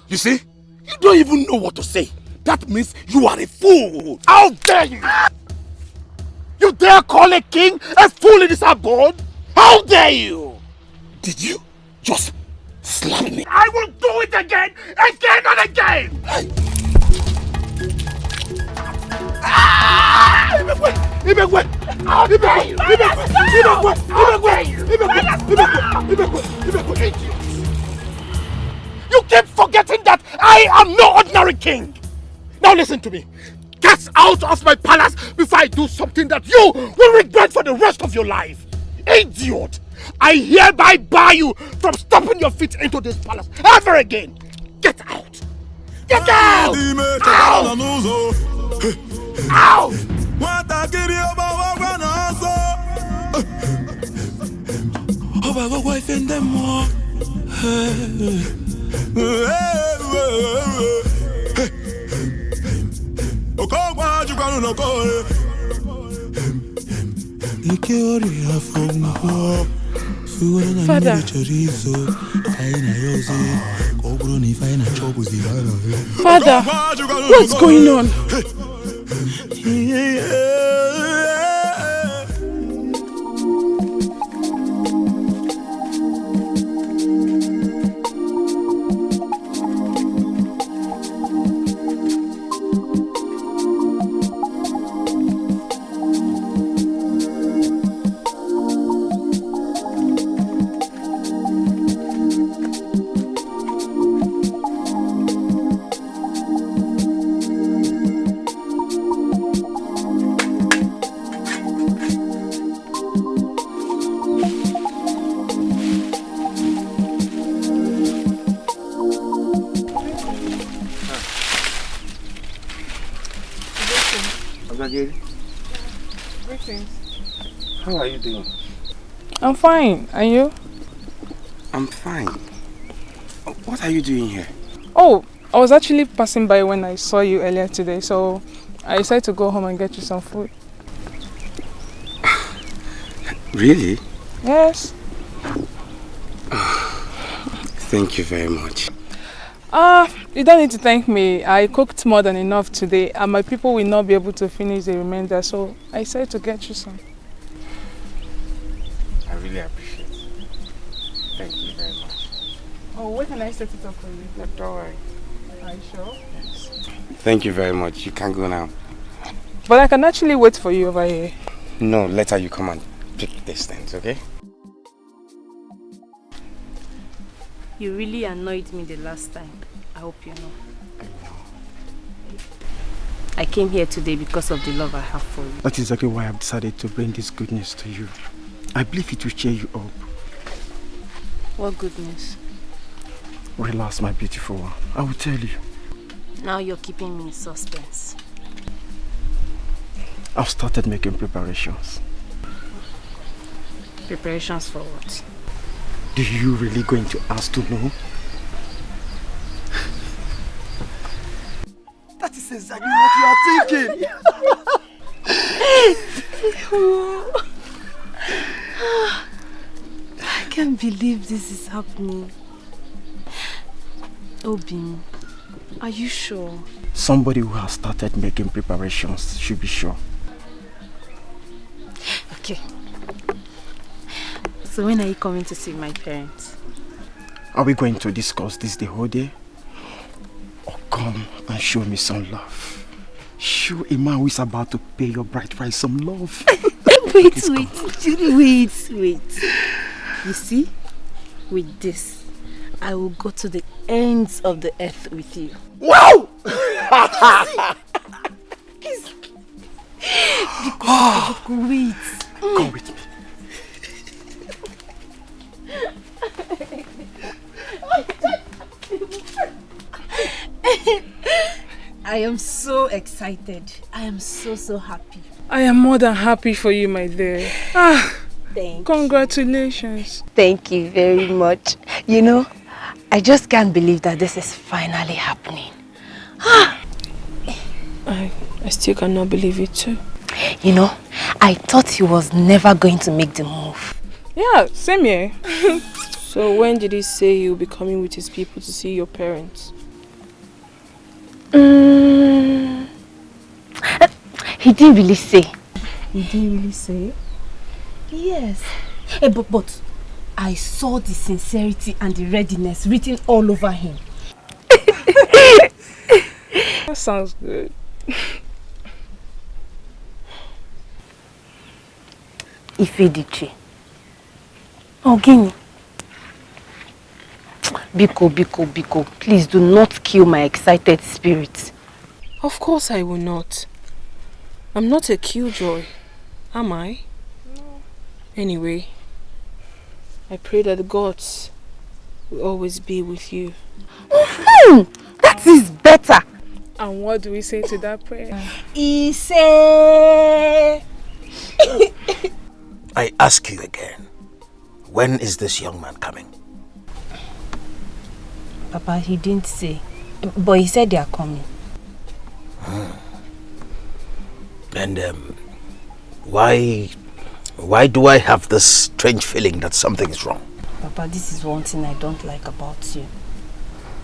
You see, you don't even know what to say. That means you are a fool. How dare you? You dare call a king a fool in his abode? How dare you? Did you just slap me? I will do it again and again! You keep forgetting that I am no ordinary king! Now listen to me. Get out of my palace before I do something that you will regret for the rest of your life! Idiot! I hereby bar you from stepping your feet into this palace ever again! Get out! Get out! Out! Out! Father. Father, what's going on? Greetings. How are you doing? I'm fine. And you? I'm fine. What are you doing here? Oh, I was actually passing by when I saw you earlier today, so I decided to go home and get you some food. Really? Yes. Thank you very much. You don't need to thank me. I cooked more than enough today and my people will not be able to finish the remainder, so I decided to get you some. I really appreciate it. Thank you very much. Oh, where can I set it up for you? No, don't worry. Are you sure? Yes. Thank you very much. You can go now. But I can actually wait for you over here. No, later you come and pick these things, okay? You really annoyed me the last time. I hope you know. I know. I came here today because of the love I have for you. That's exactly why I've decided to bring this good news to you. I believe it will cheer you up. What good news? Relax, my beautiful one. I will tell you. Now you're keeping me in suspense. I've started making preparations. Preparations for what? Do you really going to ask to know? That is exactly what you are thinking. I can't believe this is happening. Obi, are you sure? Somebody who has started making preparations should be sure. Okay. So when are you coming to see my parents? Are we going to discuss this the whole day? Or come and show me some love? Show a man who is about to pay your bride price some love. Wait. You see, with this, I will go to the ends of the earth with you. Wow! Wait. Come with me. I am so excited. I am so happy. I am more than happy for you, my dear. Congratulations. Thank you very much. You know, I just can't believe that this is finally happening. I still cannot believe it too. You know, I thought he was never going to make the move. Yeah, same here. So when did he say he'll be coming with his people to see your parents? He didn't really say. He didn't really say? Yes. But I saw the sincerity and the readiness written all over him. That sounds good. Ifediche. Ogini. Biko, please do not kill my excited spirit. Of course I will not. I'm not a killjoy, am I? No. Anyway, I pray that the gods will always be with you. That is better. And what do we say to that prayer? Ise. I ask you again, when is this young man coming? Papa, he didn't say, but he said they are coming. And why do I have this strange feeling that something is wrong? Papa, this is one thing I don't like about you.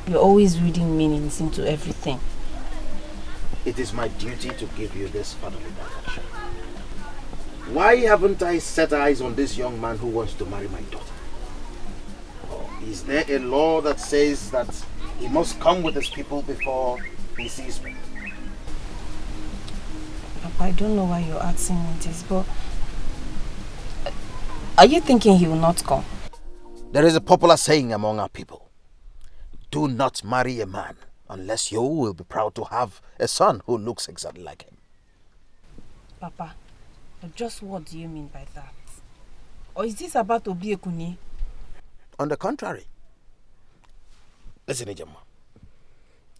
You're always reading meanings into everything. It is my duty to give you this fatherly direction. Why haven't I set eyes on this young man who wants to marry my daughter? Or is there a law that says that he must come with his people before he sees me? Papa, I don't know why you're asking me this, but are you thinking he will not come? There is a popular saying among our people. Do not marry a man unless you will be proud to have a son who looks exactly like him. Papa, just what do you mean by that? Or is this about Obiekuni? On the contrary. Listen, Ijama.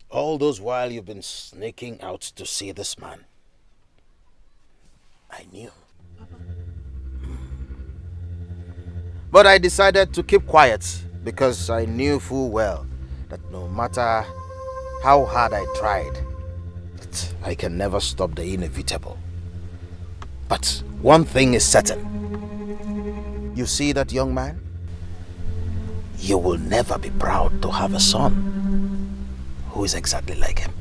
All those while you've been sneaking out to see this man, I knew. But I decided to keep quiet because I knew full well that no matter how hard I tried, I can never stop the inevitable. But one thing is certain. You see that young man? You will never be proud to have a son who is exactly like him.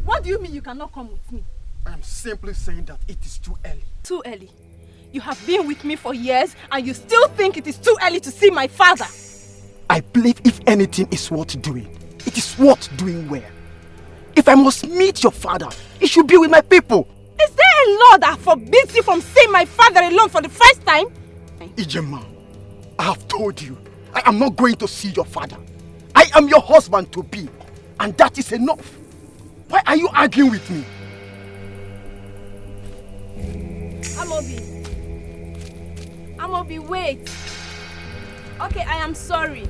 What do you mean you cannot come with me? I'm simply saying that it is too early. Too early? You have been with me for years and you still think it is too early to see my father? I believe if anything is worth doing, it is worth doing well. If I must meet your father, it should be with my people. Is there a law that forbids you from seeing my father alone for the first time? Ijema, I have told you, I am not going to see your father. I am your husband to be, and that is enough. Why are you arguing with me? Amobi, wait. Okay, I am sorry.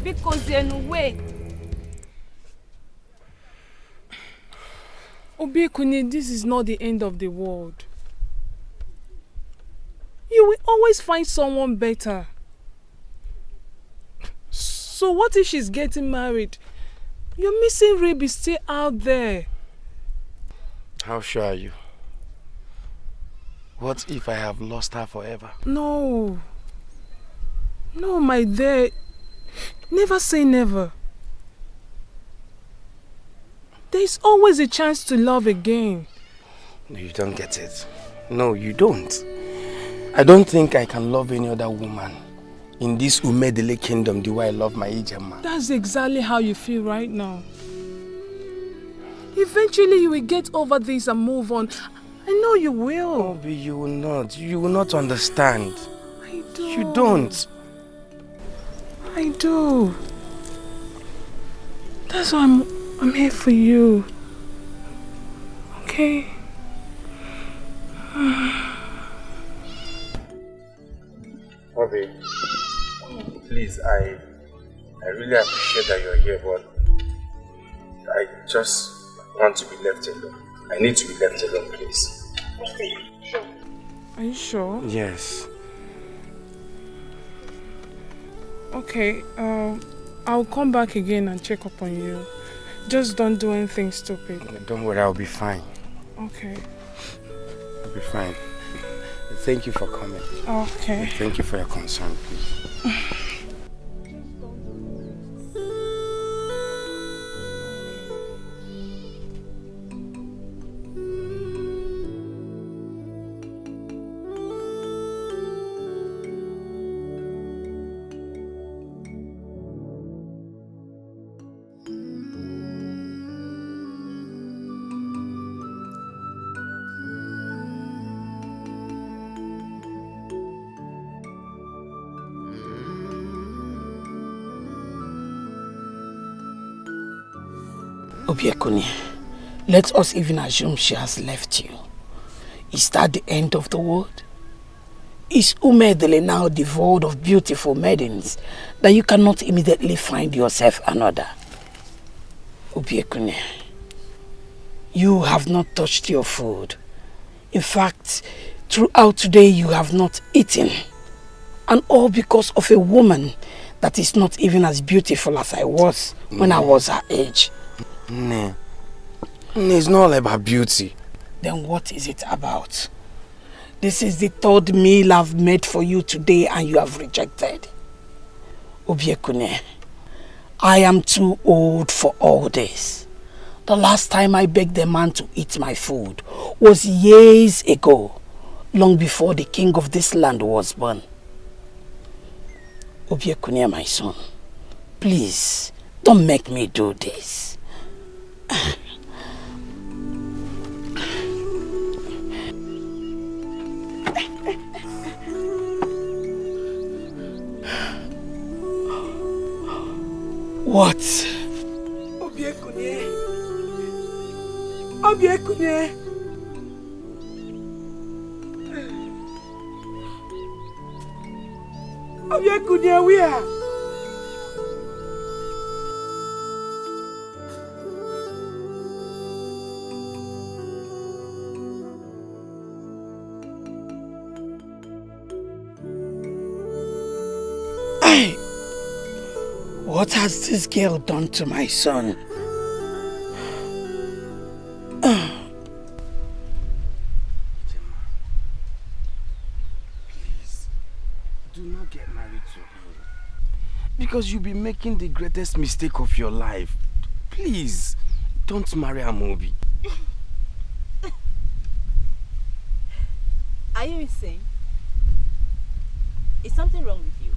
Because then wait. Obiekune, this is not the end of the world. You will always find someone better. So what if she's getting married? Your missing rib is still out there. How sure are you? What if I have lost her forever? No. No, my dear. Never say never. There is always a chance to love again. No, you don't get it. No, you don't. I don't think I can love any other woman in this Umedele kingdom the way I love my Ijema. That's exactly how you feel right now. Eventually you will get over this and move on. I know you will. Obi, you will not. You will not understand. I do. You don't. I do. That's why I'm here for you. Okay? Obi, please, I really appreciate that you're here, but I just want to be left alone. I need to be left alone, please. Are you sure? Yes. Okay, I'll come back again and check up on you. Just don't do anything stupid. Don't worry, I'll be fine. Okay. I'll be fine. Thank you for coming. Okay. Thank you for your concern, please. Obiekune, let us even assume she has left you. Is that the end of the world? Is Umedele now devoid of beautiful maidens that you cannot immediately find yourself another? Obiekune, you have not touched your food. In fact, throughout today you have not eaten. And all because of a woman that is not even as beautiful as I was when I was her age. No. It's not all about beauty. Then what is it about? This is the third meal I've made for you today and you have rejected. Obiekune, I am too old for all this. The last time I begged a man to eat my food was years ago, long before the king of this land was born. Obiekune, my son, please, don't make me do this. What? Obiekune. Obiekune. Obiekune, where? What has this girl done to my son? Please, do not get married to him. Because you'll be making the greatest mistake of your life. Please, don't marry Amobi. Are you insane? Is something wrong with you?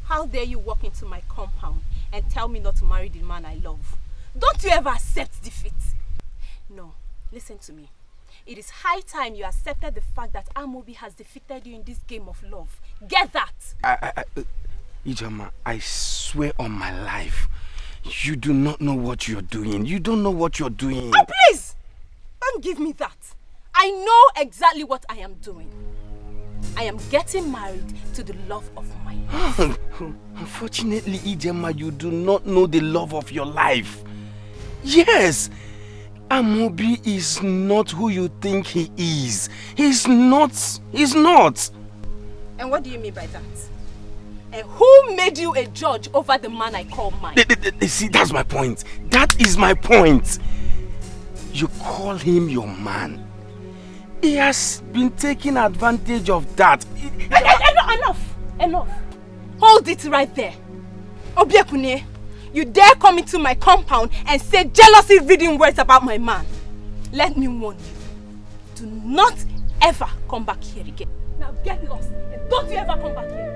How dare you walk into my compound and tell me not to marry the man I love? Don't you ever accept defeat? No, listen to me. It is high time you accepted the fact that Amobi has defeated you in this game of love. Get that! Ijoma, I swear on my life, you do not know what you're doing. You don't know what you're doing. Oh, please! Don't give me that. I know exactly what I am doing. I am getting married to the love of my life. Unfortunately, Ijoma, you do not know the love of your life. Yes, Amobi is not who you think he is. He's not. He's not. And what do you mean by that? And who made you a judge over the man I call mine? See, that's my point. That is my point. You call him your man. He has been taking advantage of that. Enough. Hold it right there. Obiekune, you dare come into my compound and say jealousy-reading words about my man. Let me warn you. Do not ever come back here again. Now get lost and don't you ever come back here.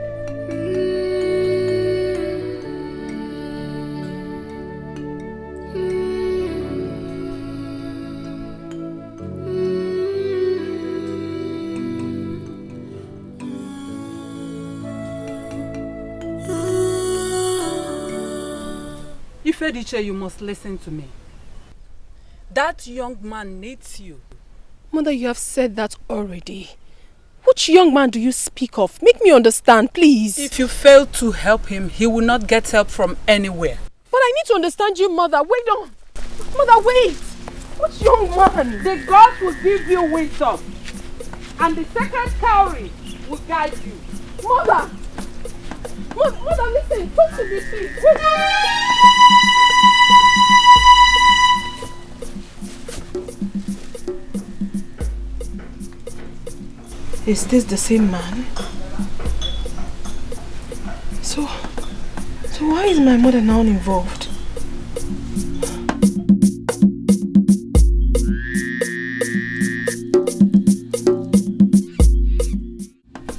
Ifediche, you must listen to me. That young man needs you. Mother, you have said that already. Which young man do you speak of? Make me understand, please. If you fail to help him, he will not get help from anywhere. But I need to understand you, Mother. Wait on. Mother, wait. Which young man? The gods will give you wisdom. And the second cowrie will guide you. Mother! Mother, listen. Talk to me, please. Wait. Is this the same man? So why is my mother now involved?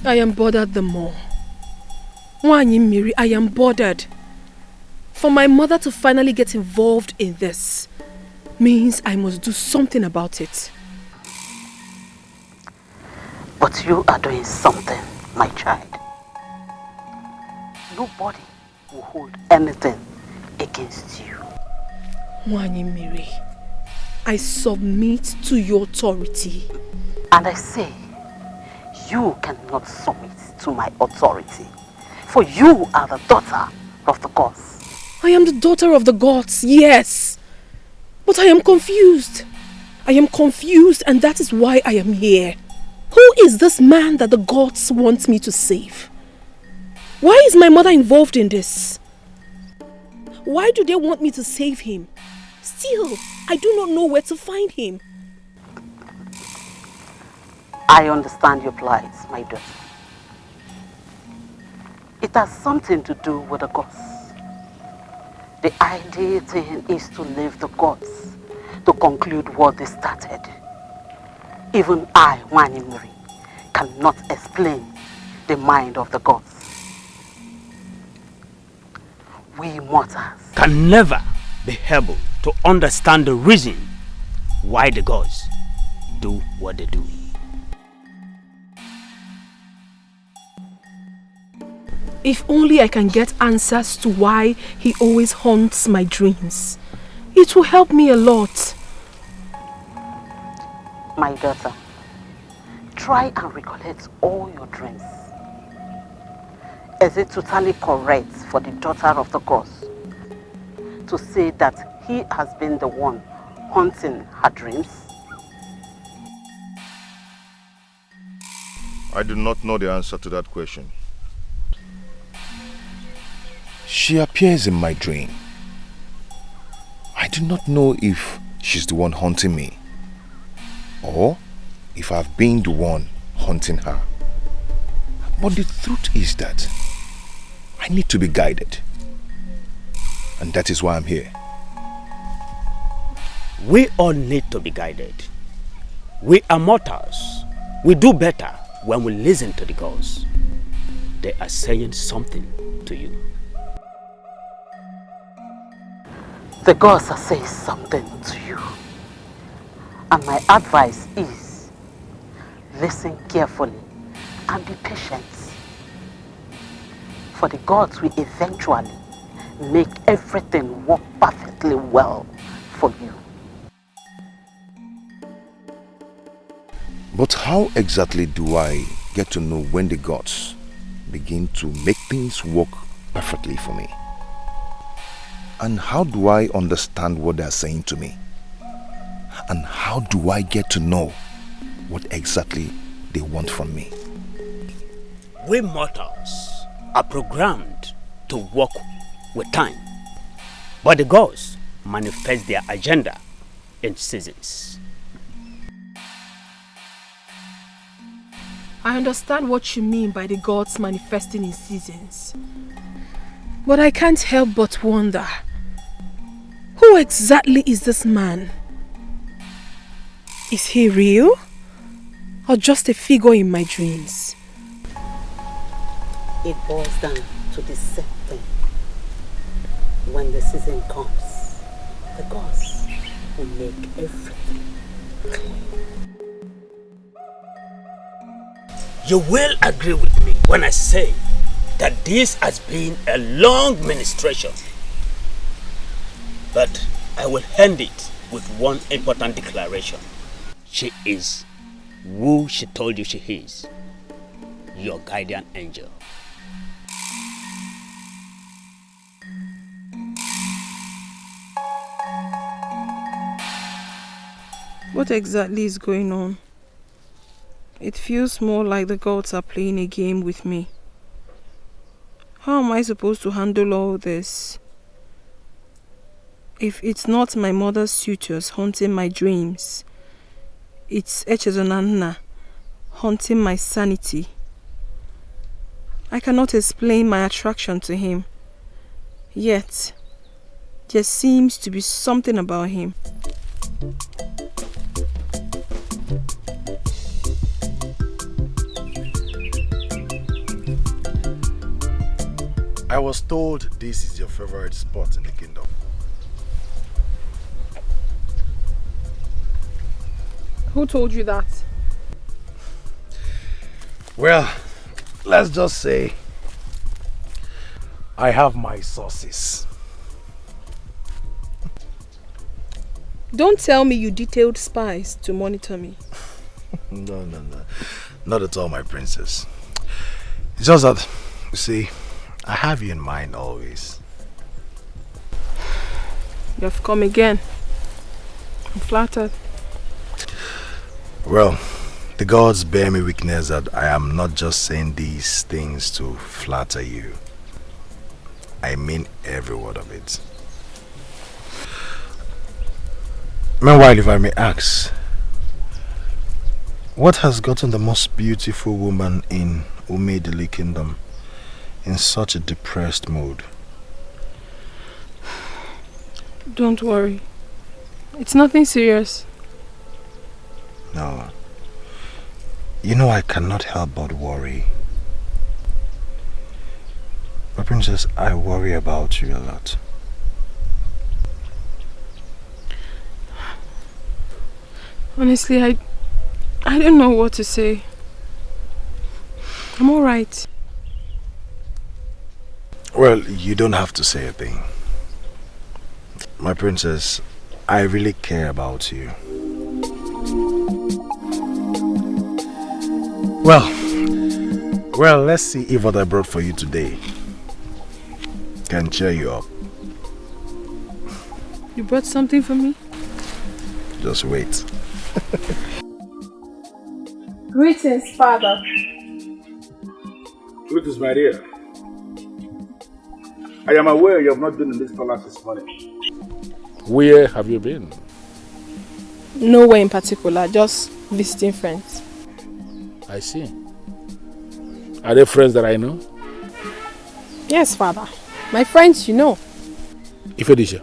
I am bothered the more. Unyimmiri, I am bothered. For my mother to finally get involved in this means I must do something about it. But you are doing something, my child. Nobody will hold anything against you. Unyimmiri, I submit to your authority. And I say, you cannot submit to my authority. For you are the daughter of the gods. I am the daughter of the gods, yes. But I am confused. I am confused, and that is why I am here. Who is this man that the gods want me to save? Why is my mother involved in this? Why do they want me to save him? Still, I do not know where to find him. I understand your plight, my daughter. It has something to do with the gods. The ideal thing is to leave the gods to conclude what they started. Even I, Unyimmiri, cannot explain the mind of the gods. We mortals can never be able to understand the reason why the gods do what they do. If only I can get answers to why he always haunts my dreams. It will help me a lot. My daughter, try and recollect all your dreams. Is it totally correct for the daughter of the gods to say that he has been the one haunting her dreams? I do not know the answer to that question. She appears in my dream. I do not know if she's the one haunting me or if I've been the one haunting her. But the truth is that I need to be guided. And that is why I'm here. We all need to be guided. We are mortals. We do better when we listen to the gods. They are saying something to you. The gods are saying something to you. And my advice is, listen carefully and be patient. For the gods will eventually make everything work perfectly well for you. But how exactly do I get to know when the gods begin to make things work perfectly for me? And how do I understand what they are saying to me? And how do I get to know what exactly they want from me? We mortals are programmed to work with time. But the gods manifest their agenda in seasons. I understand what you mean by the gods manifesting in seasons. But I can't help but wonder, who exactly is this man? Is he real? Or just a figure in my dreams? It boils down to the same thing. When the season comes, the gods will make everything clear. You will agree with me when I say that this has been a long ministration. But I will end it with one important declaration. She is who she told you she is, your guardian angel. What exactly is going on? It feels more like the gods are playing a game with me. How am I supposed to handle all this? If it's not my mother's suitors haunting my dreams, it's Echezonanna haunting my sanity. I cannot explain my attraction to him. Yet, there seems to be something about him. I was told this is your favorite spot in the kingdom. Who told you that? Well, let's just say I have my sources. Don't tell me you detailed spies to monitor me. No. Not at all, my princess. It's just that, you see, I have you in mind always. You have come again. I'm flattered. Well, the gods bear me witness that I am not just saying these things to flatter you. I mean every word of it. Meanwhile, if I may ask, what has gotten the most beautiful woman in Umedili Kingdom in such a depressed mood? Don't worry. It's nothing serious. No. You know I cannot help but worry. But princess, I worry about you a lot. Honestly, I don't know what to say. I'm alright. Well, you don't have to say a thing. My princess, I really care about you. Well, let's see if what I brought for you today can cheer you up. You brought something for me? Just wait. Greetings, Father. Greetings, my dear. I am aware you have not been in this palace this morning. Where have you been? Nowhere in particular, just visiting friends. I see. Are they friends that I know? Yes, Father. My friends, you know. Ifedisha,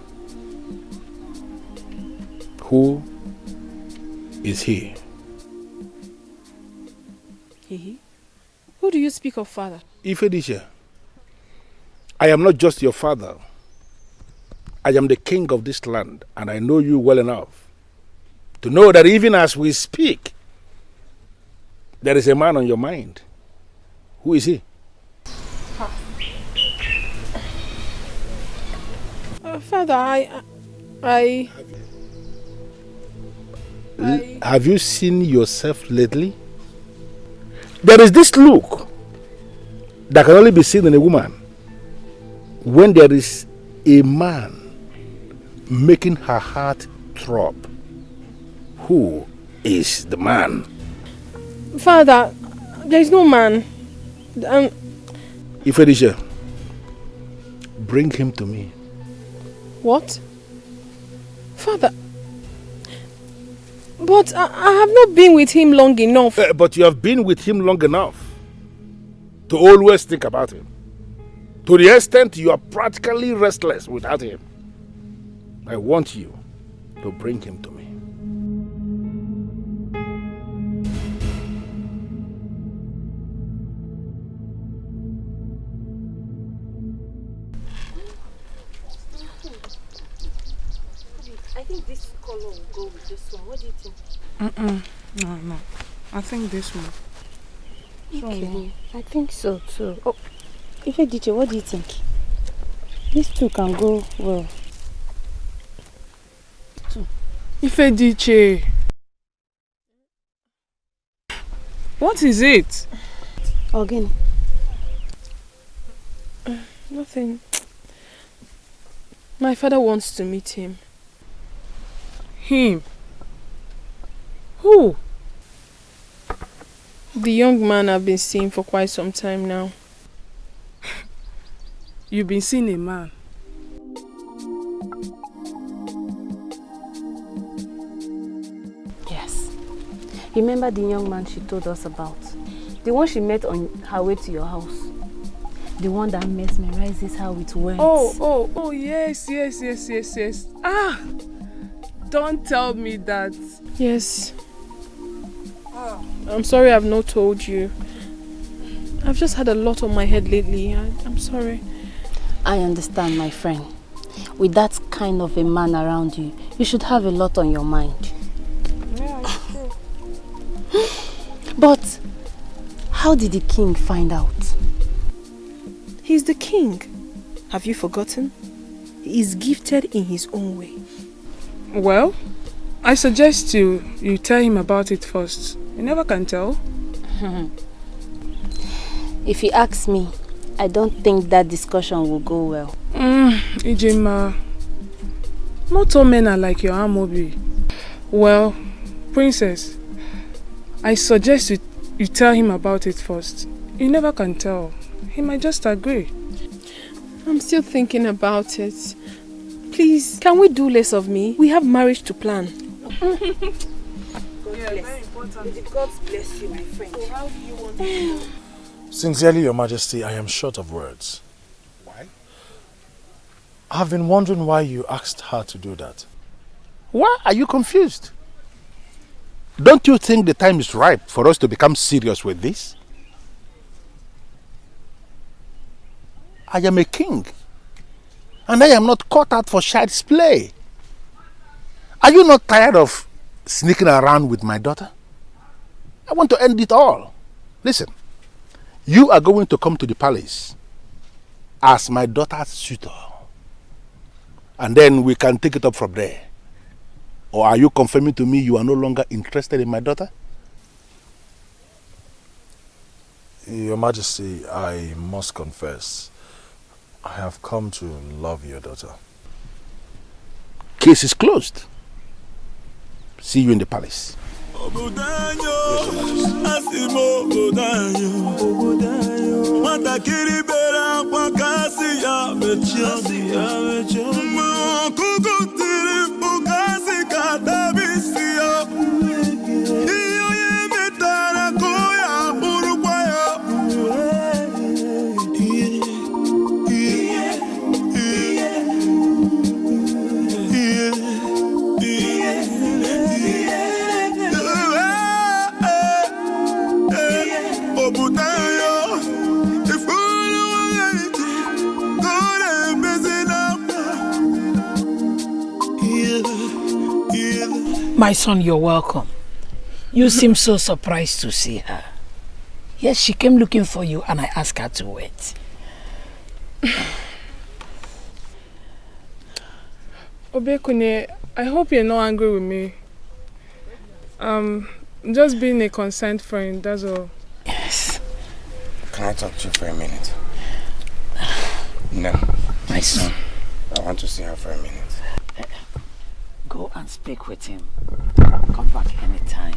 who is he? He? Who do you speak of, Father? Ifedisha, I am not just your father. I am the king of this land, and I know you well enough to know that even as we speak, there is a man on your mind. Who is he? Father, Have you seen yourself lately? There is this look that can only be seen in a woman when there is a man making her heart throb. Who is the man? Father, there is no man. Ifedisha, bring him to me. What? Father, but I have not been with him long enough. But you have been with him long enough to always think about him. To the extent you are practically restless without him. I want you to bring him to me. I think this color will go with this one. What do you think? No. I think this one. Okay. I think so too. Oh, Ifedisha, what do you think? These two can go well. Ifedisha. What is it? Again. Nothing. My father wants to meet him. Him? Who? The young man I've been seeing for quite some time now. You've been seeing a man? Yes. Remember the young man she told us about? The one she met on her way to your house? The one that mesmerizes her with words. Oh, yes. Ah! Don't tell me that. Yes. I'm sorry I've not told you. I've just had a lot on my head lately. I'm sorry. I understand, my friend. With that kind of a man around you, you should have a lot on your mind. Yeah, it's true. But how did the king find out? He's the king. Have you forgotten? He is gifted in his own way. Well, I suggest you tell him about it first. You never can tell. If he asks me, I don't think that discussion will go well. Ijima, not all men are like your Amobi. Well, princess, I suggest you tell him about it first. You never can tell. He might just agree. I'm still thinking about it. Please, can we do less of me? We have marriage to plan. God bless you, my friend. So how do you want to do? Sincerely, Your Majesty, I am short of words. Why? I've been wondering why you asked her to do that. Why are you confused? Don't you think the time is ripe for us to become serious with this? I am a king, and I am not caught out for child's play. Are you not tired of sneaking around with my daughter? I want to end it all. Listen, you are going to come to the palace as my daughter's suitor, and then we can take it up from there. Or are you confirming to me you are no longer interested in my daughter? Your Majesty, I must confess, I have come to love your daughter. Case is closed. See you in the palace. Asimo obodanyo, My son, you're welcome. You seem so surprised to see her. Yes, she came looking for you and I asked her to wait. Obekune, I hope you're not angry with me. Just being a concerned friend, that's all. Yes. Can I talk to you for a minute? No. My son. I want to see her for a minute. Go and speak with him. Come back anytime.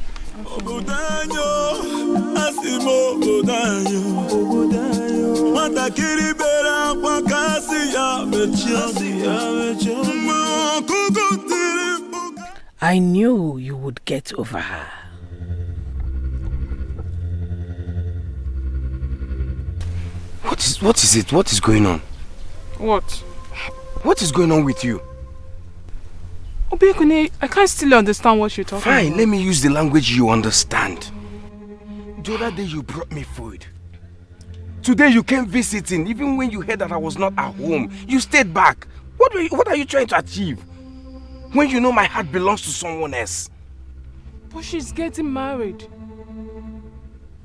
I knew you would get over her. What is it? What is going on? What? What is going on with you? Obekune, I can't still understand what you're talking about. Fine, let me use the language you understand. The other day you brought me food. Today you came visiting, even when you heard that I was not at home. You stayed back. What are you trying to achieve? When you know my heart belongs to someone else. But she's getting married.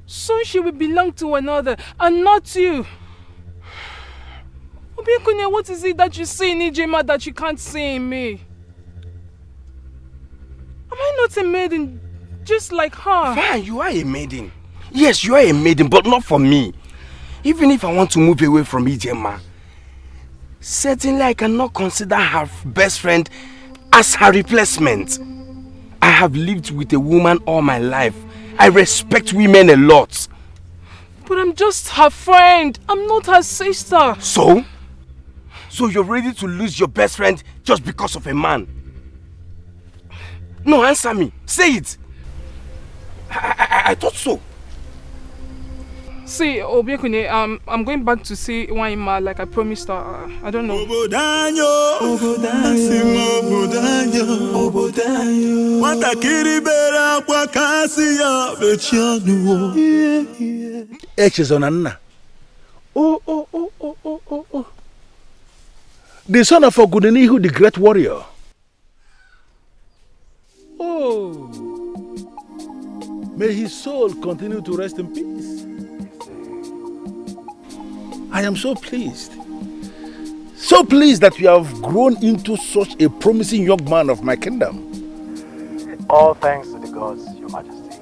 Soon she will belong to another, and not you. Obekune, what is it that you see in Ijema that you can't see in me? Am I not a maiden just like her? Fine, you are a maiden. Yes, you are a maiden, but not for me. Even if I want to move away from Ijema, certainly I cannot consider her best friend as her replacement. I have lived with a woman all my life. I respect women a lot. But I'm just her friend. I'm not her sister. So? So you're ready to lose your best friend just because of a man? No, answer me. Say it. I thought so. See, Obekune, I'm going back to see Waima like I promised her. I don't know. Oh. The son of Ogonihu, the great warrior. Oh. May his soul continue to rest in peace. I am so pleased. So pleased that you have grown into such a promising young man of my kingdom. All thanks to the gods, Your Majesty.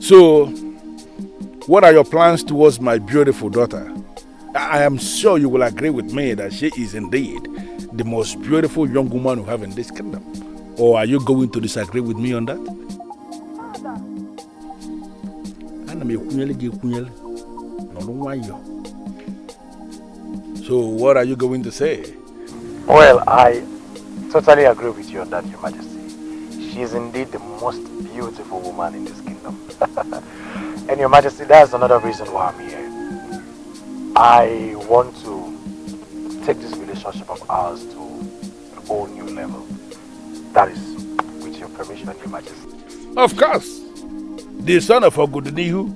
So, what are your plans towards my beautiful daughter? I am sure you will agree with me that she is indeed the most beautiful young woman we have in this kingdom. Or are you going to disagree with me on that? So what are you going to say? Well, I totally agree with you on that, Your Majesty. She is indeed the most beautiful woman in this kingdom. And Your Majesty, that's another reason why I'm here. I want to take this relationship of ours to a whole new level. That is with your permission, Your Majesty. Of course. The son of Ogonihu,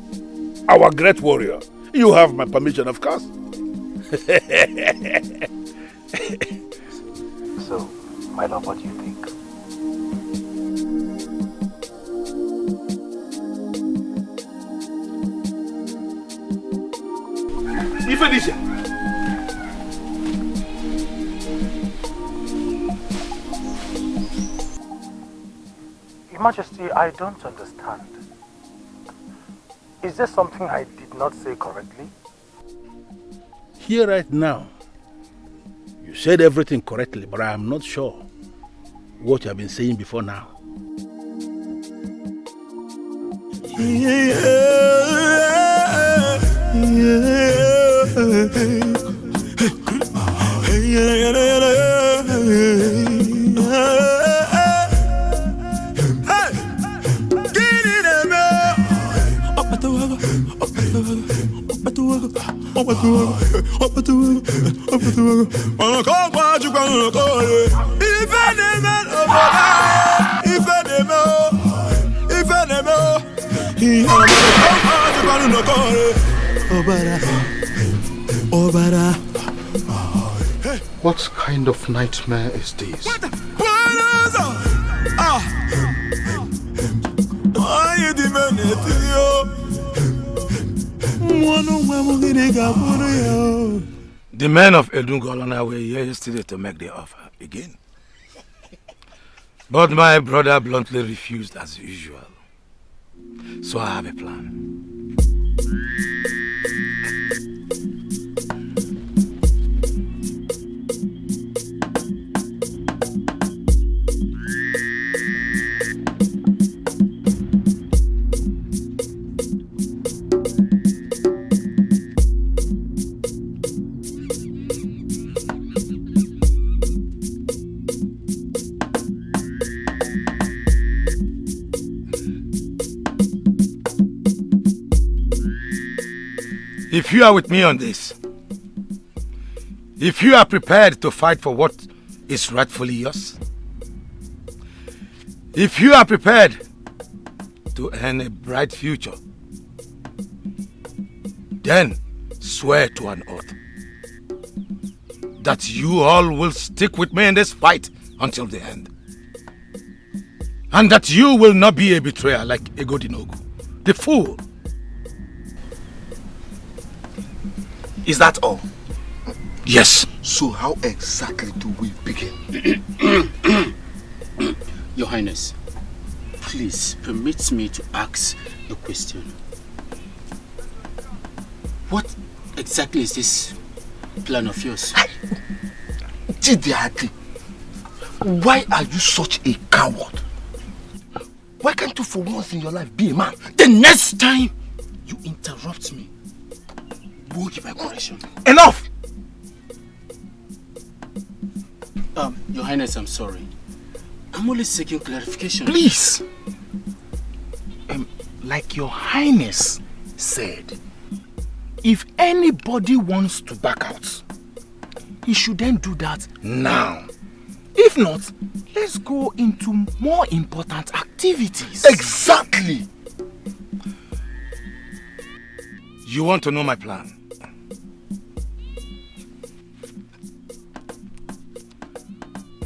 our great warrior. You have my permission, of course. So, my love, what do you think? Your Majesty, I don't understand. Is there something I did not say correctly? Here right now, you said everything correctly, but I am not sure what you have been saying before now. What kind of nightmare is this? The men of Edungolana were here yesterday to make the offer again. But my brother bluntly refused as usual. So I have a plan. If you are with me on this, if you are prepared to fight for what is rightfully yours, if you are prepared to earn a bright future, then swear to an oath that you all will stick with me in this fight until the end. And that you will not be a betrayer like Egodinogu, the fool. Is that all? Yes. So how exactly do we begin? Your Highness, please permit me to ask a question. What exactly is this plan of yours? Chidi, why are you such a coward? Why can't you for once in your life be a man? The next time you interrupt me, we'll give my correction. Enough! Your Highness, I'm sorry. I'm only seeking clarification. Please! Like Your Highness said, if anybody wants to back out, he should then do that now. If not, let's go into more important activities. Exactly! You want to know my plan?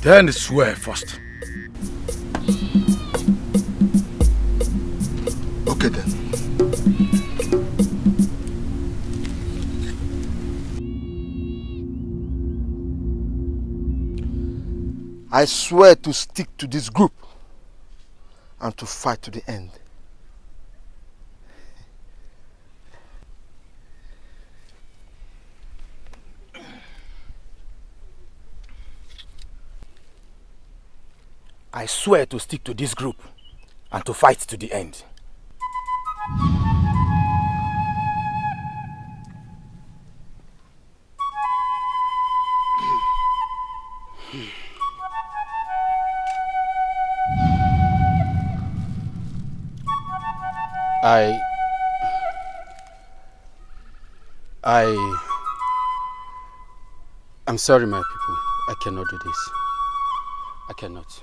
Then swear first. Okay then. I swear to stick to this group and to fight to the end. I swear to stick to this group and to fight to the end. I'm sorry, my people. I cannot do this. I cannot.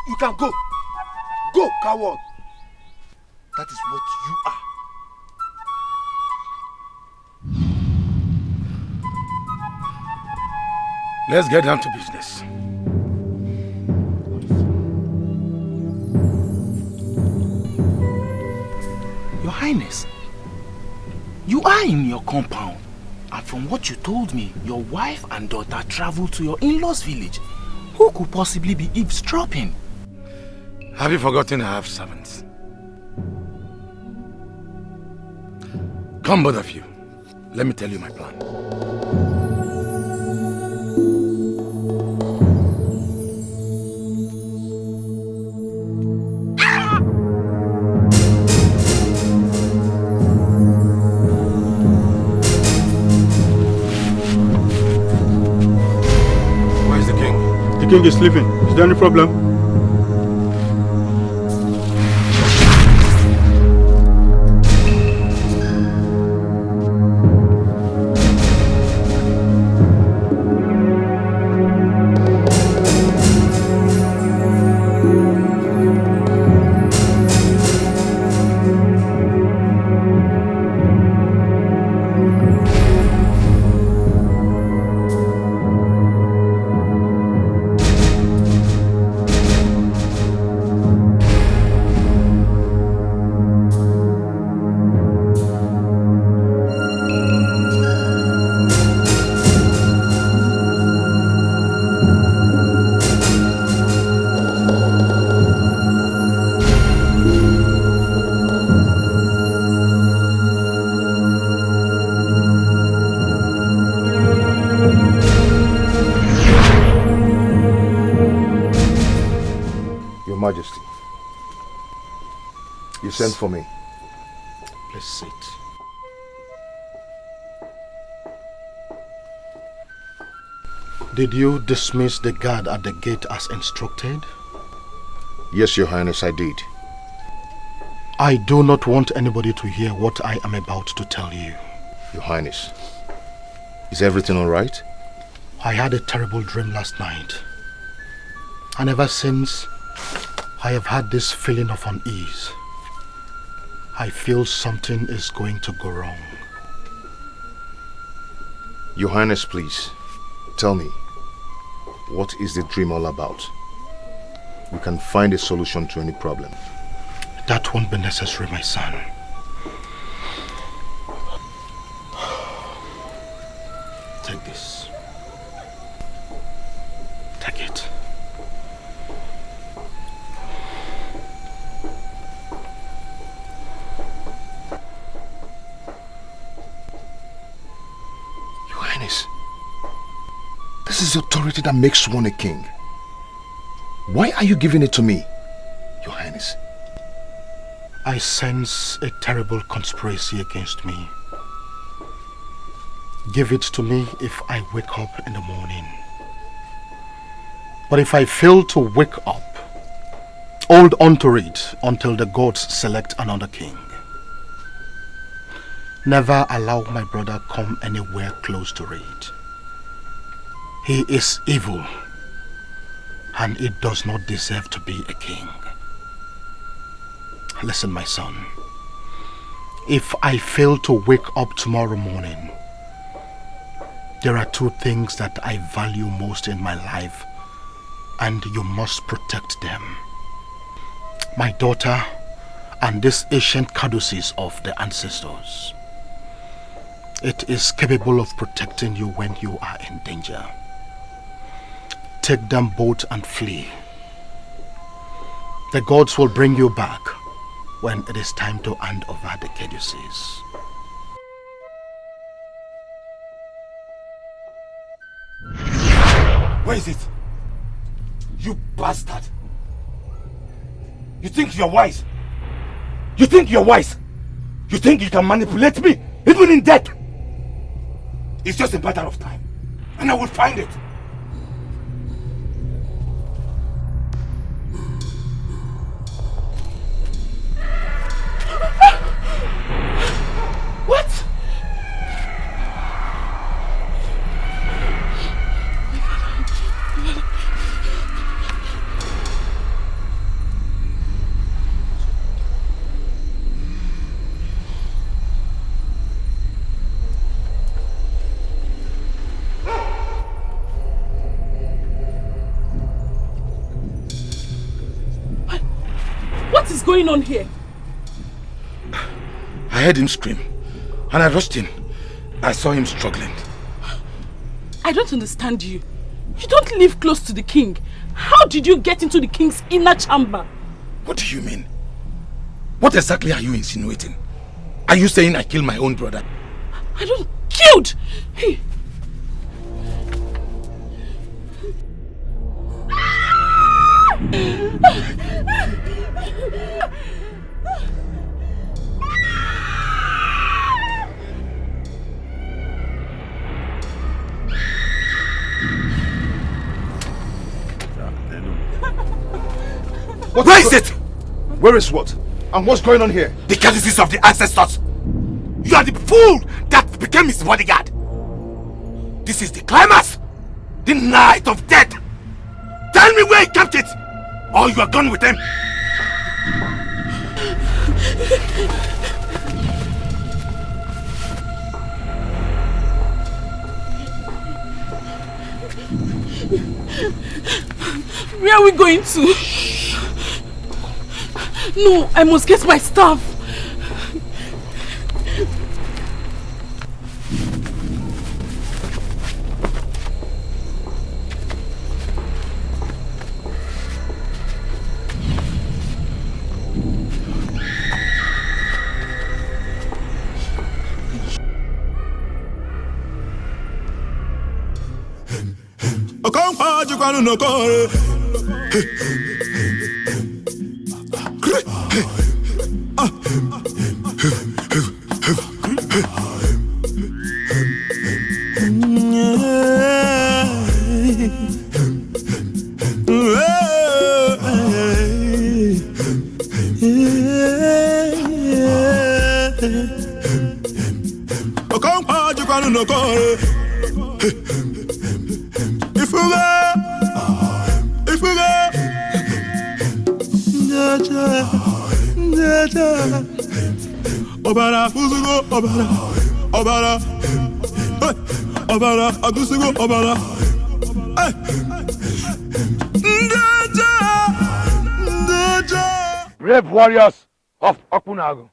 You can go. Go, coward. That is what you are. Let's get down to business. Your Highness, you are in your compound, and from what you told me, your wife and daughter traveled to your in-laws' village. Who could possibly be eavesdropping? Have you forgotten I have servants? Come, both of you. Let me tell you my plan. king is leaving. Is there any problem? Majesty, you sent for me. Please sit. Did you dismiss the guard at the gate as instructed? Yes, Your Highness, I did. I do not want anybody to hear what I am about to tell you. Your Highness, is everything all right? I had a terrible dream last night. And ever since, I have had this feeling of unease. I feel something is going to go wrong. Your Highness, please, tell me, what is the dream all about? We can find a solution to any problem. That won't be necessary, my son. Take this. Take it. Your Highness, this is authority that makes one a king. Why are you giving it to me, Your Highness? I sense a terrible conspiracy against me. Give it to me if I wake up in the morning. But if I fail to wake up, hold on to it until the gods select another king. Never allow my brother come anywhere close to it. He is evil, and he does not deserve to be a king. Listen, my son. If I fail to wake up tomorrow morning, there are two things that I value most in my life, and you must protect them. My daughter and this ancient caduceus of the ancestors. It is capable of protecting you when you are in danger. Take them both and flee. The gods will bring you back when it is time to hand over the caduceus. Where is it? You bastard! You think you're wise? You think you're wise? You think you can manipulate me, even in death? It's just a matter of time, and I will find it. What? What is going on here? I heard him scream, and I rushed in. I saw him struggling. I don't understand you. You don't live close to the king. How did you get into the king's inner chamber? What do you mean? What exactly are you insinuating? Are you saying I killed my own brother? I don't... Killed! Hey. Where is it? Where is what? And what's going on here? The courtesies of the ancestors. You are the fool that became his bodyguard. This is the climax. The night of death. Tell me where he kept it, or you are gone with him. Where are we going to? No, I must get my stuff. Obara, Fuzugo, Obara, Obara, Agusugo, Obara. Brave warriors of Okunago,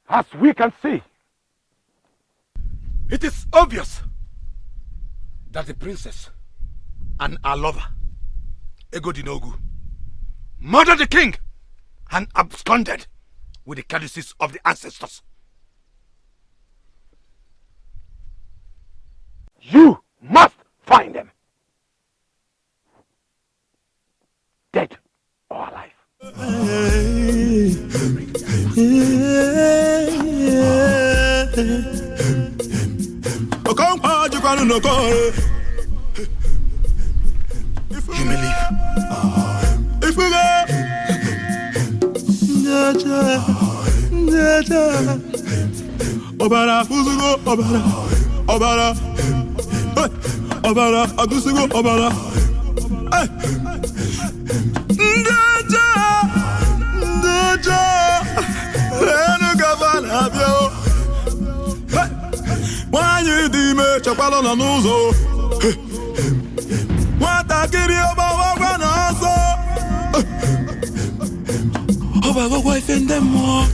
as we can see, it is obvious that the princess and our lover, Egodinogu, murdered the king and absconded with the courtesies of the ancestors. You must find them, dead or alive. You may leave. Obara, Fuzugo, Obara, Obara, Obara, Agusugo, Obara. Wanyi dime chapalo na nuzo. Wata kiri oba wagwa na aso. Oba go kwa ifende mo.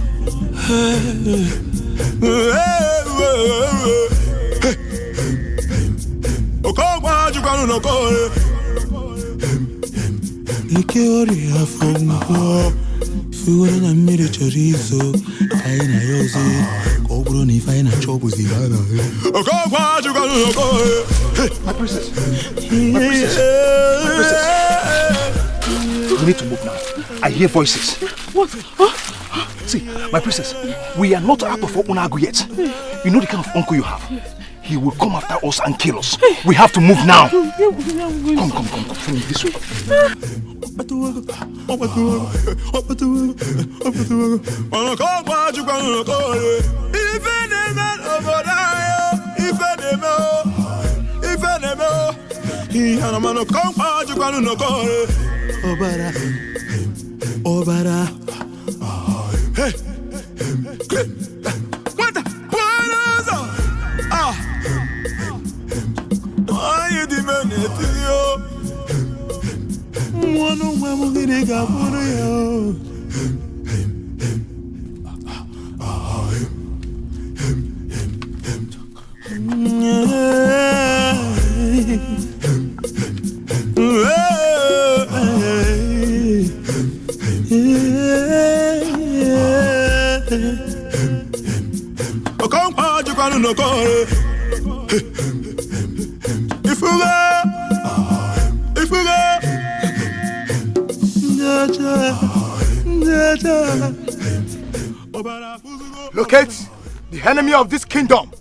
Okogwa jukwanu no kore. Ike ori afongo. Figura na mire chorizo. Kaina yoze. Kobro ni faina chobu zigana. Okogwa jukwanu no kore. My princess. My princess. My princess. We need to move now. I hear voices. What? Huh? See, my princess, we are not out of Unago yet. You know the kind of uncle you have. He will come after us and kill us. We have to move now. Come. Follow me this way. Obara. Hey. What the? Why you demanding yo? One more nigga for you. No kore. If we go, locate the enemy of this kingdom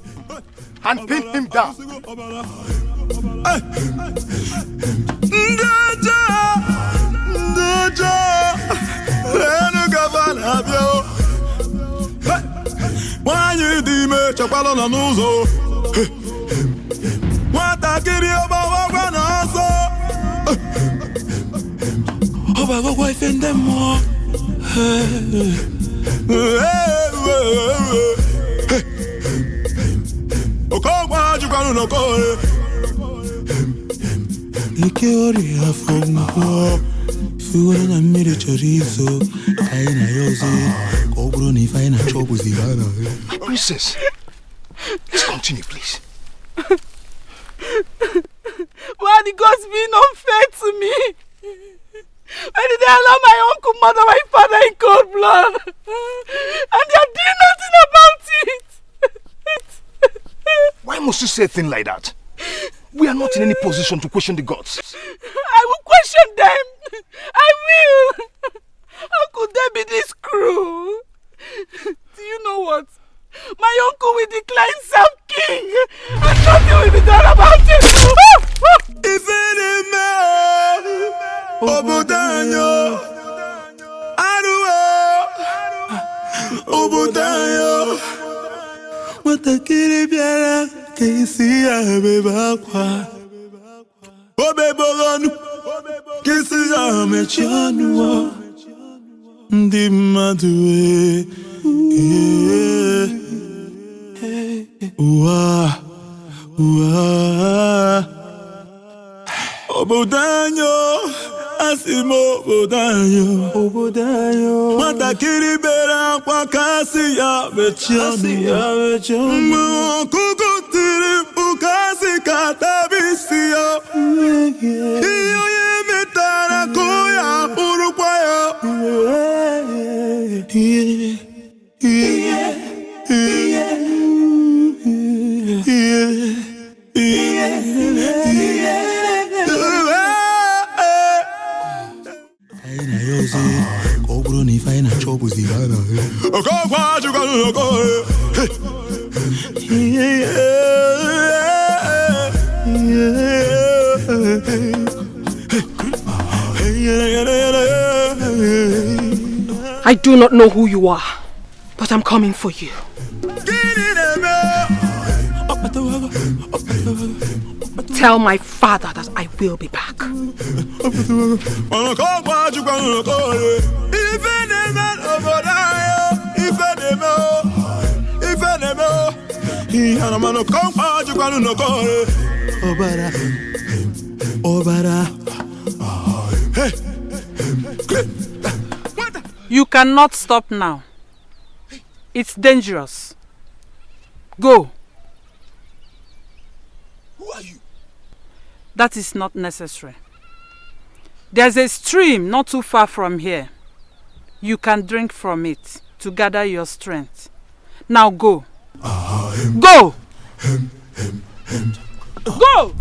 and pin him down. Nwanyi di me chakwalo na n'ụzọ. Nwata kiri ọba wagwa na ọsọ. Ọba gwagwa ife ndị mmụọ. Okogwa jukwanu n'okore. Ike ori afọ ngwọ. Fuwele na mmiri chorizo. Anyị na ya ozi. Ka ọ bụrụ na ife anyị na-achọ bụzi ya na. Princess, let's continue, please. Why are the gods being unfair to me? Why did they allow my uncle murder my father in cold blood? And they are doing nothing about it. Why must you say a thing like that? We are not in any position to question the gods. I will question them. I will. How could they be this cruel? Do you know what? My uncle will declare himself king, and nothing will be done about it. If any man, Obudanyo, Aruo, Obudanyo, Watakiri biara, Kisi abebakwa, Obebogonu, Kisi amechanu, Ndi madue, Obudanyo, asimo Obudanyo, Watakiri bera kwa kasi ya vechanu, Mukukutiri ukasi katabisiyo, Iyo yemetara kuya urukwayo, I do not know who you are, but I'm coming for you. Tell my father that I will be back. You cannot stop now. It's dangerous. Go. Who are you? That is not necessary. There's a stream not too far from here. You can drink from it to gather your strength. Now go. Go! Go!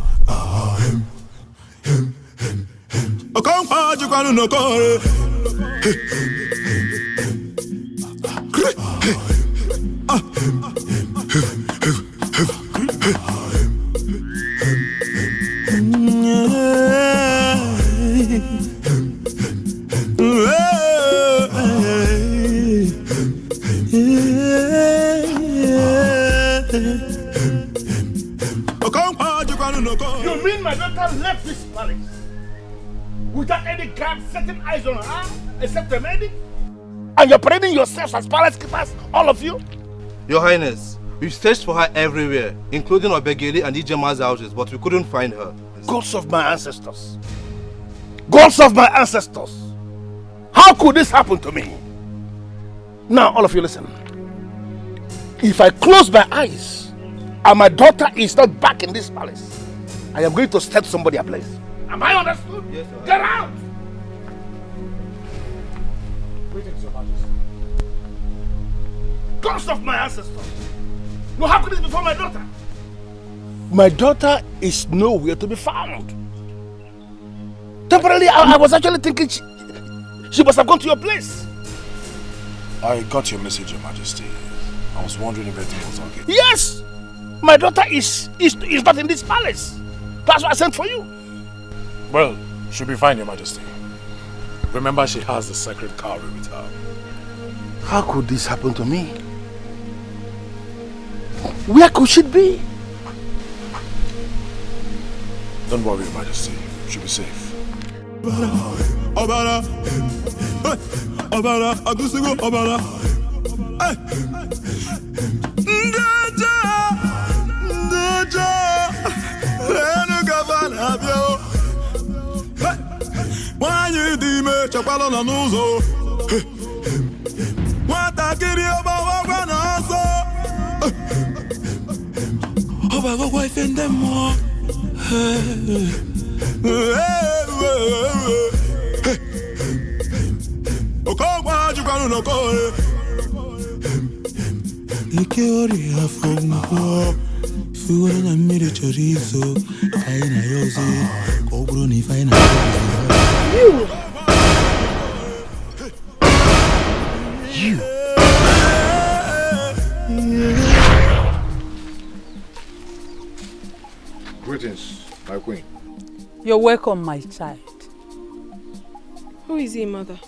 You mean my daughter left this palace without any guard setting eyes on her except the medic? And you're parading yourselves as palace keepers, all of you? Your Highness, we've searched for her everywhere, including Obegiri and Ijema's houses, but we couldn't find her. Gods of my ancestors! Gods of my ancestors! How could this happen to me? Now, all of you listen. If I close my eyes and my daughter is not back in this palace, I am going to set somebody ablaze. Am I understood? Yes, sir. Get out! Greetings, Your Majesty. Ghost of my ancestors! No, how could this be for my daughter? My daughter is nowhere to be found. Temporarily, I was actually thinking she must have gone to your place. I got your message, Your Majesty. I was wondering if everything was okay. Yes! My daughter is not in this palace. That's why I sent for you. Well, she'll be fine, Your Majesty. Remember, she has the sacred cowrie with her. How could this happen to me? Where could she be? Don't worry, Your Majesty. She'll be safe. Obara, Obara, Agusigo, Obara. Ndaja, Lenu Gavana Bio. Wanyi dime chapalo na nuzo. Watakiri oba na so. Oba go wife and them more. Ikeori afongwa Figura na mire chorizo Aina yoze Koguro ni faina You Greetings, my queen. You're welcome, my child. Who is he, mother?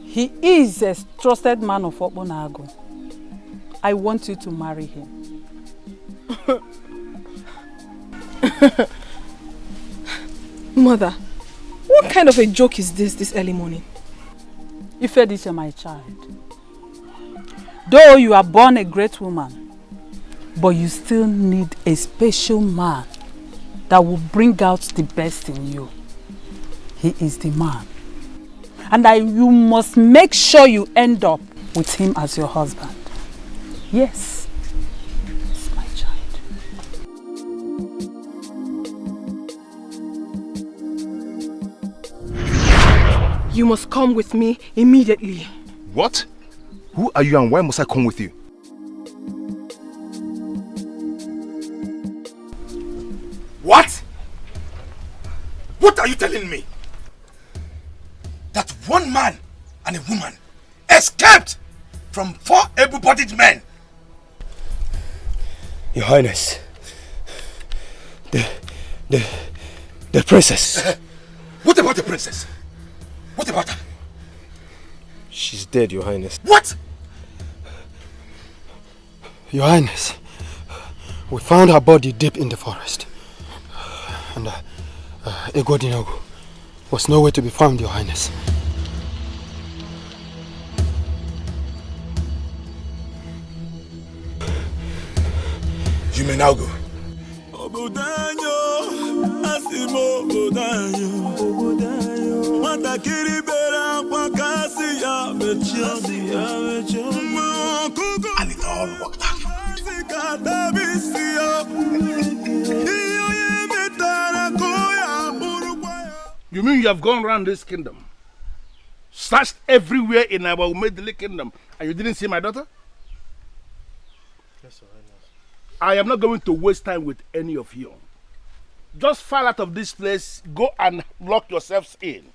He is a trusted man of Obonago. I want you to marry him. Mother, what kind of a joke is this early morning? Ifedisha, my child. Though you are born a great woman, but you still need a special man that will bring out the best in you. He is the man. And you must make sure you end up with him as your husband. Yes. Yes, my child. You must come with me immediately. What? Who are you and why must I come with you? What? What are you telling me? That one man and a woman escaped from 4 able-bodied men? Your Highness, the princess. What about the princess? What about her? She's dead, Your Highness. What? Your Highness, we found her body deep in the forest. And Egodinogu was nowhere to be found, Your Highness. You may now go. And it all worked out for good. You mean you have gone around this kingdom, searched everywhere in our Umedili kingdom, and you didn't see my daughter? Yes, Your Highness. I am not going to waste time with any of you. Just file out of this place, go and lock yourselves in.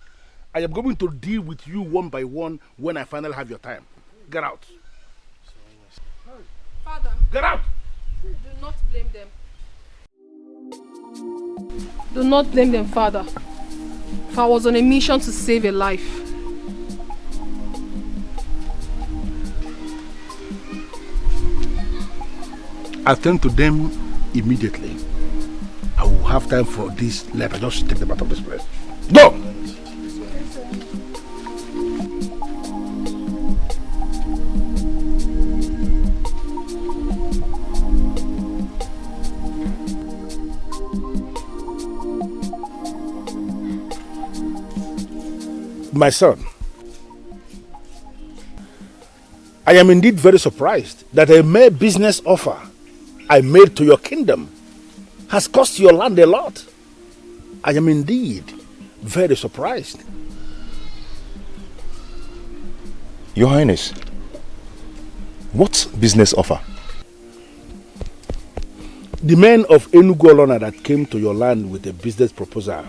I am going to deal with you one by one when I finally have your time. Get out. Father, get out! Do not blame them. Do not blame them, Father. For I was on a mission to save a life. Attend to them immediately. I will have time for this letter. Just take them out of this place. Go! My son, I am indeed very surprised that a mere business offer I made to your kingdom has cost your land a lot. I am indeed very surprised. Your Highness, what business offer? The men of Enugu that came to your land with a business proposal,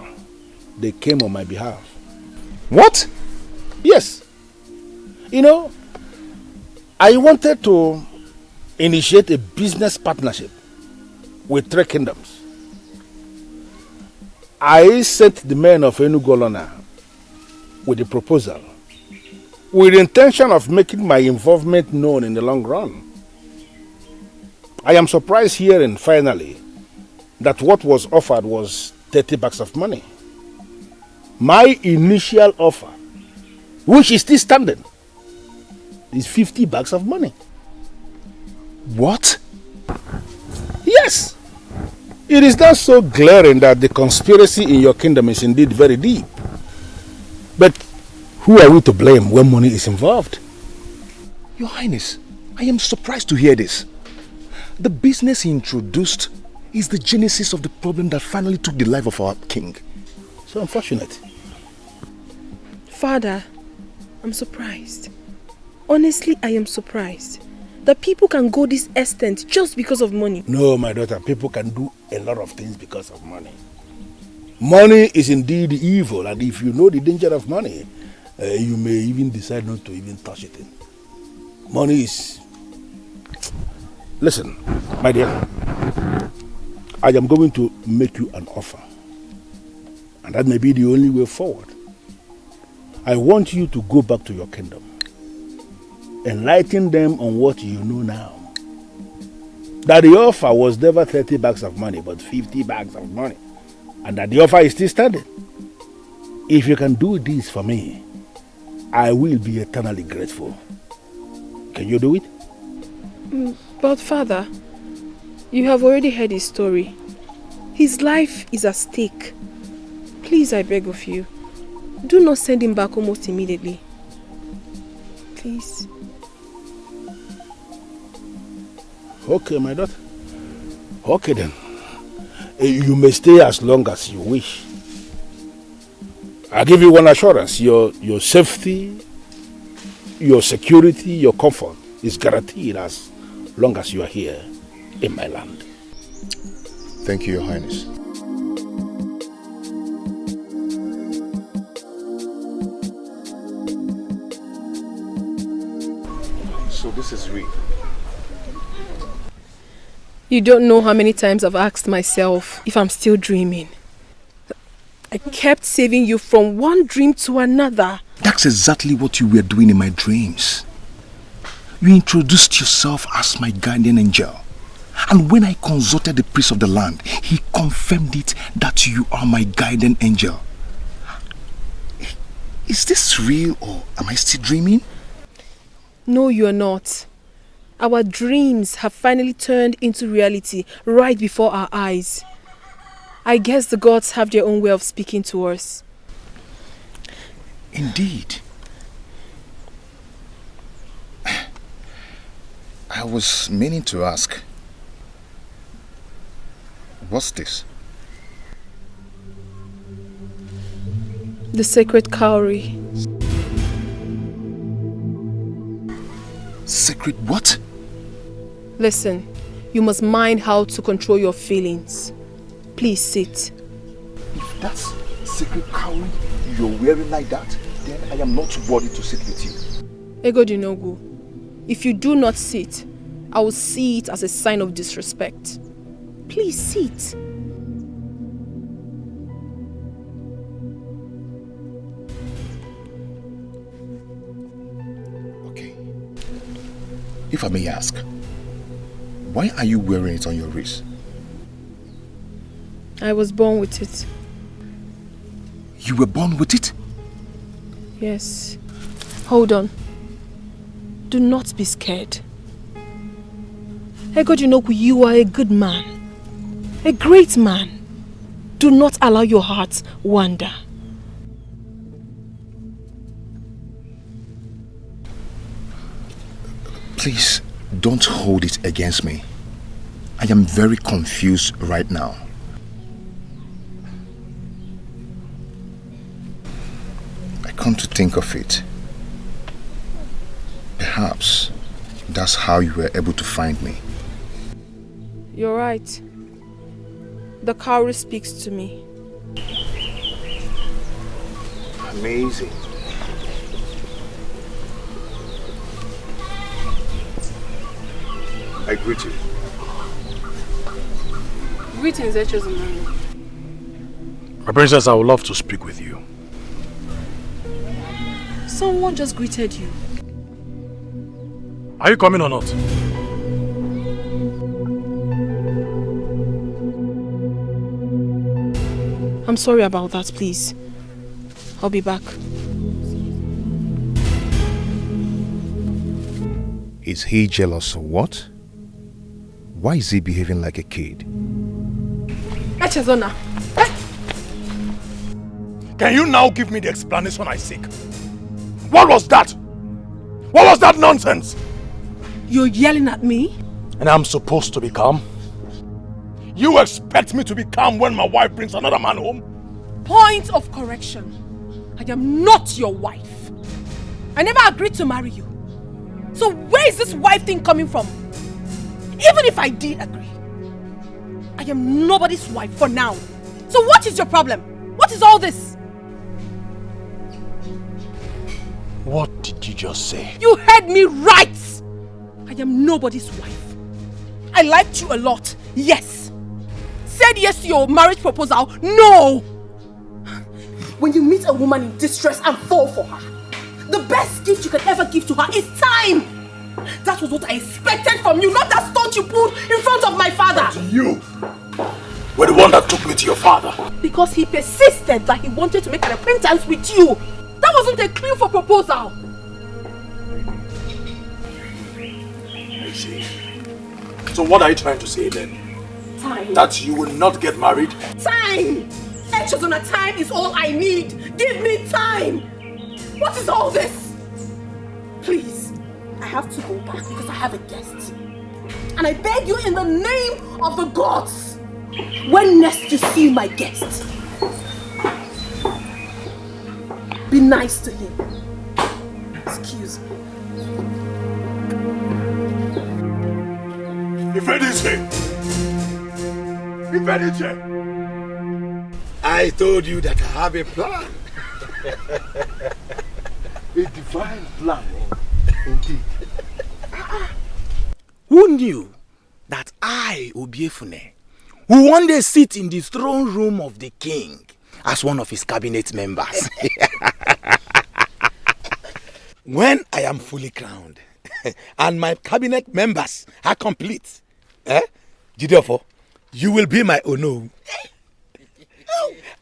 they came on my behalf. What? Yes. You know, I wanted to initiate a business partnership with 3 kingdoms. I sent the men of Enugu with a proposal with the intention of making my involvement known in the long run. I am surprised hearing finally that what was offered was 30 bags of money. My initial offer, which is still standing, is 50 bags of money. What? Yes. It is not so glaring that the conspiracy in your kingdom is indeed very deep. But who are we to blame when money is involved? Your Highness, I am surprised to hear this. The business he introduced is the genesis of the problem that finally took the life of our king. So unfortunate. Father, I'm surprised. Honestly, I am surprised that people can go this extent just because of money. No, my daughter, people can do a lot of things because of money. Money is indeed evil, and if you know the danger of money, you may even decide not to even touch it. Money is... Listen, my dear, I am going to make you an offer, and that may be the only way forward. I want you to go back to your kingdom. Enlighten them on what you know now. That the offer was never 30 bags of money, but 50 bags of money. And that the offer is still standing. If you can do this for me, I will be eternally grateful. Can you do it? But Father, you have already heard his story. His life is at stake. Please, I beg of you, do not send him back almost immediately. Please. Okay, my daughter. Okay then. You may stay as long as you wish. I give you one assurance. Your safety, your security, your comfort is guaranteed as long as you are here in my land. Thank you, Your Highness. So this is real. You don't know how many times I've asked myself if I'm still dreaming. I kept saving you from one dream to another. That's exactly what you were doing in my dreams. You introduced yourself as my guardian angel. And when I consulted the priest of the land, he confirmed it that you are my guardian angel. Is this real or am I still dreaming? No, you're not. Our dreams have finally turned into reality right before our eyes. I guess the gods have their own way of speaking to us. Indeed. I was meaning to ask, what's this? The sacred cowrie. Sacred what? Listen, you must mind how to control your feelings. Please sit. If that's sacred cowrie you're wearing like that, then I am not worried to sit with you. Egodinogu, if you do not sit, I will see it as a sign of disrespect. Please sit. Okay. If I may ask, why are you wearing it on your wrist? I was born with it. You were born with it? Yes. Hold on. Do not be scared. Egodinogu, you are a good man. A great man. Do not allow your heart wander. Please, don't hold it against me. I am very confused right now. I come to think of it. Perhaps that's how you were able to find me. You're right. The cowrie speaks to me. Amazing. I greet you. Greetings, Echezumani. My princess, I would love to speak with you. Someone just greeted you. Are you coming or not? I'm sorry about that, please. I'll be back. Is he jealous or what? Why is he behaving like a kid? Echezona. Can you now give me the explanation I seek? What was that? What was that nonsense? You're yelling at me? And I'm supposed to be calm? You expect me to be calm when my wife brings another man home? Point of correction. I am not your wife. I never agreed to marry you. So where is this wife thing coming from? Even if I did agree, I am nobody's wife for now. So what is your problem? What is all this? What did you just say? You heard me right! I am nobody's wife. I liked you a lot, yes. Said yes to your marriage proposal, no! When you meet a woman in distress and fall for her, the best gift you can ever give to her is time! That was what I expected from you, not that stunt you pulled in front of my father! But you were the one that took me to your father. Because he persisted that he wanted to make an acquaintance with you. That wasn't a clue for proposal. I see. So what are you trying to say then? Time. That you will not get married? Time! Echezona, time is all I need. Give me time. What is all this? Please, I have to go back because I have a guest. And I beg you in the name of the gods, when next you see my guest, be nice to him. Excuse me. I told you that I have a plan. A divine plan, indeed. Who knew that I, Obiefune, will one day sit in the throne room of the king as one of his cabinet members? When I am fully crowned and my cabinet members are complete, Jidefo, you will be my Ono.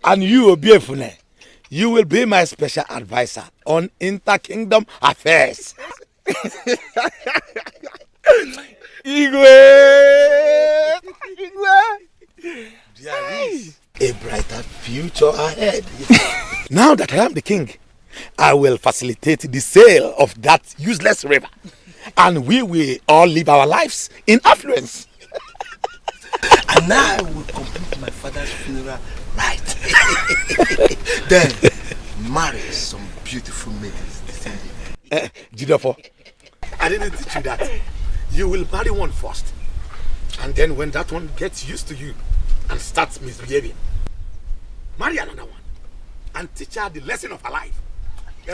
And you, Obiefune, you will be my special advisor on inter-kingdom affairs. Igwe! There is a brighter future ahead. Now that I am the king, I will facilitate the sale of that useless river. And we will all live our lives in affluence. And I will complete my father's funeral right. Then marry some beautiful maidens. Jidefo, I didn't teach you that. You will marry one first. And then when that one gets used to you and starts misbehaving, marry another one and teach her the lesson of her life. How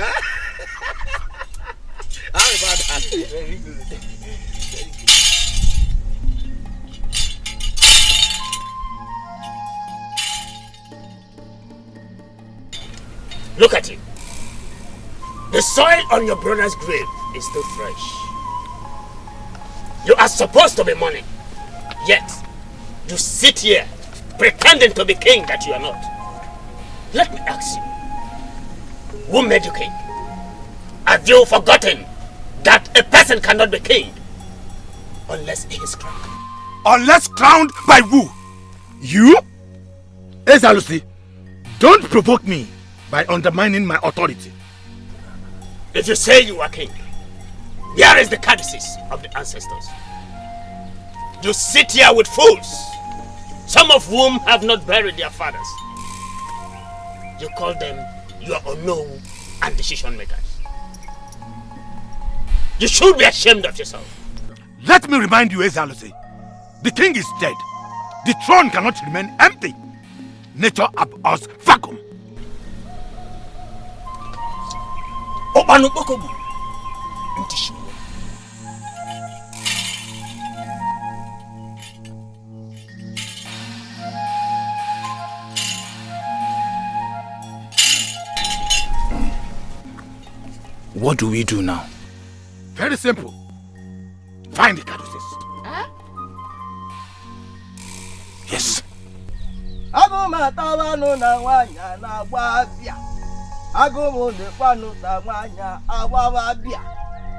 about that? Very good. Very good. Look at you. The soil on your brother's grave is still fresh. You are supposed to be mourning, yet you sit here pretending to be king that you are not. Let me ask you, who made you king? Have you forgotten that a person cannot be king unless he is crowned? Unless crowned by who? You? Ezalusi, don't provoke me by undermining my authority. If you say you are king, here is the caddices of the ancestors. You sit here with fools, some of whom have not buried their fathers. You call them your unknown and decision makers. You should be ashamed of yourself. Let me remind you, Ezalusi, the king is dead. The throne cannot remain empty. Nature abhors vacuum. What do we do now? Very simple. Find the caddices. Yes. Agụmatabanu na nwanya na-agba abịa. Agụmụdekwanụ na nwanya agbawa abịa.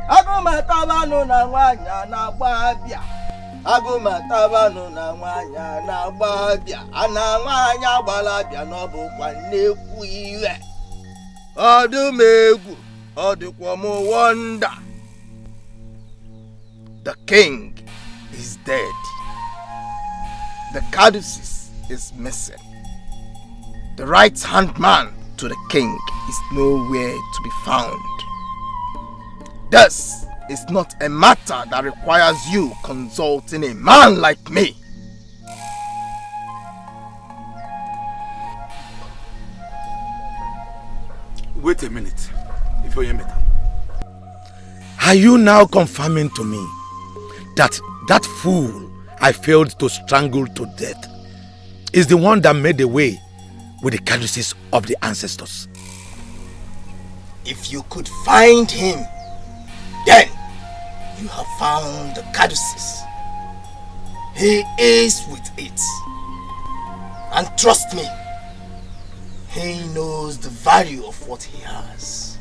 Agụmatabanu na nwanya na-agba abịa. Agụmatabanu na nwanya na-agba abịa. Ana nwanya gbara abịa n'ọbụkwa nnekwu iwe. Ọdụm egwu, ọ dịkwa m wonder. The king is dead. The caduceus is missing. The right-hand man to the king is nowhere to be found. This is not a matter that requires you consulting a man like me. Wait a minute, Oyemeta. Are you now confirming to me that fool I failed to strangle to death is the one that made away with the caduceus of the ancestors? If you could find him, then you have found the caduceus. He is with it. And trust me, he knows the value of what he has.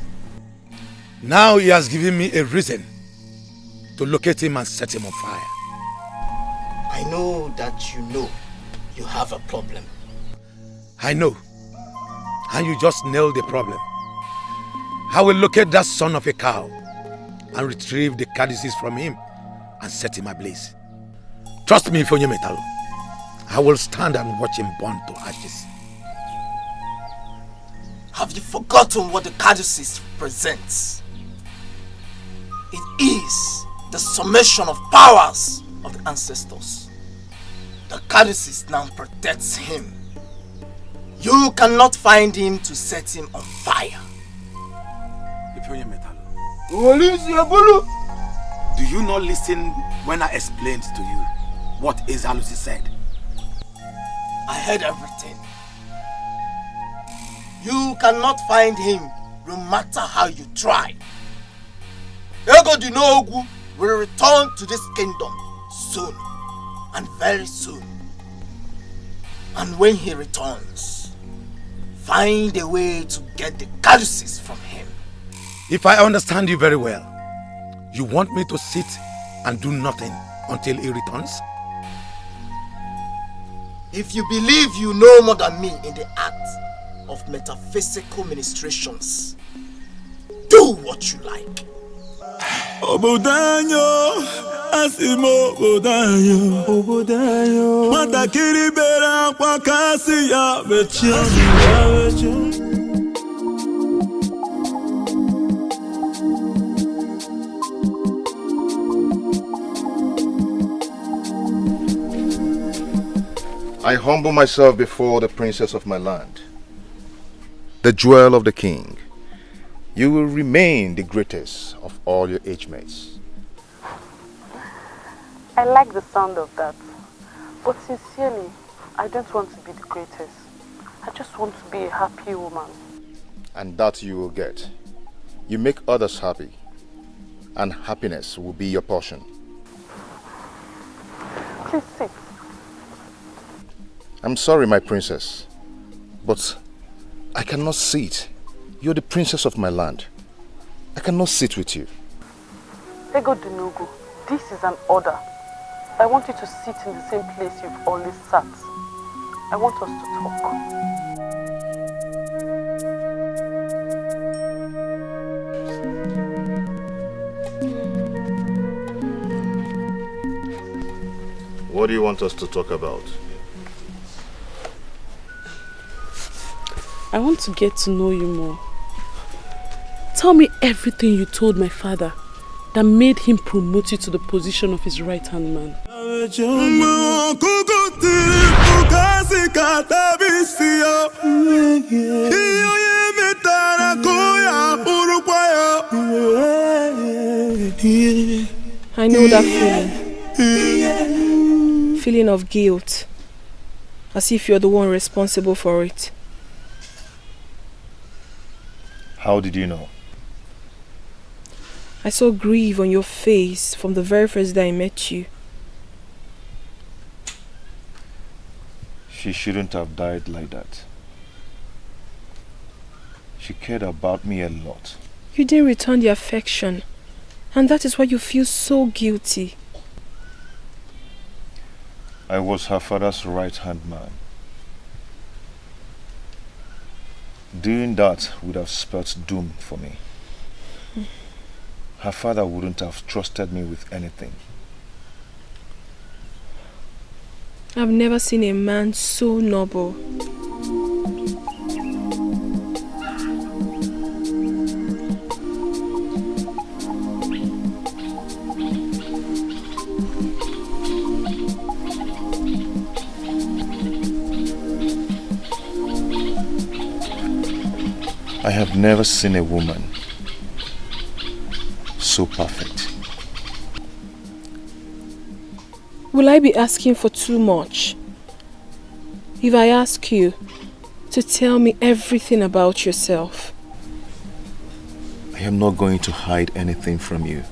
Now he has given me a reason to locate him and set him on fire. I know that you have a problem. I know. And you just nailed the problem. I will locate that son of a cow and retrieve the caduceus from him and set him ablaze. Trust me, Oyemeta. I will stand and watch him burn to ashes. Have you forgotten what the caduceus represents? It is the summation of powers of the ancestors. The caduceus now protects him. You cannot find him to set him on fire. Do you not listen when I explained to you what Ezalusi said? I heard everything. You cannot find him no matter how you try. Egodinogu will return to this kingdom soon, and very soon. And when he returns, find a way to get the caduceus from him. If I understand you very well, you want me to sit and do nothing until he returns? If you believe you know more than me in the act of metaphysical ministrations, do what you like. Obodanyo, asimo obodanyo, matakiri bera kwa kasi ya becha. I humble myself before the princess of my land, the jewel of the king. You will remain the greatest of all your age mates. I like the sound of that. But sincerely, I don't want to be the greatest. I just want to be a happy woman. And that you will get. You make others happy, and happiness will be your portion. Please sit. I'm sorry, my princess, but I cannot sit. You're the princess of my land. I cannot sit with you. Egodinogu, this is an order. I want you to sit in the same place you've always sat. I want us to talk. What do you want us to talk about? I want to get to know you more. Tell me everything you told my father that made him promote you to the position of his right-hand man. I know that feeling. Feeling of guilt. As if you're the one responsible for it. How did you know? I saw grief on your face from the very first day I met you. She shouldn't have died like that. She cared about me a lot. You didn't return the affection, and that is why you feel so guilty. I was her father's right-hand man. Doing that would have spelt doom for me. Her father wouldn't have trusted me with anything. I've never seen a man so noble. I have never seen a woman so perfect. Will I be asking for too much if I ask you to tell me everything about yourself? I am not going to hide anything from you.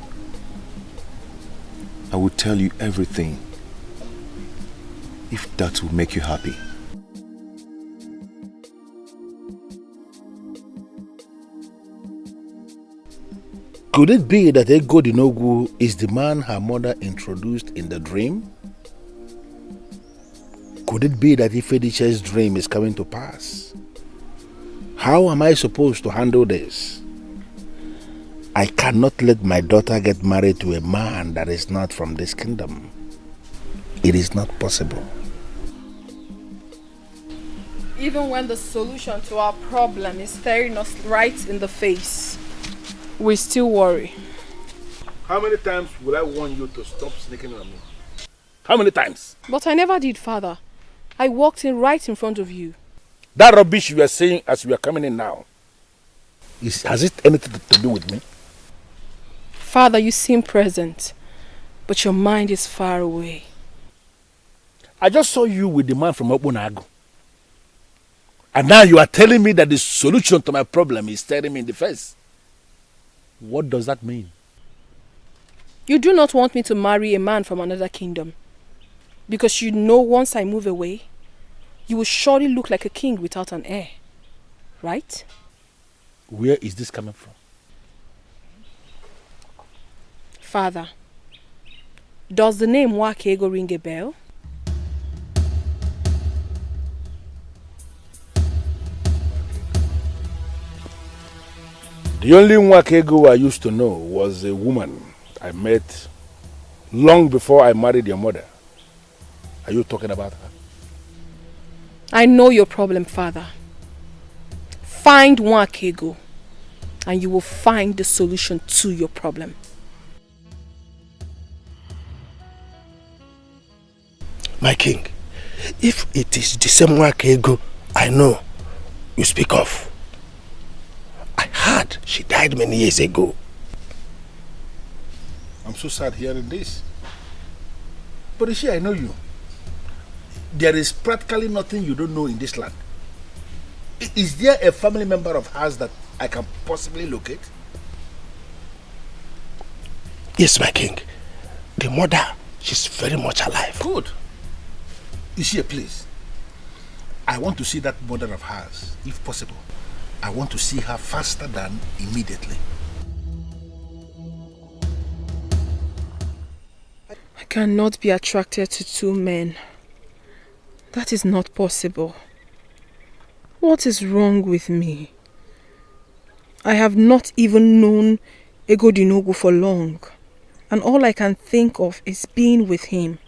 I will tell you everything if that will make you happy. Could it be that Egodinogu is the man her mother introduced in the dream? Could it be that Ifediche's dream is coming to pass? How am I supposed to handle this? I cannot let my daughter get married to a man that is not from this kingdom. It is not possible. Even when the solution to our problem is staring us right in the face, we still worry. How many times will I warn you to stop sneaking on me? How many times? But I never did, Father. I walked in right in front of you. That rubbish you are saying as we are coming in now, has it anything to do with me? Father, you seem present, but your mind is far away. I just saw you with the man from OGONNA. And now you are telling me that the solution to my problem is staring me in the face. What does that mean? You do not want me to marry a man from another kingdom. Because you know once I move away, you will surely look like a king without an heir. Right? Where is this coming from? Father, does the name Wakego ring a bell? The only Wakego I used to know was a woman I met long before I married your mother. Are you talking about her? I know your problem, Father. Find Wakego, and you will find the solution to your problem. My king, if it is the same Wakego I know you speak of, I heard she died many years ago. I'm so sad hearing this. But you see, I know you. There is practically nothing you don't know in this land. Is there a family member of hers that I can possibly locate? Yes, my king. The mother, she's very much alive. Good. You see, please. I want to see that mother of hers, if possible. I want to see her faster than immediately. I cannot be attracted to two men. That is not possible. What is wrong with me? I have not even known Egodinogu for long, and all I can think of is being with him.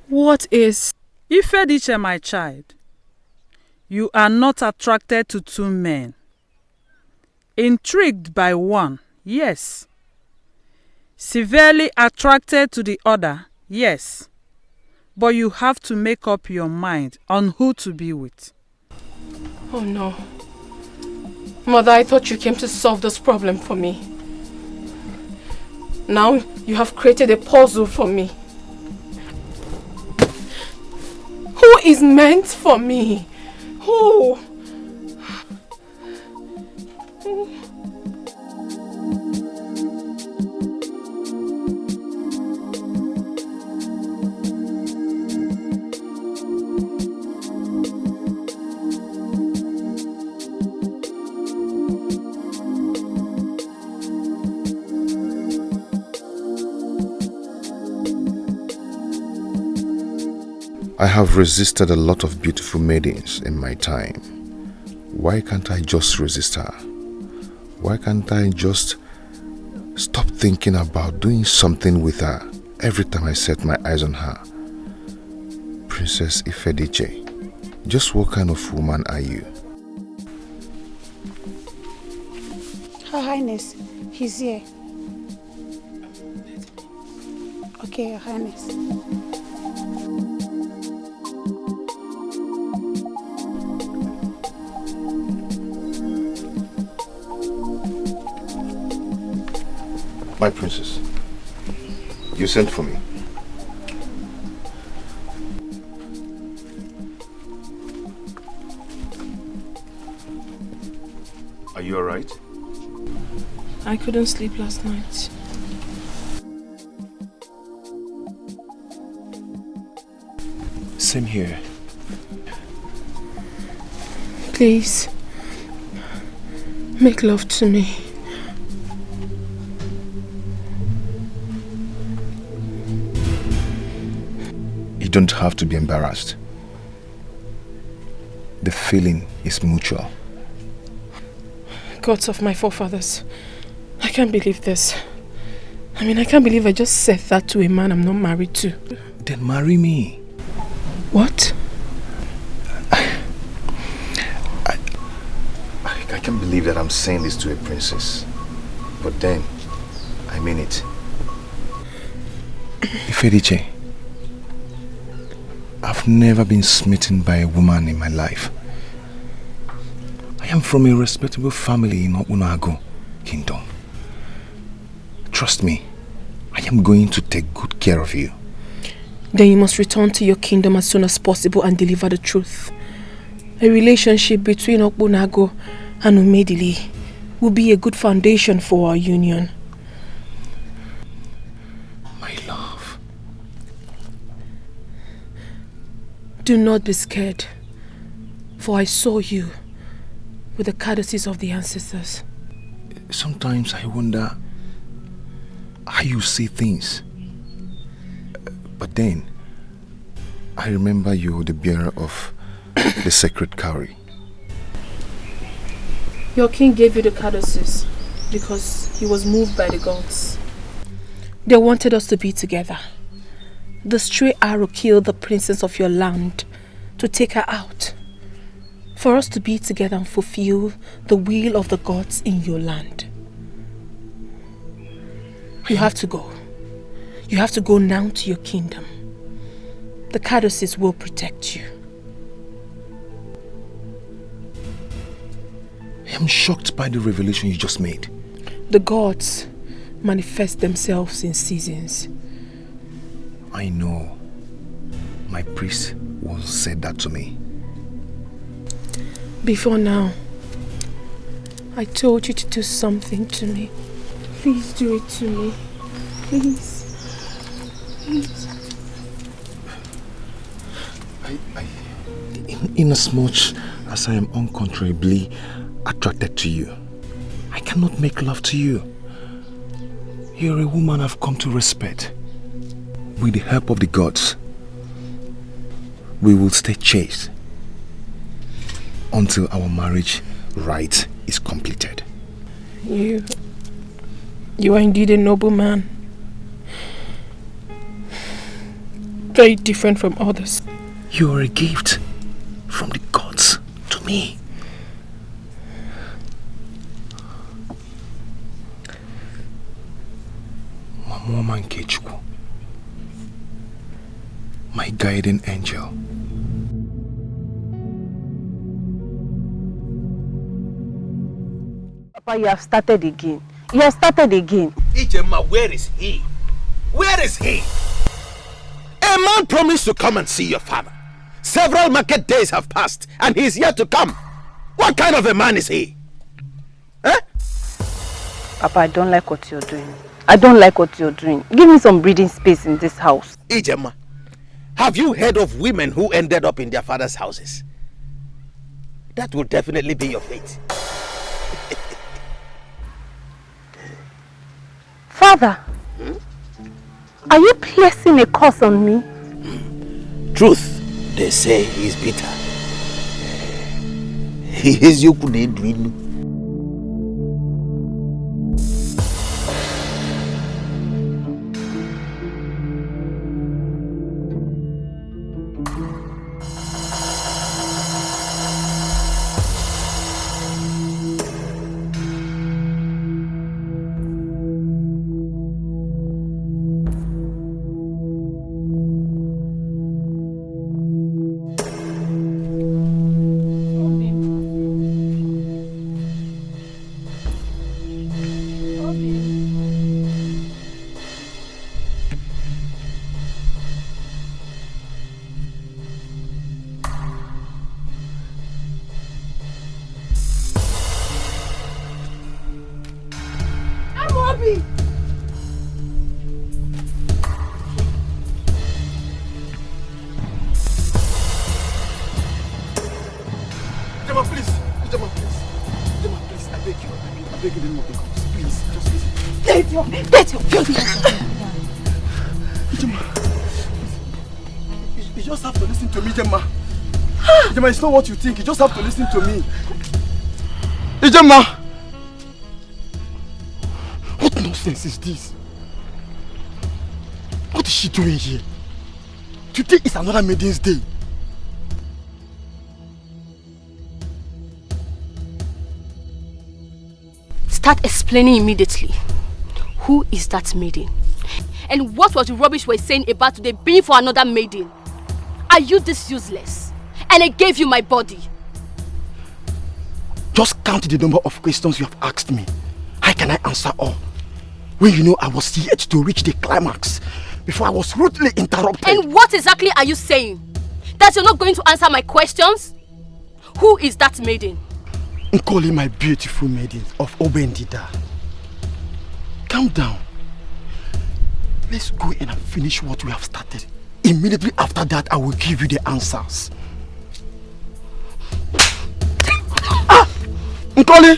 What is... Ifediche, my child, you are not attracted to two men. Intrigued by one, yes. Severely attracted to the other, yes. But you have to make up your mind on who to be with. Oh no. Mother, I thought you came to solve this problem for me. Now you have created a puzzle for me. Who is meant for me? Who? I have resisted a lot of beautiful maidens in my time. Why can't I just resist her? Why can't I just stop thinking about doing something with her every time I set my eyes on her? Princess Ifediche, just what kind of woman are you? Her Highness, he's here. Okay, Your Highness. My princess, you sent for me. Are you alright? I couldn't sleep last night. Same here. Please, make love to me. You don't have to be embarrassed. The feeling is mutual. Gods of my forefathers, I can't believe this. I can't believe I just said that to a man I'm not married to. Then marry me. What? I can't believe that I'm saying this to a princess. But then, I mean it. Ifediche, I've never been smitten by a woman in my life. I am from a respectable family in Obunago Kingdom. Trust me, I am going to take good care of you. Then you must return to your kingdom as soon as possible and deliver the truth. A relationship between Obunago and Umedili will be a good foundation for our union. My love. Do not be scared, for I saw you with the courtesies of the ancestors. Sometimes I wonder how you see things. But then, I remember you're the bearer of the sacred cowrie. Your king gave you the courtesies because he was moved by the gods. They wanted us to be together. The stray arrow killed the princess of your land to take her out. For us to be together and fulfill the will of the gods in your land. You have to go. You have to go now to your kingdom. The courtesies will protect you. I am shocked by the revelation you just made. The gods manifest themselves in seasons. I know. My priest once said that to me. Before now, I told you to do something to me. Please do it to me. Please. Please. Inasmuch as I am uncontrollably attracted to you, I cannot make love to you. You're a woman I've come to respect. With the help of the gods, we will stay chaste until our marriage rite is completed. You are indeed a noble man. Very different from others. You are a gift from the gods to me. Mama NKECHI, my guiding angel. Papa, you have started again. You have started again. Ijema, where is he? Where is he? A man promised to come and see your father. Several market days have passed and he's yet to come. What kind of a man is he? Eh? Papa, I don't like what you're doing. I don't like what you're doing. Give me some breathing space in this house. Ijema, have you heard of women who ended up in their father's houses? That will definitely be your fate. Father, are you placing a curse on me? Truth They say he's bitter. He is you could dream. It's not what you think. You just have to listen to me. Ijema! What nonsense is this? What is she doing here? Today is another Maiden's Day. Start explaining immediately. Who is that maiden? And what was the rubbish we're saying about today being for another maiden? Are you this useless? And I gave you my body. Just count the number of questions you have asked me. How can I answer all? When you know I was yet to reach the climax before I was rudely interrupted. And what exactly are you saying? That you're not going to answer my questions? Who is that maiden? Nkoli, my beautiful maiden of Obendida. Calm down. Let's go in and finish what we have started. Immediately after that, I will give you the answers. Nkoli!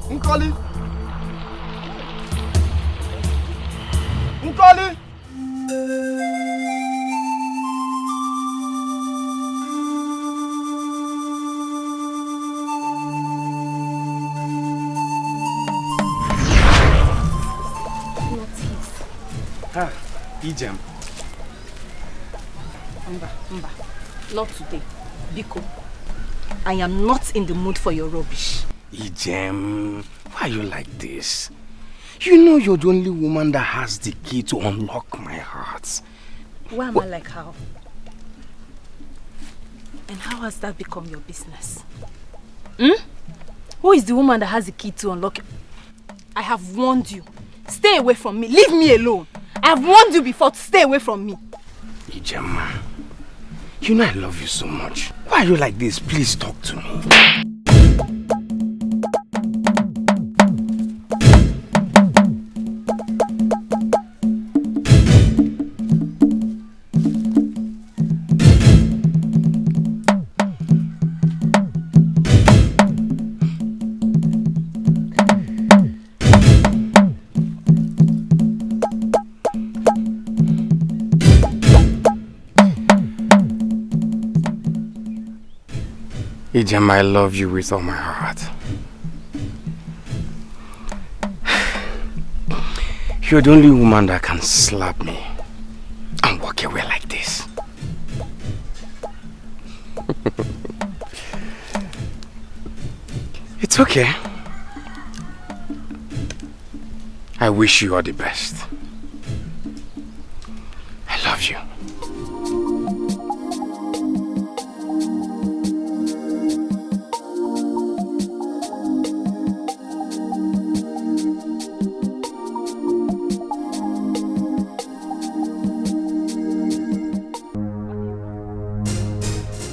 Nkoli! Nkoli! Ijem. Mba, not today. Biko, I am not in the mood for your rubbish. Ijem, why are you like this? You know you're the only woman that has the key to unlock my heart. Why am I like how? And how has that become your business? Who is the woman that has the key to unlock it? I have warned you. Stay away from me. Leave me alone. I have warned you before to stay away from me. Ijema, you know I love you so much. Why are you like this? Please talk to me. Ijem, I love you with all my heart. You're the only woman that can slap me and walk away like this. It's okay. I wish you all the best. I love you.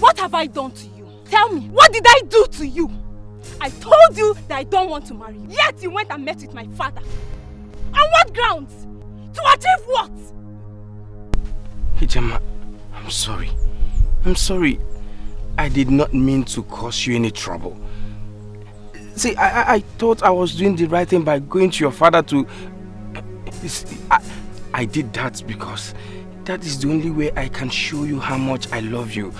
What have I done to you? Tell me, what did I do to you? I told you that I don't want to marry you. Yet you went and met with my father. On what grounds? To achieve what? Ijema, I'm sorry. I'm sorry. I did not mean to cause you any trouble. See, I thought I was doing the right thing by going to your father to... I did that because That is the only way I can show you how much I love you.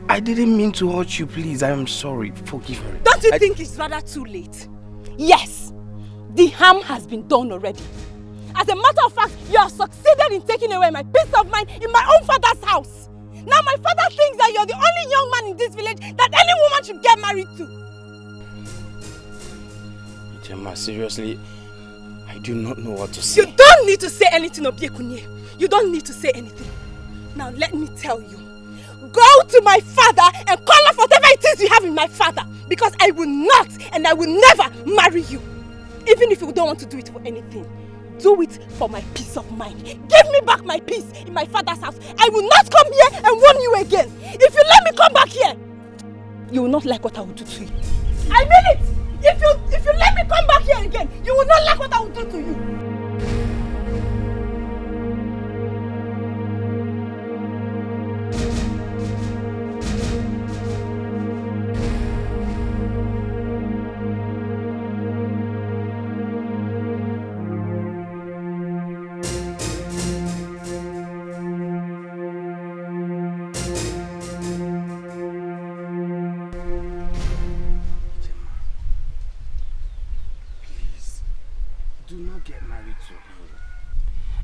I didn't mean to hurt you, please. I am sorry. Forgive me. Don't you think it's rather too late? Yes, the harm has been done already. As a matter of fact, you have succeeded in taking away my peace of mind in my own father's house. Now my father thinks that you're the only young man in this village that any woman should get married to. Gemma, seriously, I do not know what to say. You don't need to say anything, Obiekunye. You don't need to say anything. Now let me tell you. Go to my father and call off whatever it is you have in my father. Because I will not and I will never marry you. Even if you don't want to do it for anything. Do it for my peace of mind. Give me back my peace in my father's house. I will not come here and warn you again. If you let me come back here, you will not like what I will do to you. I mean it! If you let me come back here again, you will not like what I will do to you.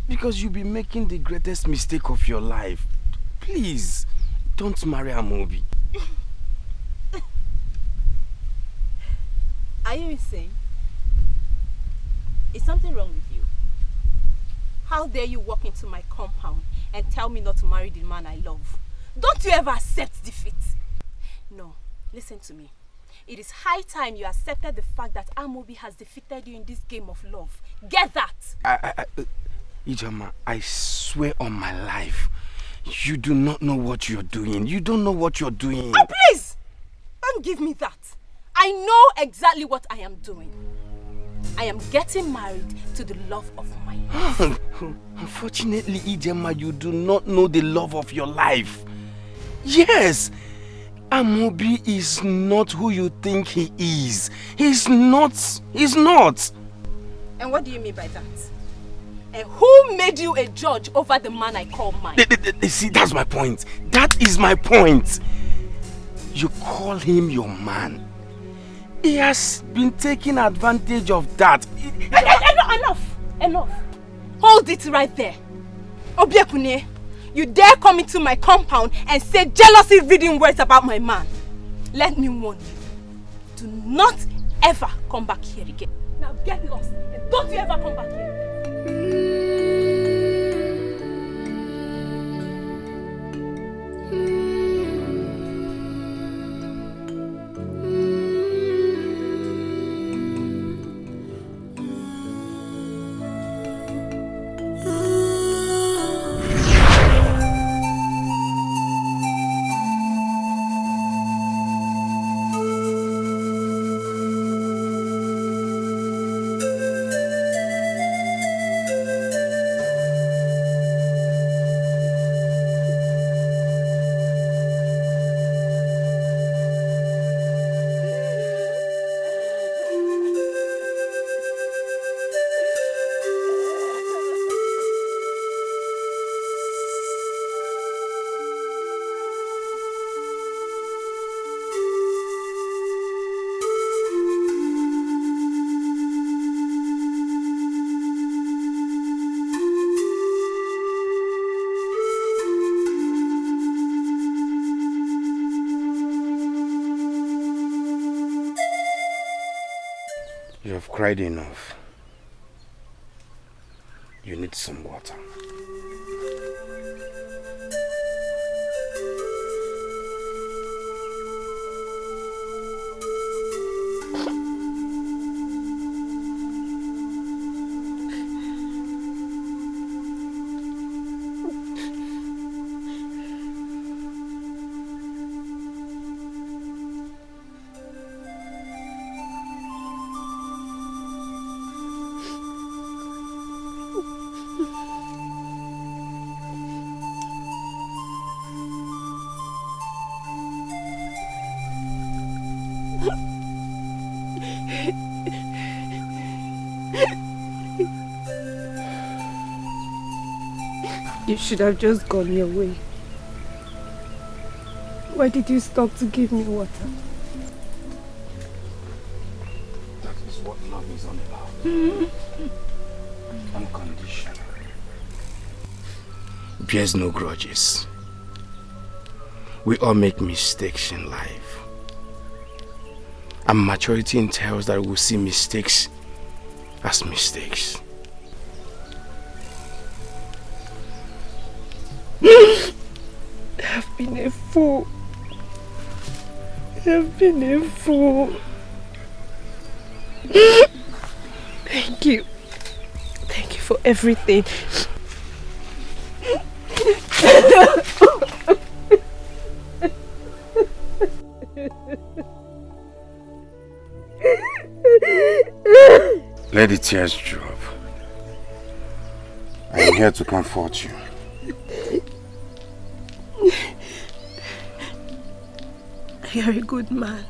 Because you'll be making the greatest mistake of your life. Please, don't marry Amobi. Are you insane? Is something wrong with you? How dare you walk into my compound and tell me not to marry the man I love? Don't you ever accept defeat? No, listen to me. It is high time you accepted the fact that Amobi has defeated you in this game of love. Get that! Ijoma, I swear on my life, you do not know what you're doing. You don't know what you're doing. Oh, please! Don't give me that. I know exactly what I am doing. I am getting married to the love of my life. Unfortunately, Ijoma, you do not know the love of your life. Yes, Amobi is not who you think he is. He's not. He's not. And what do you mean by that? And who made you a judge over the man I call mine? See, that's my point. That is my point. You call him your man. He has been taking advantage of that. Enough. Hold it right there. Obiekunye, you dare come into my compound and say jealousy-reading words about my man. Let me warn you. Do not ever come back here again. Now get lost and don't you ever come back here. You have cried enough. You need some water. You should have just gone your way. Why did you stop to give me water? That is what love is all about. Unconditional. Bears no grudges. We all make mistakes in life. And maturity entails that we'll see mistakes as mistakes. I've been a fool. I've been a fool. Thank you. Thank you for everything. Let the tears drop. I am here to comfort you. You're a good man.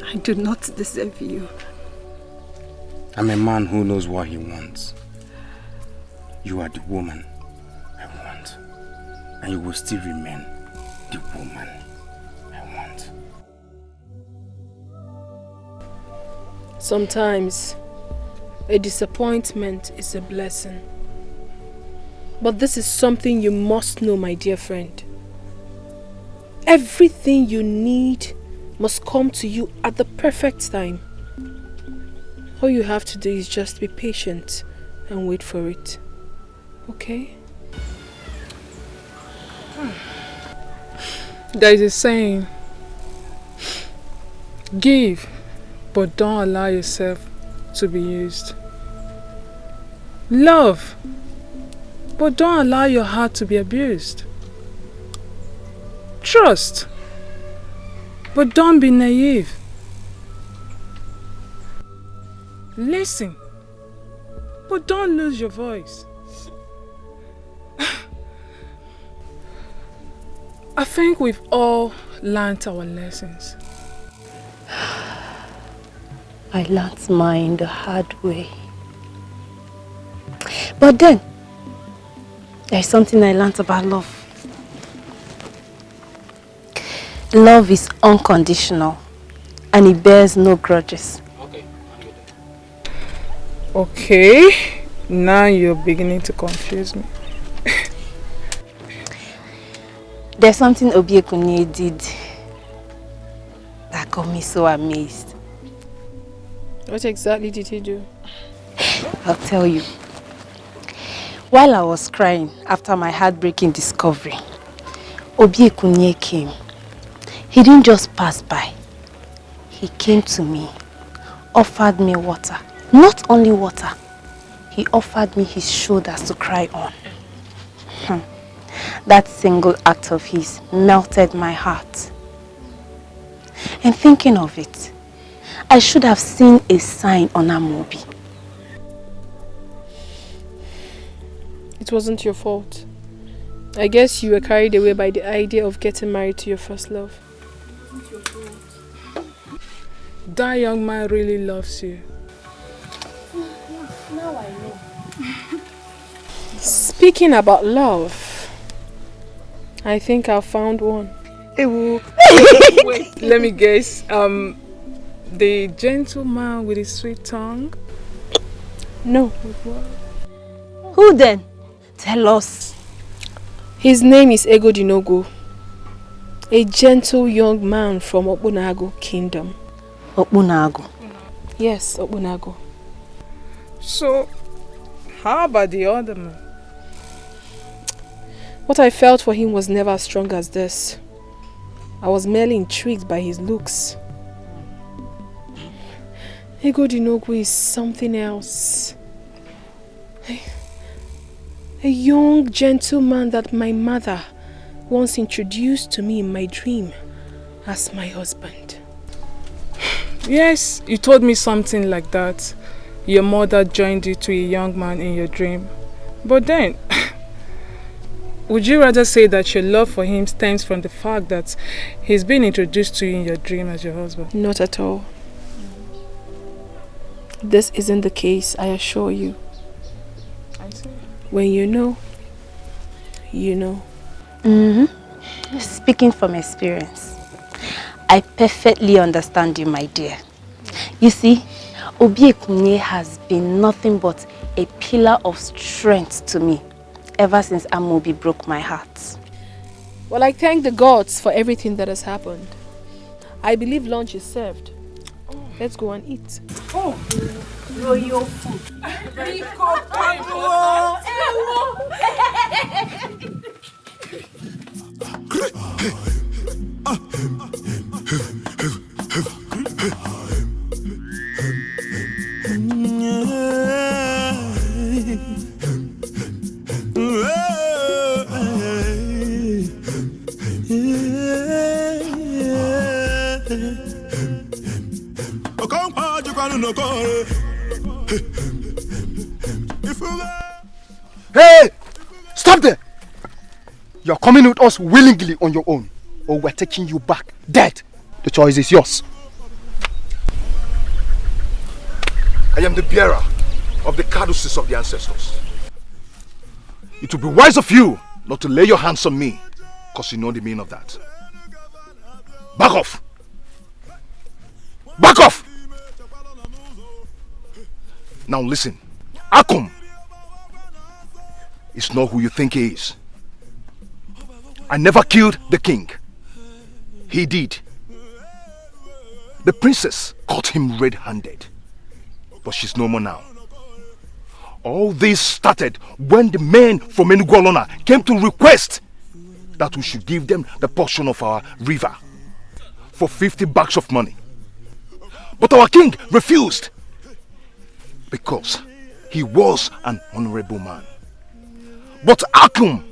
I do not deserve you. I'm a man who knows what he wants. You are the woman I want. And you will still remain the woman I want. Sometimes a disappointment is a blessing. But this is something you must know, my dear friend. Everything you need must come to you at the perfect time. All you have to do is just be patient and wait for it. Okay? There is a saying, give, but don't allow yourself to be used. Love, but don't allow your heart to be abused. Trust, but don't be naive. Listen, but don't lose your voice. I think we've all learned our lessons. I learnt mine the hard way. But then, there's something I learnt about love. Love is unconditional and it bears no grudges. Okay, now you're beginning to confuse me. There's something Obi-Ekunye did that got me so amazed. What exactly did he do? I'll tell you. While I was crying after my heartbreaking discovery, Obi-Ekunye came. He didn't just pass by. He came to me, offered me water. Not only water, he offered me his shoulders to cry on. That single act of his melted my heart. And thinking of it, I should have seen a sign on Amobi. It wasn't your fault. I guess you were carried away by the idea of getting married to your first love. That young man really loves you. Now I know. Speaking about love, I think I found one. Wait, let me guess. The gentleman with his sweet tongue? No. Who then? Tell us. His name is Egodinogo, a gentle young man from Obonago Kingdom. Obonago? Yes, Obonago. So, how about the other man? What I felt for him was never as strong as this. I was merely intrigued by his looks. Egodinogo is something else. A young gentleman that my mother once introduced to me in my dream as my husband. Yes, you told me something like that. Your mother joined you to a young man in your dream. But then, would you rather say that your love for him stems from the fact that he's been introduced to you in your dream as your husband? Not at all. This isn't the case, I assure you. I see. When you know, you know. Speaking from experience, I perfectly understand you, my dear. You see, Obi-Ekunye has been nothing but a pillar of strength to me ever since Amobi broke my heart. Well, I thank the gods for everything that has happened. I believe lunch is served. Let's go and eat. Oh, royal food. Hey! Stop there! You're coming with us willingly on your own, or we're taking you back dead. The choice is yours. I am the bearer of the caduceus of the ancestors. It would be wise of you not to lay your hands on me, because you know the meaning of that. Back off! Back off! Now listen, Akum is not who you think he is. I never killed the king. He did. The princess caught him red-handed, but she's no more now. All this started when the men from OGONNA came to request that we should give them the portion of our river for 50 bags of money. But our king refused because he was an honorable man. But Akum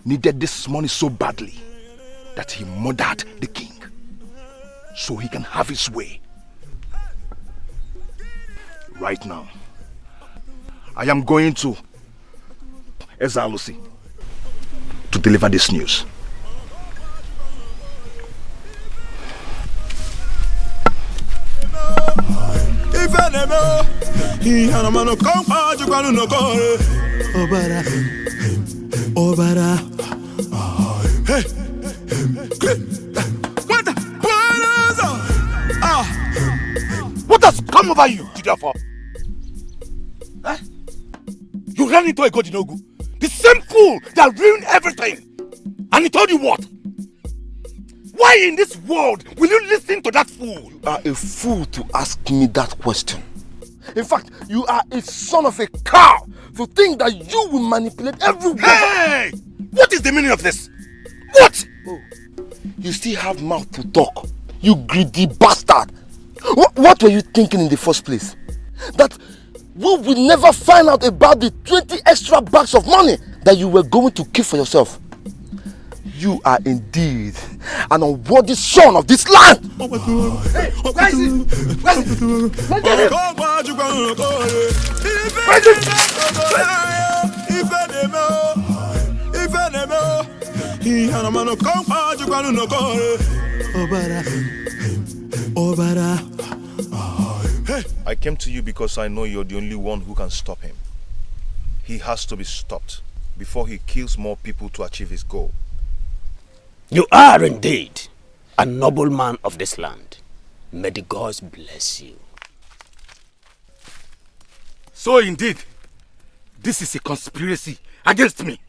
needed this money so badly that he murdered the king so he can have his way. Right now, I am going to Ezalusi to deliver this news. What has come over you, Jidafa? Huh? You ran into a Godinogu, the same fool that ruined everything. And he told you what? Why in this world will you listen to that fool? You are a fool to ask me that question. In fact, you are a son of a cow to think that you will manipulate everyone. Hey! What is the meaning of this? What? Oh, you still have mouth to talk, you greedy bastard. What were you thinking in the first place? That we will never find out about the 20 extra bags of money that you were going to keep for yourself. You are indeed an unworthy son of this land. Hey, where is it? Where is I came to you because I know you're the only one who can stop him. He has to be stopped before he kills more people to achieve his goal. You are indeed a noble man of this land. May the gods bless you. So indeed, this is a conspiracy against me.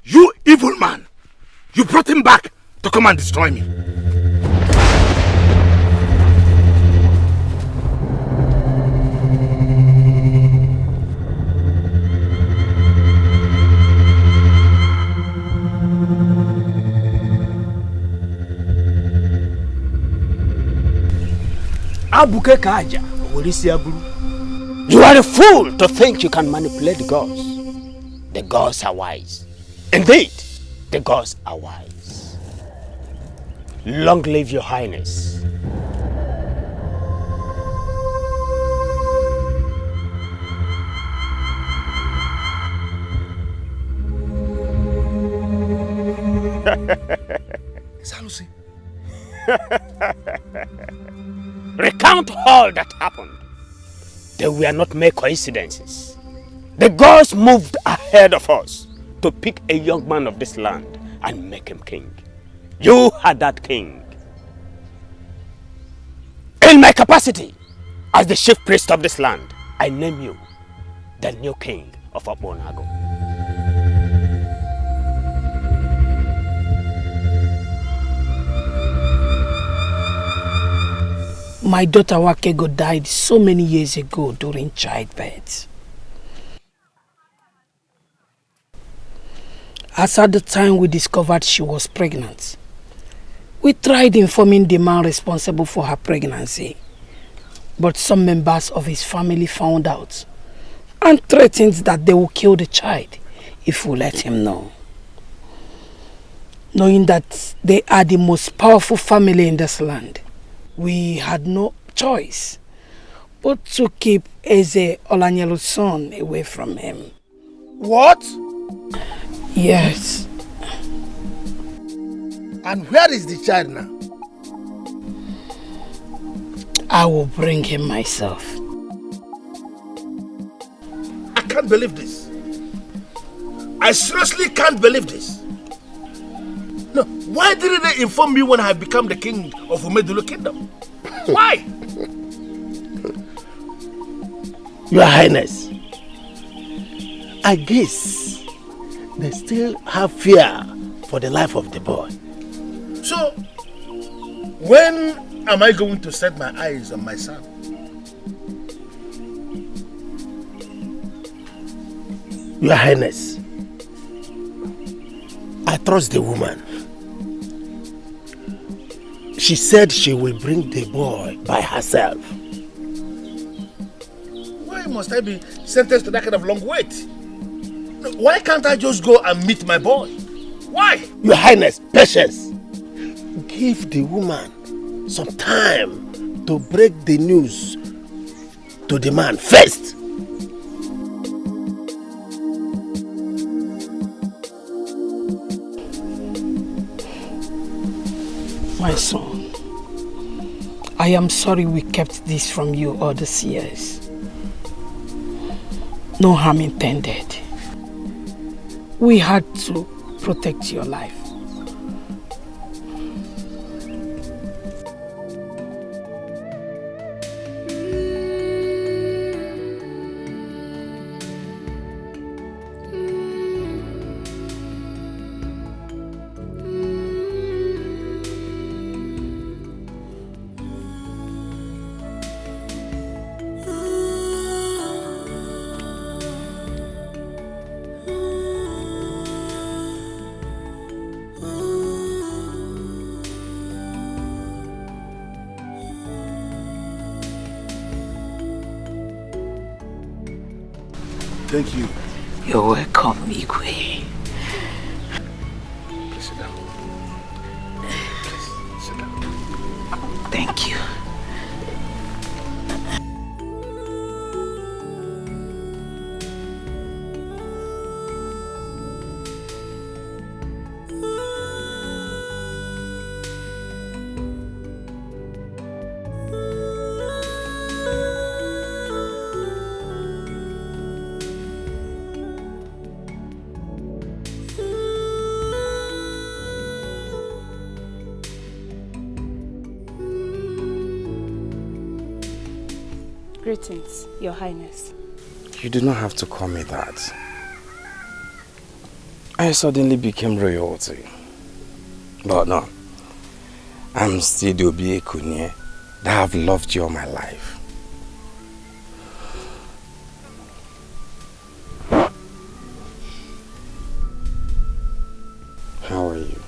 You evil man, you brought him back to come and destroy me. You are a fool to think you can manipulate the gods. The gods are wise. Indeed, the gods are wise. Long live your highness. Salusi. Recount all that happened. They were not mere coincidences. The gods moved ahead of us to pick a young man of this land and make him king. You are that king. In my capacity as the chief priest of this land, I name you the new king of ORANUGO. My daughter Wakego died so many years ago during childbirth. As at the time we discovered she was pregnant, we tried informing the man responsible for her pregnancy, but some members of his family found out and threatened that they will kill the child if we let him know. Knowing that they are the most powerful family in this land, we had no choice but to keep Eze Olanyelu's son away from him. What? Yes. And where is the child now? I will bring him myself. I can't believe this. I seriously can't believe this. No, why didn't they inform me when I had become the king of Umedulu Kingdom? Why? Your Highness, I guess they still have fear for the life of the boy. So, when am I going to set my eyes on my son? Your Highness, I trust the woman. She said she will bring the boy by herself. Why must I be sentenced to that kind of long wait? Why can't I just go and meet my boy? Why? Your Highness, patience. Give the woman some time to break the news to the man first. My son, I am sorry we kept this from you all these years. No harm intended. We had to protect your life. Thank you. You're welcome, Igwe. Please sit down. Please sit down. Thank you. Greetings, Your Highness. You do not have to call me that. I suddenly became royalty. But no, I'm still the UBA-CDGN that have loved you all my life. How are you?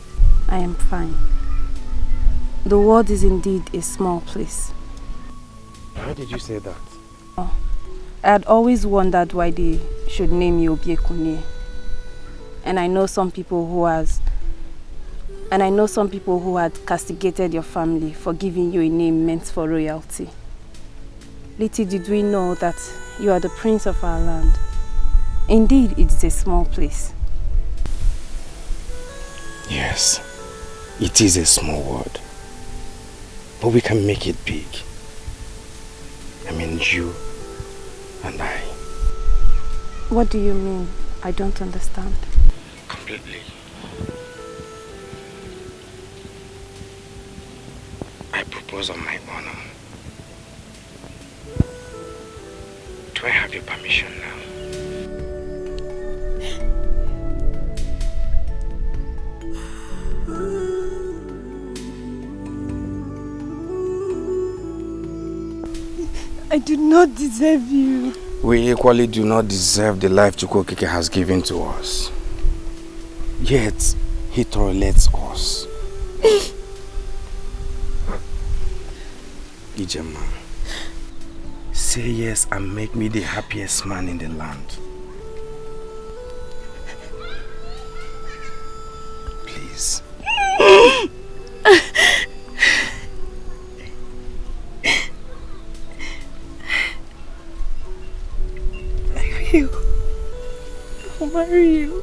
I am fine. The world is indeed a small place. Why did you say that? I had always wondered why they should name you UBA-CDGN. And I know some people who had castigated your family for giving you a name meant for royalty. Little did we know that you are the prince of our land. Indeed, it is a small place. Yes, it is a small world. But we can make it big. I mean, you and I. What do you mean? I don't understand. completely. I propose on my honor. Do I have your permission now? I do not deserve you. We equally do not deserve the life CHUKWUEMEKA has given to us. Yet, he tolerates us. Ijema, say yes and make me the happiest man in the land. Please. I'll marry you.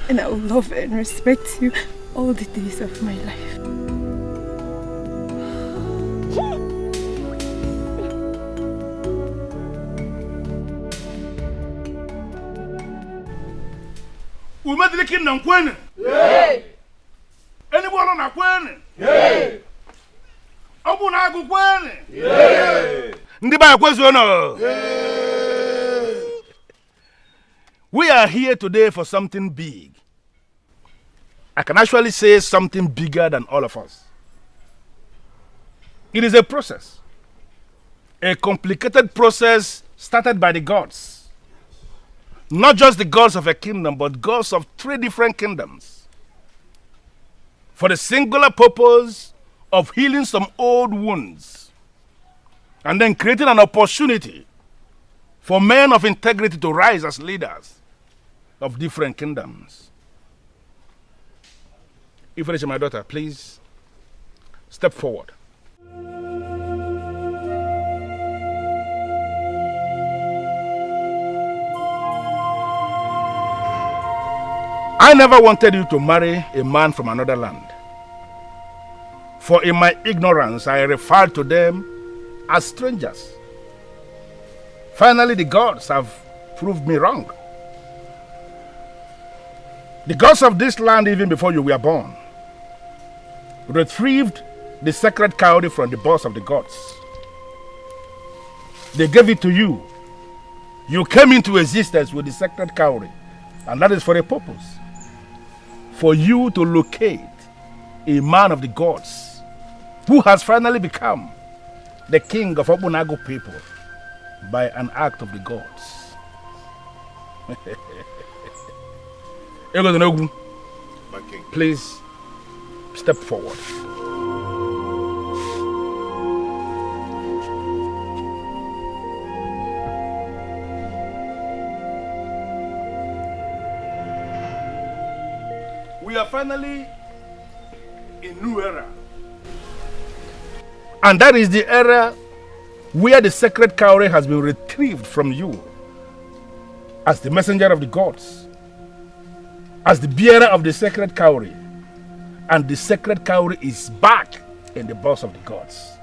And I will love and respect you all the days of my life. Umedilikin na nkwene? Yay! Anyone na kwene? Yay! Obu na agu kwene? Yay! Ndi ba kwezu no? Yay! We are here today for something big. I can actually say something bigger than all of us. It is a process. A complicated process started by the gods. Not just the gods of a kingdom, but gods of 3 different kingdoms. For the singular purpose of healing some old wounds. And then creating an opportunity for men of integrity to rise as leaders of different kingdoms. Ifeanyi, my daughter, please step forward. I never wanted you to marry a man from another land. For in my ignorance, I referred to them as strangers. Finally, the gods have proved me wrong. The gods of this land, even before you were born, retrieved the sacred cowrie from the boss of the gods. They gave it to you. You came into existence with the sacred cowrie, and that is for a purpose. For you to locate a man of the gods who has finally become the king of Obunago people by an act of the gods. Please step forward. We are finally in a new era. And that is the era where the sacred cowrie has been retrieved from you as the messenger of the gods, as the bearer of the sacred cowrie. And the sacred cowrie is back in the boss of the gods.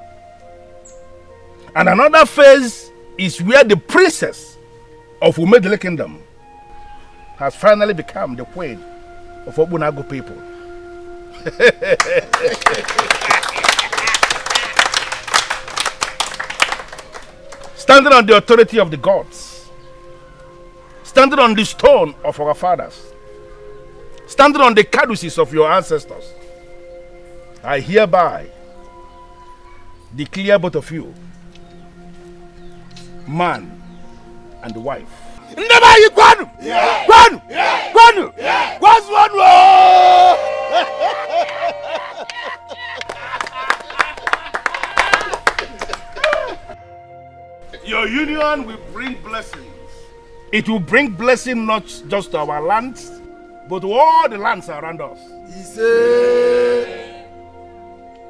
And another phase is where the princess of Umedile Kingdom has finally become the queen of Obunago people. Standing on the authority of the gods, standing on the stone of our fathers, standing on the caduceus of your ancestors, I hereby declare both of you man and wife. Your union will bring blessings. It will bring blessing not just to our lands, but to all the lands around us.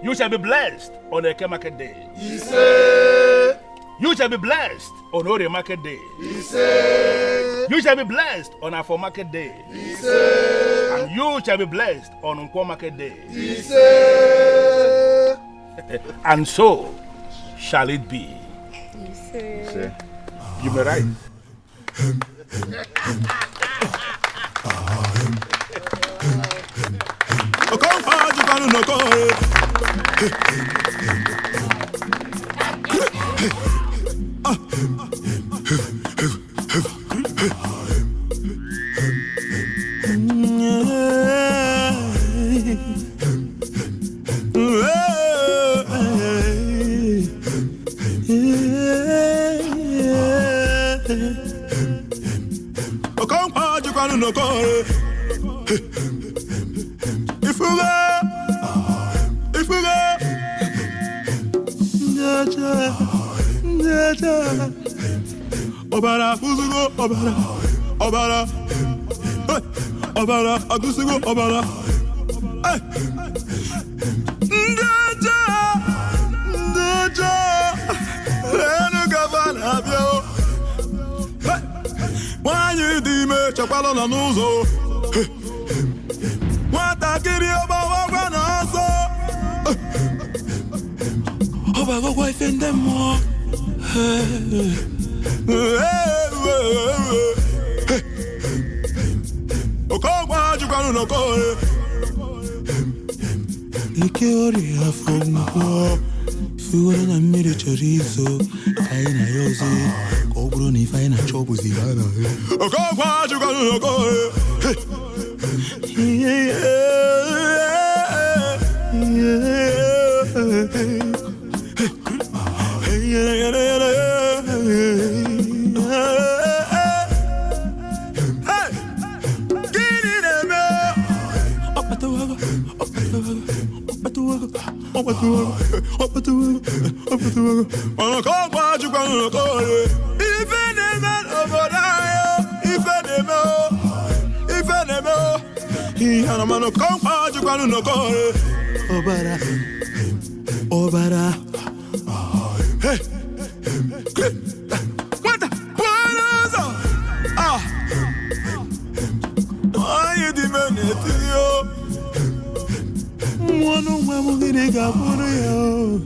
You shall be blessed on Eke Market Day. You shall be blessed on Ore Market Day. You shall be blessed on Afo Market Day. And you shall be blessed on Nkwo Market Day. And so shall it be. You may write. Obara, Uzugo, Obara, Obara, Obara, Agusugo, Obara. Ndaja, Renu Gavana, Bio. Why you dime, Chapalo Nanuzo? What I get you about Ogonna? Obago wife and them more. Ikeori afongo Figura na mire chorizo Kaina yoze Kobro ni faina chobu zigana Okokwa chukanu noko Obara, Obara. Hey, what? Ah, why you demanding it? Mwana mwa mugine kapuru yo.